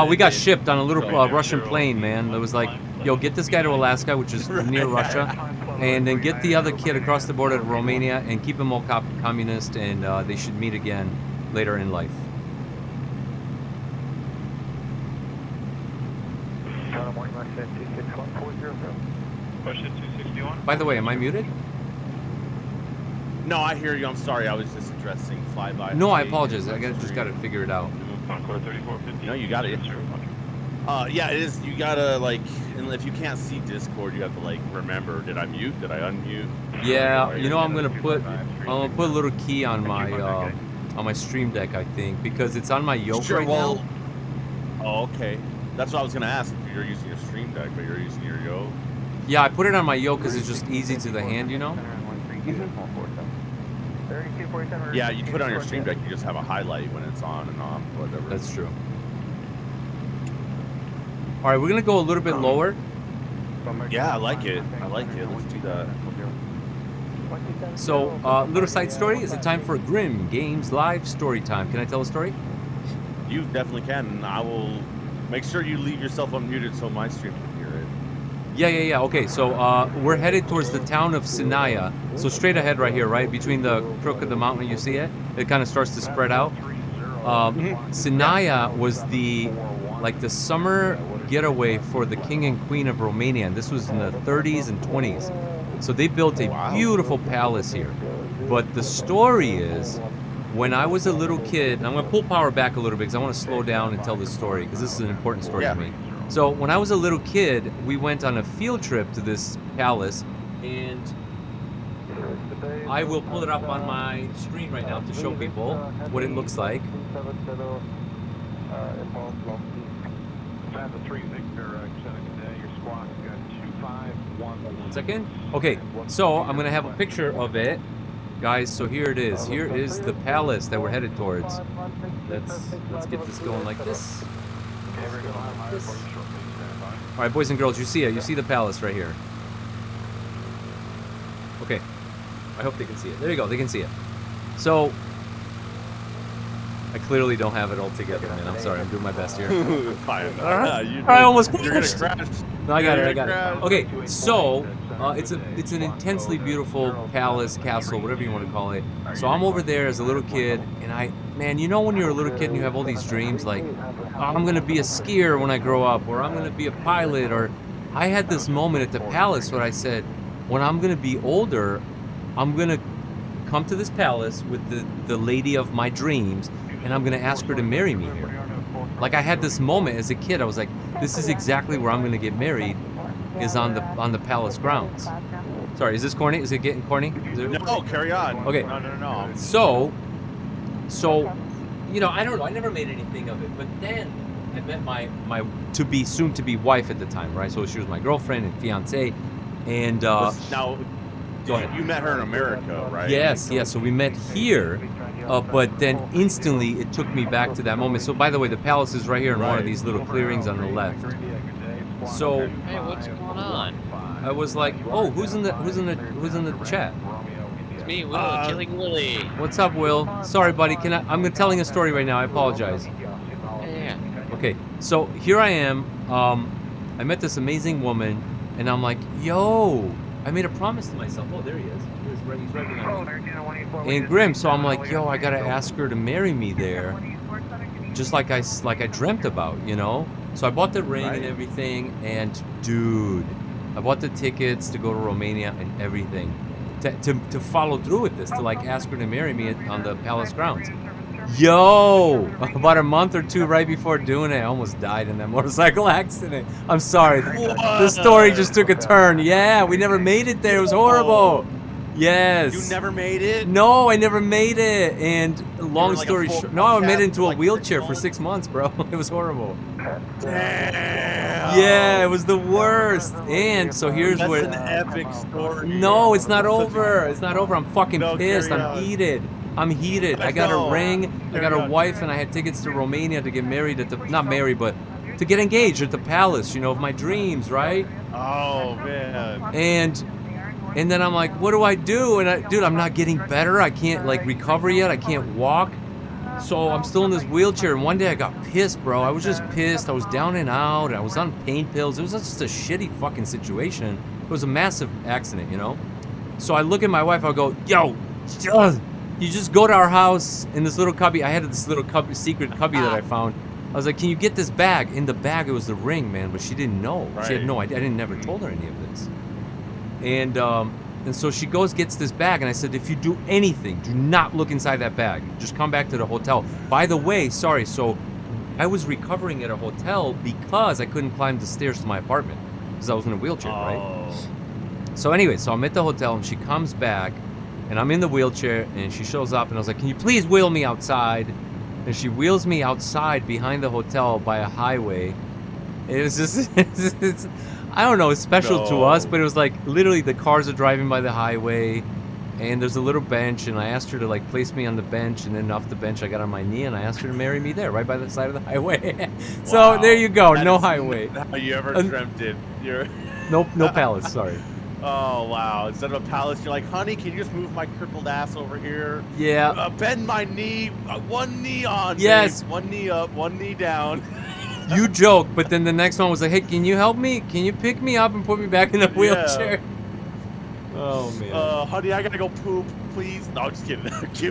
Speaker 1: We got shipped on a little Russian plane, man. It was like, yo, get this guy to Alaska, which is near Russia, and then get the other kid across the border to Romania and keep them all communist, and they should meet again later in life. By the way, am I muted?
Speaker 7: No, I hear you. I'm sorry. I was just addressing flyby.
Speaker 1: No, I apologize. I just got to figure it out.
Speaker 7: No, you got it. Yeah, it is. You gotta like, and if you can't see Discord, you have to like remember. Did I mute? Did I unmute?
Speaker 1: Yeah, you know, I'm gonna put a little key on my Stream Deck, I think, because it's on my yoke right now.
Speaker 7: Oh, okay. That's what I was gonna ask. If you're using your Stream Deck, but you're using your yoke.
Speaker 1: Yeah, I put it on my yoke because it's just easy to the hand, you know.
Speaker 7: Yeah, you put it on your Stream Deck, you just have a highlight when it's on and off, whatever.
Speaker 1: That's true. All right, we're gonna go a little bit lower.
Speaker 7: Yeah, I like it. Let's do that.
Speaker 1: So, little side story. Is it time for Grimm Games Live story time? Can I tell a story?
Speaker 7: You definitely can. And I will make sure you leave yourself unmuted so my stream can hear it.
Speaker 1: Yeah. Okay, so we're headed towards the town of Sinaia. So straight ahead right here, right? Between the crook of the mountain, you see it? It kind of starts to spread out. Sinaia was the summer getaway for the king and queen of Romania. And this was in the 30s and 20s. So they built a beautiful palace here. But the story is, when I was a little kid, and I'm going to pull power back a little bit because I want to slow down and tell this story because this is an important story to me. So when I was a little kid, we went on a field trip to this palace, and I will pull it up on my screen right now to show people what it looks like. One second. Okay, so I'm going to have a picture of it. Guys, so here it is. Here is the palace that we're headed towards. Let's get this going like this. All right, boys and girls, you see it. You see the palace right here. I hope they can see it. There you go. They can see it. So, I clearly don't have it all together, man. I'm sorry. I'm doing my best here.
Speaker 7: Fine.
Speaker 1: I almost
Speaker 7: You're gonna
Speaker 1: crashed.
Speaker 7: crash.
Speaker 1: No, I got it. I got it. Okay, so it's an intensely beautiful palace, castle, whatever you want to call it. So I'm over there as a little kid, and man, you know when you're a little kid and you have all these dreams like, oh, I'm gonna be a skier when I grow up, or I'm gonna be a pilot, or I had this moment at the palace where I said, when I'm gonna be older, I'm gonna come to this palace with the lady of my dreams, and I'm gonna ask her to marry me here. Like I had this moment as a kid. I was like, this is exactly where I'm going to get married, is on the palace grounds. Sorry, is this corny? Is it getting corny?
Speaker 7: No, carry on.
Speaker 1: Okay.
Speaker 7: No.
Speaker 1: So, you know, I don't know. I never made anything of it. But then I met my soon to be wife at the time, right? So she was my girlfriend and fiance, and
Speaker 7: now,
Speaker 1: go ahead.
Speaker 7: You met her in America, right?
Speaker 1: Yes. So we met here. But then instantly it took me back to that moment. So by the way, the palace is right here in one of these little clearings on the left. So
Speaker 14: hey, what's going on?
Speaker 1: I was like, oh, who's in the chat?
Speaker 14: It's me, Will, Killing Willie.
Speaker 1: What's up, Will? Sorry, buddy. I'm telling a story right now. I apologize.
Speaker 14: Yeah.
Speaker 1: Okay, so here I am. I met this amazing woman, and I'm like, yo, I made a promise to myself. Oh, there he is. He's right behind me. And Grimm, so I'm like, yo, I gotta ask her to marry me there, just like I dreamt about, you know. So I bought the ring and everything, and dude, I bought the tickets to go to Romania and everything, to follow through with this, to like ask her to marry me on the palace grounds. Yo, about a month or two right before doing it, I almost died in that motorcycle accident. I'm sorry. The story just took a turn. Yeah, we never made it there. It was horrible. Yes.
Speaker 7: You never made it?
Speaker 1: No, I never made it. And long story short, no, I made it into a wheelchair for 6 months, bro. It was horrible.
Speaker 7: Damn.
Speaker 1: Yeah, it was the worst. And so here's
Speaker 7: That's
Speaker 1: what.
Speaker 7: an epic story.
Speaker 1: No, it's not over. It's not over. I'm fucking pissed.
Speaker 7: carry
Speaker 1: I'm
Speaker 7: on.
Speaker 1: heated. I'm heated. I got a ring. I got a wife, and I had tickets to Romania to get married at the not married, but to get engaged at the palace. You know, of my dreams, right?
Speaker 7: Oh man.
Speaker 1: And then I'm like, what do I do? And dude, I'm not getting better. I can't like recover yet. I can't walk. So I'm still in this wheelchair. And one day I got pissed, bro. I was just pissed. I was down and out. I was on pain pills. It was just a shitty fucking situation. It was a massive accident, you know? So I look at my wife. I go, yo, you just go to our house in this little cubby. I had this little cubby, secret cubby that I found. I was like, can you get this bag? In the bag, it was the ring, man. But she didn't know.
Speaker 7: Right.
Speaker 1: She had no idea. I never told her any of this. And so she goes, gets this bag, and I said, if you do anything, do not look inside that bag. Just come back to the hotel. By the way, sorry, so I was recovering at a hotel because I couldn't climb the stairs to my apartment because I was in a wheelchair, right? So anyway, so I'm at the hotel, and she comes back, and I'm in the wheelchair, and she shows up, and I was like, can you please wheel me outside? And she wheels me outside behind the hotel by a highway. It was just, it's I don't know, it's special to us, but it was like literally the cars are driving by the highway, and there's a little bench, and I asked her to like place me on the bench, and then off the bench I got on my knee, and I asked her to marry me there, right by the side of the highway. So there you go, no highway.
Speaker 7: How you ever dreamt it? You're
Speaker 1: no palace, sorry.
Speaker 7: Oh wow! Instead of a palace, you're like, honey, can you just move my crippled ass over here?
Speaker 1: Yeah.
Speaker 7: Bend my knee, one knee on.
Speaker 1: Yes.
Speaker 7: Babe. One knee up, one knee down.
Speaker 1: You joke, but then the next one was like, hey, can you help me? Can you pick me up and put me back in the wheelchair? Yeah. Oh, man.
Speaker 7: Honey, I gotta go poop, please. No, I'm just kidding.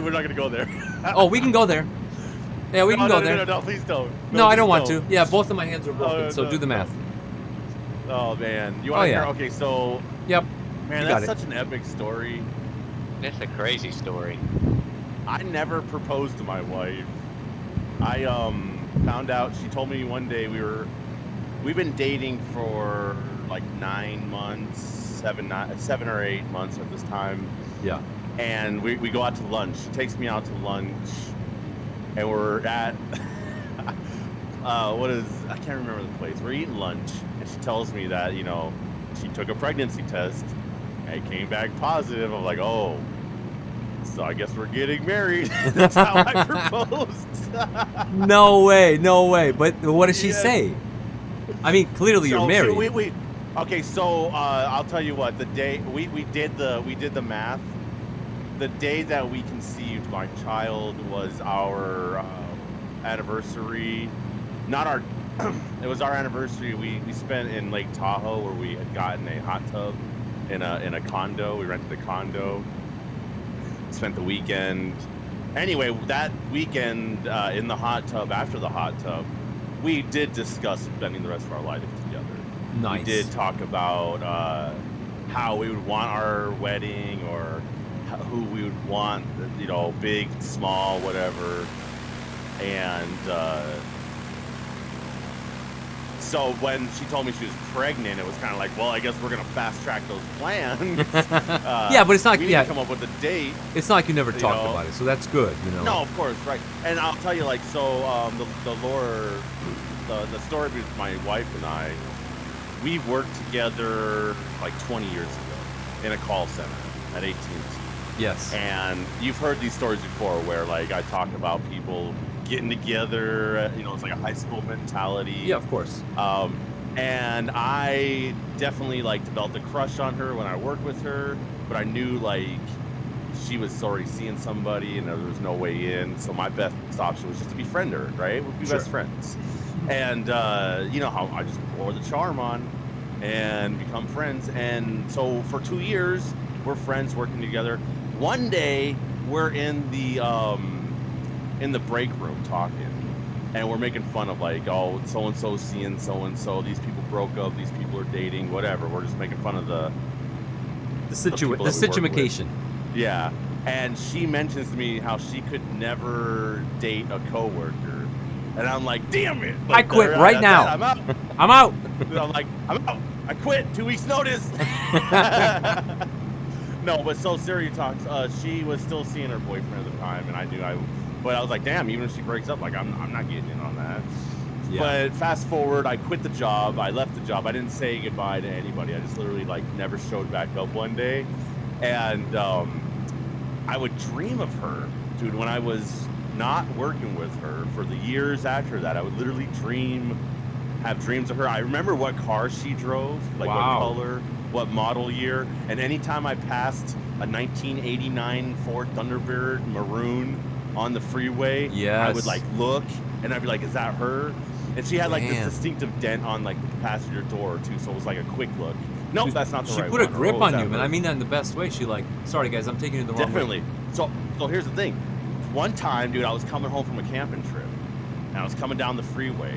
Speaker 7: We're not gonna go there.
Speaker 1: Oh, we can go there. Yeah, we can go there.
Speaker 7: No, please don't.
Speaker 1: No, I don't want to. Yeah, both of my hands are broken, so do the math.
Speaker 7: Oh, man. You want to hear? Okay, so...
Speaker 1: Yep.
Speaker 7: Man, that's such an epic story.
Speaker 14: That's a crazy story.
Speaker 7: I never proposed to my wife. I, found out, she told me one day we've been dating for like 9 months, 7 or 8 months at this time.
Speaker 1: Yeah.
Speaker 7: And we go out to lunch. She takes me out to lunch, and we're at I can't remember the place. We're eating lunch, and she tells me that, you know, she took a pregnancy test and it came back positive. I'm like, oh, so I guess we're getting married. That's how I proposed.
Speaker 1: No way. But what does she say? I mean, clearly you're married.
Speaker 7: Okay, so I'll tell you what. The day we did the math, the day that we conceived my child was our anniversary. Not our, it was our anniversary. We spent in Lake Tahoe, where we had gotten a hot tub in a condo. We rented a condo. Spent the weekend. Anyway, that weekend in the hot tub, after the hot tub, we did discuss spending the rest of our lives together.
Speaker 1: Nice.
Speaker 7: We did talk about how we would want our wedding, or who we would want, you know, big, small, whatever. And so when she told me she was pregnant, it was kind of like, well, I guess we're gonna fast track those plans.
Speaker 1: Yeah, but it's not.
Speaker 7: We need
Speaker 1: Yeah,
Speaker 7: to come up with a date.
Speaker 1: it's not like you never talked about it, so that's good. You know.
Speaker 7: No, of course, right. And I'll tell you, like, so the lore, the story with my wife and I, we worked together like 20 years ago in a call center at AT&T.
Speaker 1: Yes.
Speaker 7: And you've heard these stories before, where like I talk about people getting together. You know, it's like a high school mentality.
Speaker 1: Yeah, of course.
Speaker 7: And I definitely like developed a crush on her when I worked with her, but I knew like she was already seeing somebody and there was no way in. So my best option was just to befriend her, right? We'd be best friends. And you know how I just pour the charm on and become friends. And so for 2 years, we're friends working together. One day we're in the break room talking, and we're making fun of like, oh, so-and-so seeing so-and-so, these people broke up, these people are dating, whatever. We're just making fun of the situation. Yeah. And she mentions to me how she could never date a coworker. And I'm like, damn it.
Speaker 1: I quit right now.
Speaker 7: I'm out.
Speaker 1: I'm out.
Speaker 7: I'm like, I'm out. I quit. 2 weeks notice. No, but so serious talks. She was still seeing her boyfriend at the time, and I knew but I was like, damn, even if she breaks up, like, I'm not getting in on that. Yeah. But fast forward, I quit the job. I left the job. I didn't say goodbye to anybody. I just literally, like, never showed back up one day. And I would dream of her, dude, when I was not working with her for the years after that. I would literally have dreams of her. I remember what car she drove, like what color, what model year. And anytime I passed a 1989 Ford Thunderbird maroon on the freeway, I would like look and I'd be like, is that her? And she had like this distinctive dent on like the passenger door too, so it was like a quick look. No, that's not the right one.
Speaker 1: She put a grip on you, man. I mean that in the best way. She like, sorry guys, I'm taking you the wrong way.
Speaker 7: So here's the thing. One time, dude, I was coming home from a camping trip, and I was coming down the freeway,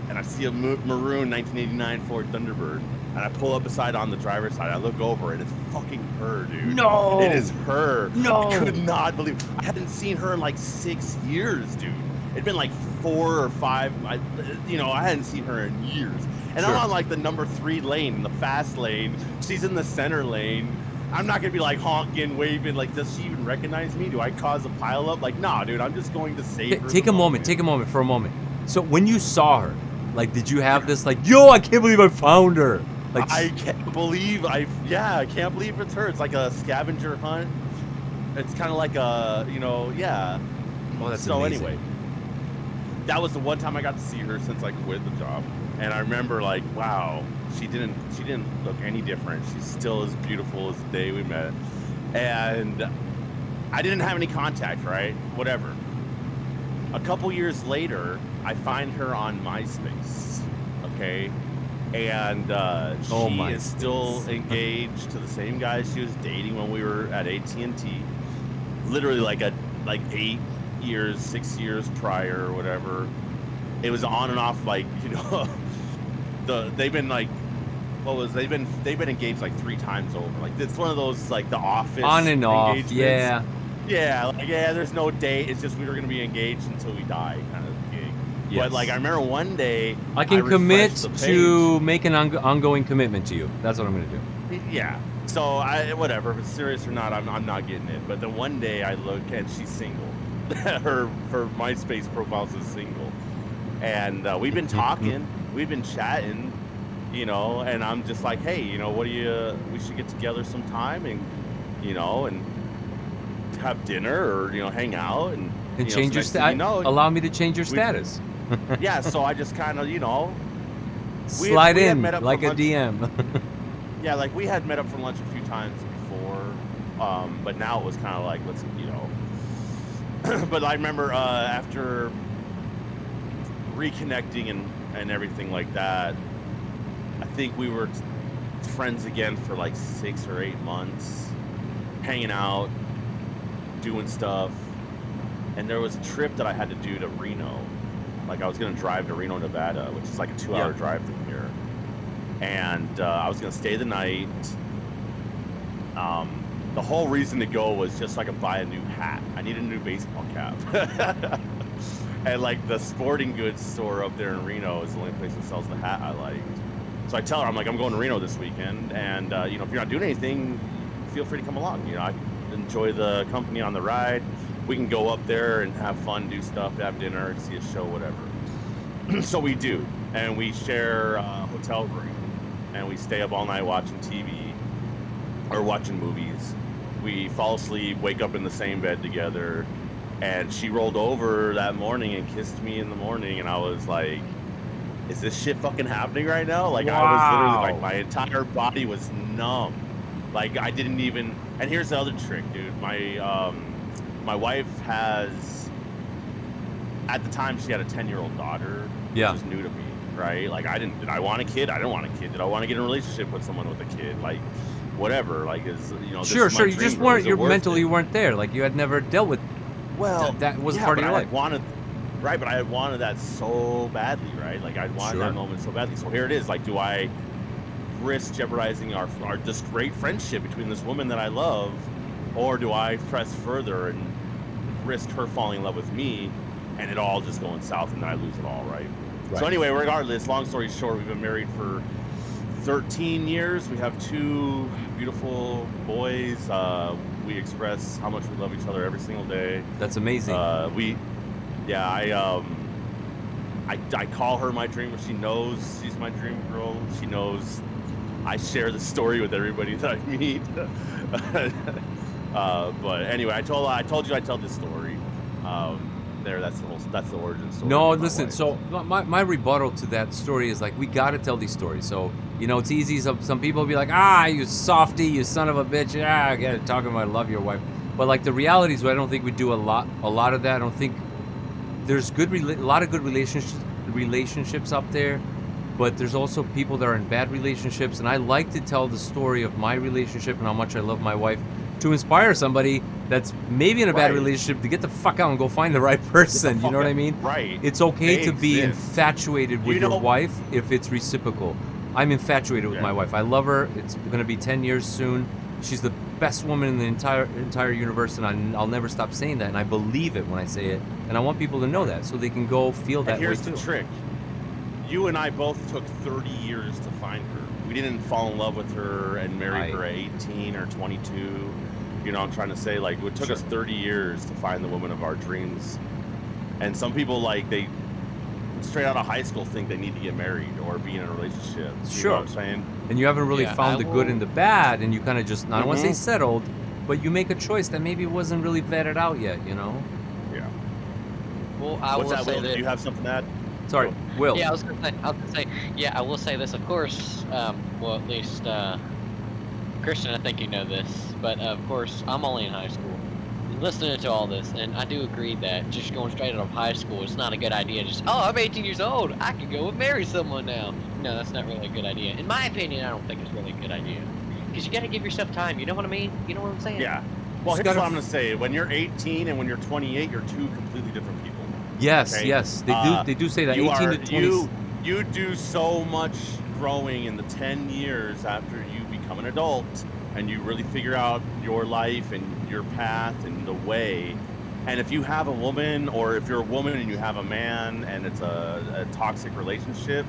Speaker 7: and I see a maroon 1989 Ford Thunderbird, and I pull up beside on the driver's side. I look over, and it's fucking her, dude.
Speaker 1: No!
Speaker 7: It is her.
Speaker 1: No!
Speaker 7: I could not believe it. I hadn't seen her in like 6 years, dude. It'd been like 4 or 5. I hadn't seen her in years. And I'm on like the number 3 lane, the fast lane. She's in the center lane. I'm not gonna be like honking, waving. Like, does she even recognize me? Do I cause a pileup? Like, nah, dude. I'm just going to save her.
Speaker 1: Take a moment for a moment. So when you saw her, like, did you have this like, yo, I can't believe I found her? Like,
Speaker 7: I can't believe I can't believe it's her. It's like a scavenger hunt. It's kind of like a, Oh, that's so amazing. Anyway, that was the one time I got to see her since I quit the job. And I remember like, wow, she didn't look any different. She's still as beautiful as the day we met. And I didn't have any contact, right? Whatever. A couple years later, I find her on MySpace, okay? And she is still engaged to the same guy she was dating when we were at AT&T. Literally like 8 years, 6 years prior or whatever. It was on and off, like, they've been like, they've been engaged like 3 times over. Like, it's one of those like The Office
Speaker 1: on and off,
Speaker 7: yeah, there's no date. It's just we were gonna be engaged until we die kind of gig. Yes. But like, I remember one day
Speaker 1: I can commit to make an ongoing commitment to you. That's what I'm gonna do.
Speaker 7: Yeah. So whatever, if it's serious or not, I'm not getting it. But then one day I look and she's single. her MySpace profile says single. And we've been talking, we've been chatting, and I'm just like, hey, we should get together sometime and, and have dinner or, hang out and
Speaker 1: change your status. Allow me to change your status.
Speaker 7: Yeah, so I just kind of,
Speaker 1: slide in like a DM.
Speaker 7: Yeah, like we had met up for lunch a few times before, But now it was kind of like, let's, but I remember after reconnecting and everything like that, I think we were friends again for like 6 or 8 months, hanging out, doing stuff. And there was a trip that I had to do to Reno. Like I was going to drive to Reno, Nevada, which is like a 2-hour drive from here. And I was going to stay the night. The whole reason to go was just so I could buy a new hat. I needed a new baseball cap. And like the sporting goods store up there in Reno is the only place that sells the hat I liked. So I tell her, I'm like, I'm going to Reno this weekend. And, if you're not doing anything, feel free to come along. I enjoy the company on the ride. We can go up there and have fun, do stuff, have dinner, see a show, whatever. So we do. And we share a hotel room. And we stay up all night watching TV or watching movies. We fall asleep, wake up in the same bed together. And she rolled over that morning and kissed me in the morning. And I was like, is this shit fucking happening right now? Like, wow. I was literally like, my entire body was numb. Like, I didn't even, and here's the other trick, dude. My wife has, at the time, she had a 10-year-old daughter, which was new to me, right? Like, did I want a kid? I didn't want a kid. Did I want to get in a relationship with someone with a kid? Like, whatever. Like,
Speaker 1: sure. You just weren't, you weren't there. Like, you had never dealt with,
Speaker 7: well,
Speaker 1: that was part of your life.
Speaker 7: Right, but I had wanted that so badly, right? Like, I wanted that moment so badly. So here it is. Like, do I risk jeopardizing our this great friendship between this woman that I love, or do I press further and risk her falling in love with me and it all just going south and then I lose it all, right? So anyway, regardless, long story short, we've been married for 13 years. We have 2 beautiful boys. We express how much we love each other every single day.
Speaker 1: That's amazing.
Speaker 7: I call her my dream. She knows she's my dream girl. She knows I share the story with everybody that I meet. But anyway, I told you I'd tell this story. That's the origin story.
Speaker 1: No, listen. So my rebuttal to that story is like, we got to tell these stories. So it's easy. Some people will be like, you softy, you son of a bitch. I get it. Talking about love your wife, but like the reality is, I don't think we do a lot of that. I don't think there's a lot of good relationships up there, but there's also people that are in bad relationships. And I like to tell the story of my relationship and how much I love my wife, to inspire somebody that's maybe in a bad relationship to get the fuck out and go find the right person. You know what I mean?
Speaker 7: Right.
Speaker 1: It's okay to be infatuated with your wife if it's reciprocal. I'm infatuated with my wife. I love her. It's going to be 10 years soon. She's the best woman in the entire universe, and I'll never stop saying that. And I believe it when I say it. And I want people to know that so they can go feel that way too.
Speaker 7: And here's the trick. You and I both took 30 years to find her. We didn't fall in love with her and marry her at 18 or 22. I'm trying to say, like, it took us 30 years to find the woman of our dreams. And some people, like, they straight out of high school think they need to get married or be in a relationship. You know what I'm saying?
Speaker 1: And you haven't really found the good and the bad, and you kind of just, I don't want to say settled, but you make a choice that maybe wasn't really vetted out yet,
Speaker 7: Yeah.
Speaker 14: Well, I will say that.
Speaker 7: Do you have something to add?
Speaker 1: Sorry, Will.
Speaker 14: Yeah, I was gonna say, yeah, I will say this, of course, well, at least, Christian, I think you know this, but of course, I'm only in high school. Listening to all this, and I do agree that just going straight out of high school is not a good idea. Just, I'm 18 years old, I can go and marry someone now. No, that's not really a good idea. In my opinion, I don't think it's really a good idea. Because you gotta give yourself time, you know what I mean? You know what I'm saying?
Speaker 7: Yeah. Well, here's what I'm gonna say. When you're 18 and when you're 28, you're 2 completely different people.
Speaker 1: Yes, okay? Yes. They do say that 18 to 20.
Speaker 7: You do so much growing in the 10 years after you become an adult and you really figure out your life and your path and the way. And if you have a woman, or if you're a woman and you have a man and it's a toxic relationship,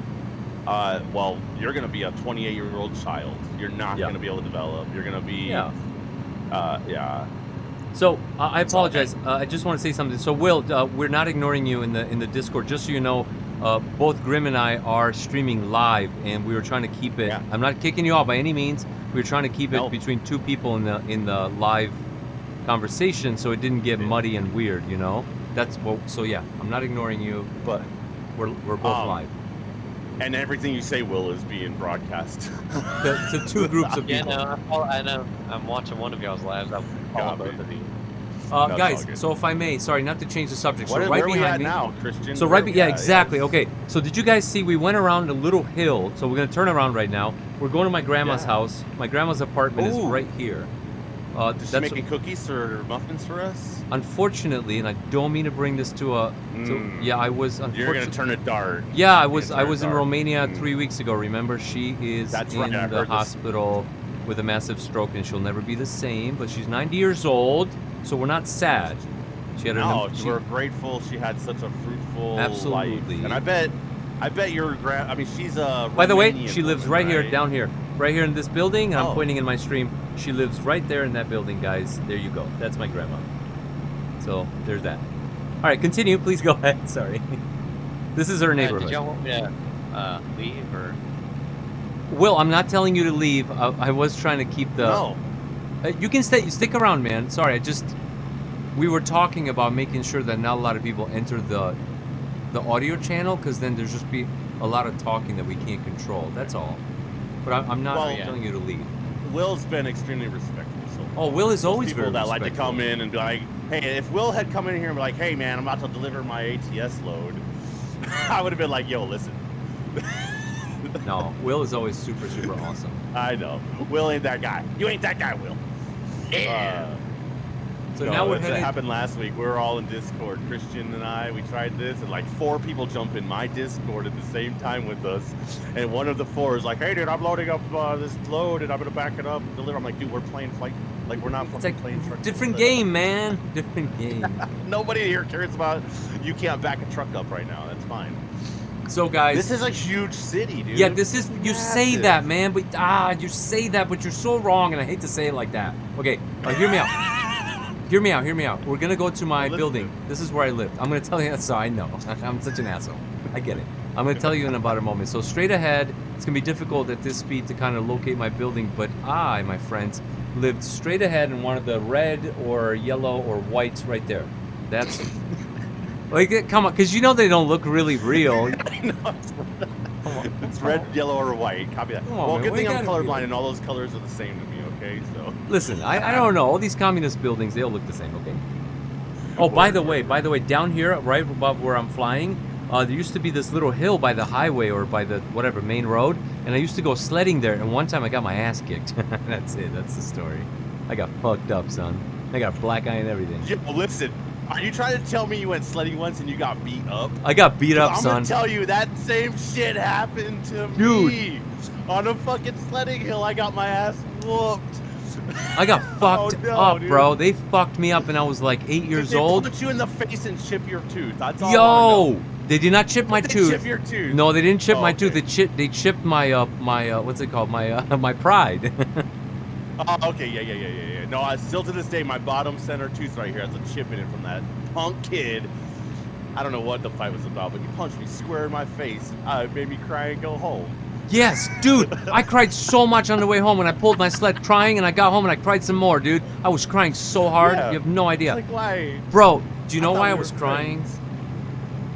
Speaker 7: well, you're going to be a 28-year-old child. You're not going to be able to develop. You're going to be,
Speaker 1: So I apologize. I just want to say something. So Will, we're not ignoring you in the Discord. Just so you know, both Grimm and I are streaming live, and we were trying to keep it. Yeah. I'm not kicking you off by any means. We were trying to keep it between 2 people in the live conversation, so it didn't get muddy and weird. So yeah, I'm not ignoring you, but we're both live.
Speaker 7: And everything you say, Will, is being broadcast.
Speaker 1: To two groups of
Speaker 14: Yeah,
Speaker 1: people.
Speaker 14: no, I know. I'm watching one of y'all's lives. I'll follow both of you.
Speaker 7: No, it's
Speaker 1: Guys,
Speaker 7: all good.
Speaker 1: so if I may, sorry, not to change the subject. So
Speaker 7: Where
Speaker 1: right
Speaker 7: are we
Speaker 1: behind
Speaker 7: at
Speaker 1: me
Speaker 7: now, Christian?
Speaker 1: So
Speaker 7: Where
Speaker 1: right,
Speaker 7: are we
Speaker 1: yeah,
Speaker 7: at?
Speaker 1: exactly.
Speaker 7: Yes.
Speaker 1: Okay, so did you guys see? We went around a little hill. So we're gonna turn around right now. We're going to my grandma's house. My grandma's apartment is right here.
Speaker 7: Is she making cookies or muffins for us?
Speaker 1: Unfortunately, and I don't mean to bring this to a. Yeah, I was.
Speaker 7: You're gonna turn it dark.
Speaker 1: Yeah, I was.
Speaker 7: You're
Speaker 1: I
Speaker 7: gonna
Speaker 1: was
Speaker 7: turn
Speaker 1: in
Speaker 7: it dark.
Speaker 1: Romania 3 weeks ago. Remember, she is
Speaker 7: That's
Speaker 1: in
Speaker 7: right, I
Speaker 1: the
Speaker 7: heard this.
Speaker 1: hospital with a massive stroke, and she'll never be the same. But she's 90 years old, so we're not sad. She had
Speaker 7: we're grateful she had such a fruitful
Speaker 1: Absolutely.
Speaker 7: life. And I bet your I mean, she's a
Speaker 1: By the way,
Speaker 7: Romanian
Speaker 1: she lives
Speaker 7: woman,
Speaker 1: right here, down here. Right here in this building, and I'm pointing in my stream. She lives right there in that building, guys. There you go. That's my grandma. So, there's that. All right, continue. Please go ahead. Sorry. This is her neighborhood.
Speaker 14: Did y'all want me to leave or?
Speaker 1: Will, I'm not telling you to leave. I was trying to keep the...
Speaker 7: No.
Speaker 1: You can stick around, man. Sorry, we were talking about making sure that not a lot of people enter the audio channel, because then there's just be a lot of talking that we can't control. That's all. But I'm not telling you to leave.
Speaker 7: Will's been extremely respectful. So
Speaker 1: Will is always
Speaker 7: people
Speaker 1: very
Speaker 7: that like to
Speaker 1: respectful.
Speaker 7: come in and be like, hey, if Will had come in here and be like, hey man, I'm about to deliver my ATS load, I would have been like, yo, listen.
Speaker 1: No, Will is always super, super awesome.
Speaker 7: I know. Will ain't that guy. You ain't that guy, Will. Yeah.
Speaker 1: So now we're
Speaker 7: It
Speaker 1: heading...
Speaker 7: happened last week. We were all in Discord. Christian and I, we tried this, and like 4 people jump in my Discord at the same time with us. And one of the 4 is like, hey, dude, I'm loading up this load, and I'm going to back it up and deliver. I'm like, dude, we're playing flight. Like, we're not fucking playing truck.
Speaker 1: Different game, man. Different game.
Speaker 7: Nobody here cares about you can't back a truck up right now. That's fine.
Speaker 1: So, guys...
Speaker 7: This is a huge city, dude.
Speaker 1: Yeah, this is... You say
Speaker 7: Massive.
Speaker 1: that, man, but... you say that, but you're so wrong, and I hate to say it like that. Okay, hear me out. Hear me out. We're gonna go to my building. This is where I live. I'm gonna tell you, so I know. I'm such an asshole. I get it. I'm gonna tell you in about a moment. So straight ahead, it's gonna be difficult at this speed to kind of locate my building, but I, my friends, lived straight ahead in one of the red or yellow or whites right there. That's... like, come on, because you know they don't look really real.
Speaker 7: It's red, yellow, or white. Copy that.
Speaker 1: Come on,
Speaker 7: Well,
Speaker 1: man,
Speaker 7: good
Speaker 1: what
Speaker 7: thing
Speaker 1: you
Speaker 7: I'm
Speaker 1: gotta be
Speaker 7: colorblind and all those colors are the same to me, okay? So.
Speaker 1: Listen, I don't know. All these communist buildings, they all look the same, okay? Oh, by the way, down here, right above where I'm flying, there used to be this little hill by the highway or by the, whatever, main road, and I used to go sledding there, and one time I got my ass kicked. That's it. That's the story. I got fucked up, son. I got a black eye and everything.
Speaker 7: Yo, listen. Are you trying to tell me you went sledding once and you got beat up?
Speaker 1: I got beat up, son.
Speaker 7: I'm gonna tell you, that same shit happened to me. On a fucking sledding hill, I got my ass whooped.
Speaker 1: I got fucked up,
Speaker 7: dude.
Speaker 1: bro. They fucked me up and I was like 8 years old.
Speaker 7: They put you in the face and chip your tooth. That's all I wanna know.
Speaker 1: They did not chip my tooth.
Speaker 7: Chip your tooth.
Speaker 1: No, they didn't chip my
Speaker 7: okay.
Speaker 1: tooth. They chipped my my what's it called? My pride.
Speaker 7: Oh, okay, yeah. No, still to this day, my bottom center tooth right here has a chip in it from that punk kid. I don't know what the fight was about, but he punched me square in my face. It made me cry and go home.
Speaker 1: Yes, dude, I cried so much on the way home when I pulled my sled crying, and I got home and I cried some more, dude. I was crying so hard,
Speaker 7: Yeah.
Speaker 1: you have no idea.
Speaker 7: It's like, why?
Speaker 1: Bro, do you know why I
Speaker 7: we
Speaker 1: was
Speaker 7: were
Speaker 1: crying?
Speaker 7: friends.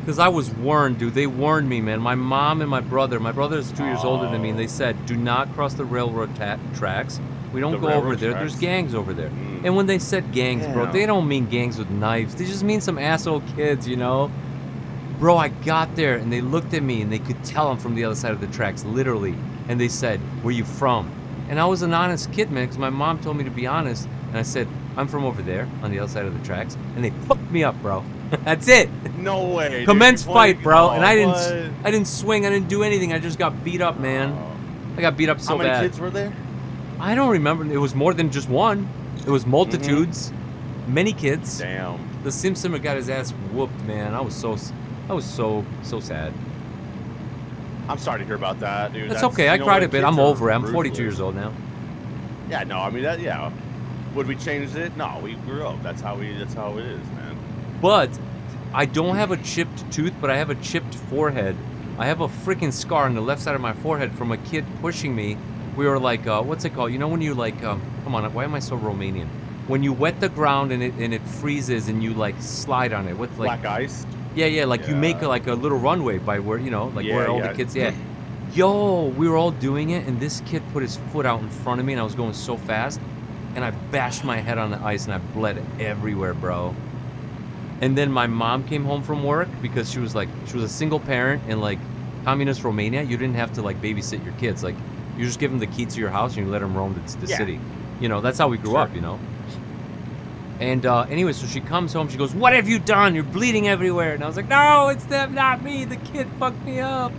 Speaker 1: Because I was warned, dude. They warned me, man. My mom and my brother is 2 years older than me, and they said, do not cross the railroad tracks. We don't
Speaker 7: The
Speaker 1: go over
Speaker 7: railroad
Speaker 1: there.
Speaker 7: tracks?
Speaker 1: There's gangs over there. And when they said gangs, bro,
Speaker 7: Damn.
Speaker 1: they don't mean gangs with knives. They just mean some asshole kids, you know? Bro, I got there, and they looked at me, and they could tell I'm from the other side of the tracks, literally. And they said, where you from? And I was an honest kid, man, because my mom told me to be honest. And I said, I'm from over there, on the other side of the tracks. And they fucked me up, bro. That's it.
Speaker 7: No way. dude.
Speaker 1: Commence
Speaker 7: You
Speaker 1: fight,
Speaker 7: pointed-
Speaker 1: bro.
Speaker 7: Oh,
Speaker 1: And I
Speaker 7: what?
Speaker 1: didn't swing. I didn't do anything. I just got beat up, man. I got beat up so
Speaker 7: How many
Speaker 1: bad.
Speaker 7: kids were there?
Speaker 1: I don't remember. It was more than just one. It was multitudes. Many kids.
Speaker 7: Damn.
Speaker 1: The Simmer got his ass whooped, man. I was so sad.
Speaker 7: I'm sorry to hear about that, dude.
Speaker 1: That's okay. I
Speaker 7: you know
Speaker 1: cried
Speaker 7: what,
Speaker 1: a bit.
Speaker 7: kids
Speaker 1: I'm
Speaker 7: are
Speaker 1: over it. I'm 42
Speaker 7: ruthless.
Speaker 1: years old now.
Speaker 7: Yeah, no, I mean that. Yeah, would we change it? No, we grew up. That's how it is, man.
Speaker 1: But I don't have a chipped tooth, but I have a chipped forehead. I have a freaking scar on the left side of my forehead from a kid pushing me. We were like, what's it called? You know when you like, come on, why am I so Romanian? When you wet the ground and it freezes and you like slide on it with like
Speaker 7: Black ice.
Speaker 1: Yeah, like you make like a little runway by where, you know, like where all the kids, Yo, we were all doing it, and this kid put his foot out in front of me, and I was going so fast, and I bashed my head on the ice, and I bled everywhere, bro. And then my mom came home from work because she was a single parent in like communist Romania. You didn't have to like babysit your kids. Like you just give them the key to your house and you let them roam the city. You know, that's how we grew up, you know. And anyway, so she comes home. She goes, "What have you done? You're bleeding everywhere." And I was like, "No, it's them, not me. The kid fucked me up."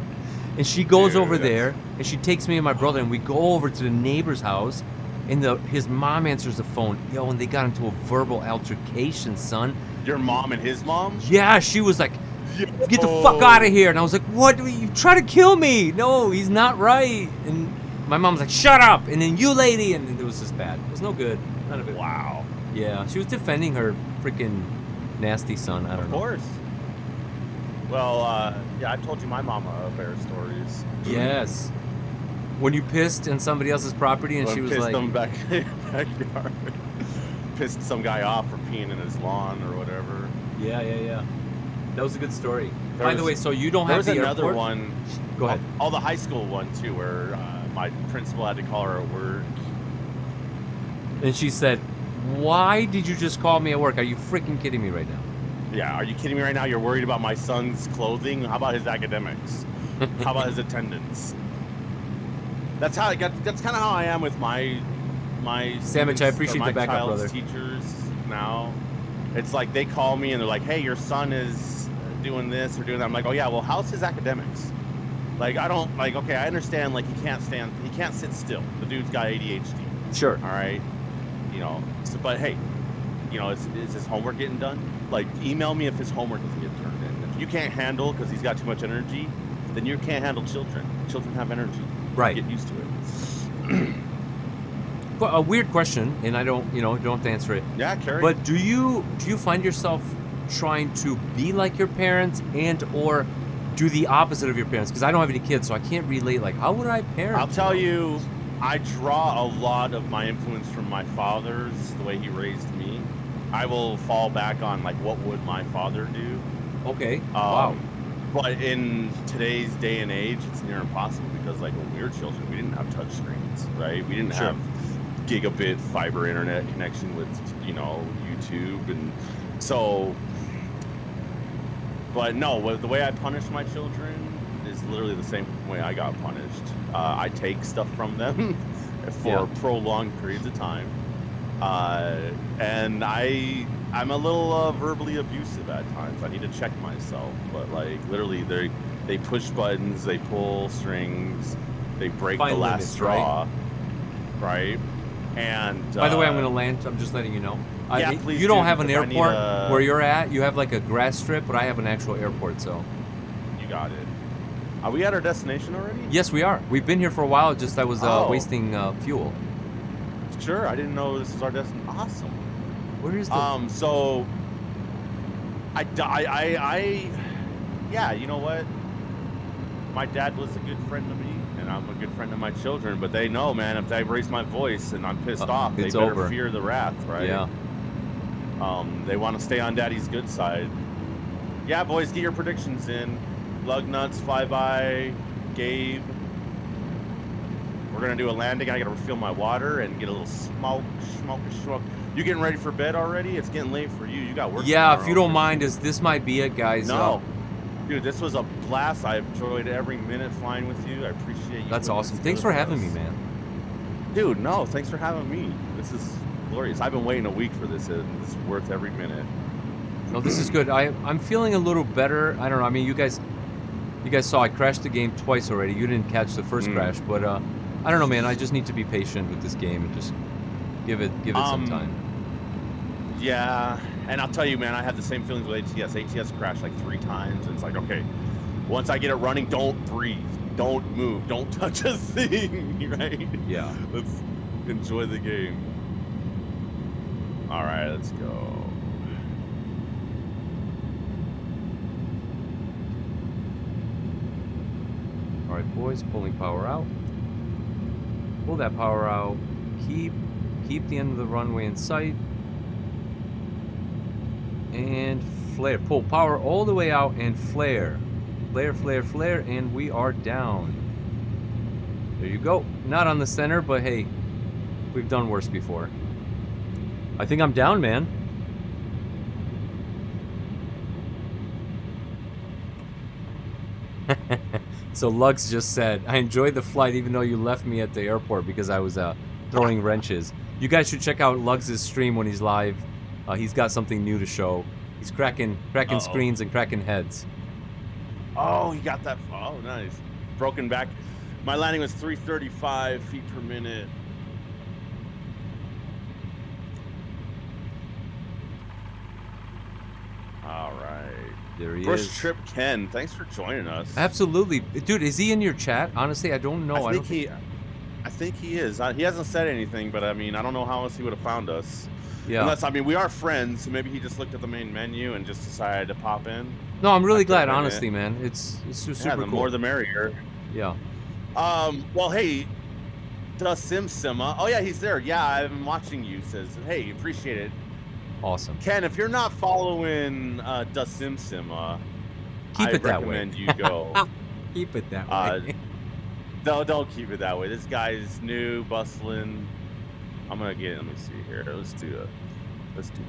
Speaker 1: And she goes over there and she takes me and my brother and we go over to the neighbor's house. And his mom answers the phone. Yo, and they got into a verbal altercation, son.
Speaker 7: Your mom and his mom?
Speaker 1: Yeah, she was like, "Get the fuck out of here." And I was like, "What? You try to kill me." "No, he's not right." And my mom was like, "Shut up." And then you lady. And it was just bad. It was no good. None of it.
Speaker 7: Wow.
Speaker 1: Yeah, she was defending her freaking nasty son. I don't know.
Speaker 7: Of course. Well, yeah, I told you my mama bear stories.
Speaker 1: Yes. When you pissed in somebody else's property and she was like...
Speaker 7: pissed them back in your backyard. Pissed some guy off for peeing in his lawn or whatever.
Speaker 1: Yeah. That was a good story. By the way, so you don't have the airport?
Speaker 7: There was another one.
Speaker 1: Go ahead.
Speaker 7: Oh, the high school one, too, where my principal had to call her at work.
Speaker 1: And she said, "Why did you just call me at work? Are you freaking kidding me right now?"
Speaker 7: Yeah, are you kidding me right now? You're worried about my son's clothing? How about his academics? How about his attendance? That's kind of how I am with my
Speaker 1: Sandwich, I appreciate the backup, brother.
Speaker 7: Teachers now. It's like they call me and they're like, "Hey, your son is doing this or doing that." I'm like, "Oh yeah, well, how's his academics?" Like I don't like. Okay, I understand. Like he can't sit still. The dude's got ADHD.
Speaker 1: Sure.
Speaker 7: All right. You know. So, but hey, you know, is his homework getting done? Like, email me if his homework doesn't get turned in. If you can't handle because he's got too much energy, then you can't handle children. Children have energy.
Speaker 1: Right.
Speaker 7: Get used to it.
Speaker 1: A weird question, and I don't have to answer it.
Speaker 7: Yeah, carry.
Speaker 1: But do you find yourself trying to be like your parents and or do the opposite of your parents? Because I don't have any kids, so I can't relate. Like, how would I parent?
Speaker 7: I'll tell you, I draw a lot of my influence from my father's, the way he raised me. I will fall back on, like, what would my father do?
Speaker 1: Okay. Wow.
Speaker 7: But in today's day and age, it's near impossible because, like, when we were children, we didn't have touch screens, right? We didn't have gigabit fiber internet connection with, you know, YouTube. And so, but no, the way I punish my children is literally the same way I got punished. I take stuff from them for prolonged periods of time. And I'm a little verbally abusive at times. I need to check myself, but like literally they push buttons, they pull strings, they break the last straw, right? And
Speaker 1: by the way, I'm going to land. I'm just letting you know.
Speaker 7: Yeah, please.
Speaker 1: You don't have an airport where you're at. You have like a grass strip, but I have an actual airport. So
Speaker 7: you got it. Are we at our destination already?
Speaker 1: Yes, we are. We've been here for a while. Just I was wasting fuel.
Speaker 7: Sure, I didn't know this is our destination. Awesome.
Speaker 1: Where is the...
Speaker 7: So yeah, you know what? My dad was a good friend to me, and I'm a good friend to my children, but they know, man, if I raise my voice and I'm pissed off, they better fear the wrath, right?
Speaker 1: Yeah.
Speaker 7: They want to stay on daddy's good side. Yeah, boys, get your predictions in. Lug nuts, flyby, Gabe. We're gonna do a landing. I gotta refill my water and get a little smoke. You getting ready for bed already? It's getting late for you. You got work.
Speaker 1: Yeah, if you don't mind, this might be it, guys.
Speaker 7: No, dude, this was a blast. I enjoyed every minute flying with you. I appreciate you.
Speaker 1: That's awesome. Thanks for having me, man.
Speaker 7: Dude, no, thanks for having me. This is glorious. I've been waiting a week for this, and it's worth every minute.
Speaker 1: No, this is good. I'm feeling a little better. I don't know. I mean, you guys saw I crashed the game twice already. You didn't catch the first crash, but I don't know, man. I just need to be patient with this game and just give it some time.
Speaker 7: Yeah, and I'll tell you, man, I had the same feelings with ATS. ATS crashed like 3 times, and it's like, okay, once I get it running, don't breathe, don't move, don't touch a thing, right?
Speaker 1: Yeah.
Speaker 7: Let's enjoy the game. All right, let's go.
Speaker 1: All right, boys, pulling power out. Pull that power out. Keep the end of the runway in sight. And flare. Pull power all the way out and flare. Flare, flare, flare, and we are down. There you go. Not on the center, but hey, we've done worse before. I think I'm down, man. So Lugs just said, I enjoyed the flight even though you left me at the airport because I was throwing wrenches. You guys should check out Lugs' stream when he's live. He's got something new to show. He's cracking screens and cracking heads.
Speaker 7: Oh, he got that. Oh, nice. Broken back. My landing was 335 feet per minute. All right.
Speaker 1: There he
Speaker 7: First
Speaker 1: is.
Speaker 7: trip, Ken. Thanks for joining us.
Speaker 1: Absolutely. Dude, is he in your chat? Honestly, I don't know.
Speaker 7: I think he is. He hasn't said anything, but I mean, I don't know how else he would have found us.
Speaker 1: Yeah.
Speaker 7: Unless, I mean, we are friends, so maybe he just looked at the main menu and just decided to pop in.
Speaker 1: No, I'm really glad, honestly, man. It's super
Speaker 7: Yeah, the
Speaker 1: cool.
Speaker 7: more the merrier.
Speaker 1: Yeah.
Speaker 7: Well, hey, Da Sim Sima. Oh, yeah, he's there. Yeah, I'm watching you. Says, hey, appreciate it.
Speaker 1: Awesome.
Speaker 7: Ken, if you're not following Da Sim Sima,
Speaker 1: Keep it that way.
Speaker 7: recommend you go.
Speaker 1: Keep it that way.
Speaker 7: Don't keep it that way. This guy's new, bustling. I'm gonna get. Let me see here. Let's do.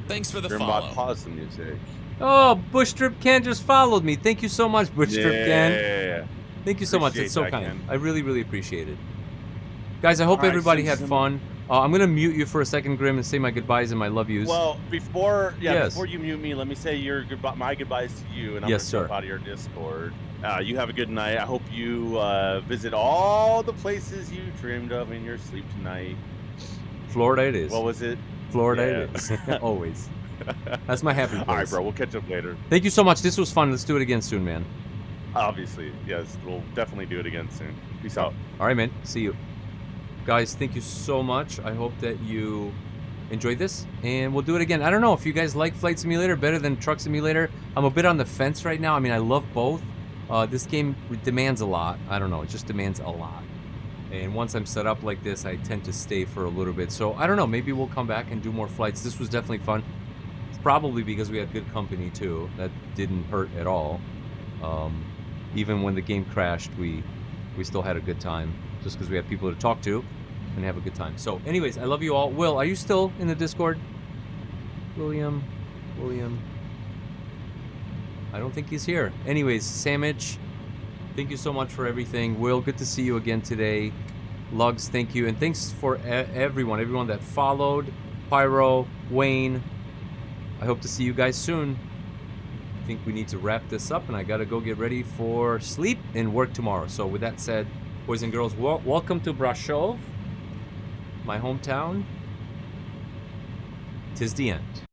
Speaker 9: Thanks for the
Speaker 7: Grimbot,
Speaker 9: follow.
Speaker 7: pause the music.
Speaker 1: Oh, Bush Trip Ken just followed me. Thank you so much, Bush Trip Ken.
Speaker 7: Yeah.
Speaker 1: Thank you so much.
Speaker 7: Appreciate
Speaker 1: It's so
Speaker 7: that,
Speaker 1: kind.
Speaker 7: Ken.
Speaker 1: I really, really appreciate it. Guys, I hope
Speaker 7: All right,
Speaker 1: everybody
Speaker 7: Sim
Speaker 1: had
Speaker 7: Sim.
Speaker 1: fun. I'm gonna mute you for a second, Grimm, and say my goodbyes and my love yous.
Speaker 7: Well, before
Speaker 1: Yes.
Speaker 7: you mute me, let me say my goodbyes to you, and I'm
Speaker 1: Yes,
Speaker 7: gonna
Speaker 1: sir.
Speaker 7: jump out of your Discord. You have a good night. I hope you visit all the places you dreamed of in your sleep tonight.
Speaker 1: Florida it is.
Speaker 7: What was it?
Speaker 1: Florida
Speaker 7: Yeah.
Speaker 1: it is. Always. That's my happy place.
Speaker 7: All right, bro. We'll catch up later.
Speaker 1: Thank you so much. This was fun. Let's do it again soon, man.
Speaker 7: Obviously, yes. We'll definitely do it again soon. Peace out.
Speaker 1: All right, man. See you. Guys, thank you so much. I hope that you enjoyed this, and we'll do it again. I don't know if you guys like Flight Simulator better than Truck Simulator. I'm a bit on the fence right now. I mean, I love both. This game demands a lot. I don't know. It just demands a lot. And once I'm set up like this, I tend to stay for a little bit. So, I don't know. Maybe we'll come back and do more flights. This was definitely fun. It's probably because we had good company, too. That didn't hurt at all. Even when the game crashed, we still had a good time. Just because we had people to talk to and have a good time. So, anyways, I love you all. Will, are you still in the Discord? William. I don't think he's here. Anyways, Samich, thank you so much for everything. Will, good to see you again today. Lugs, thank you. And thanks for everyone that followed. Pyro, Wayne. I hope to see you guys soon. I think we need to wrap this up, and I gotta go get ready for sleep and work tomorrow. So with that said, boys and girls, welcome to Brasov, my hometown. 'Tis the end.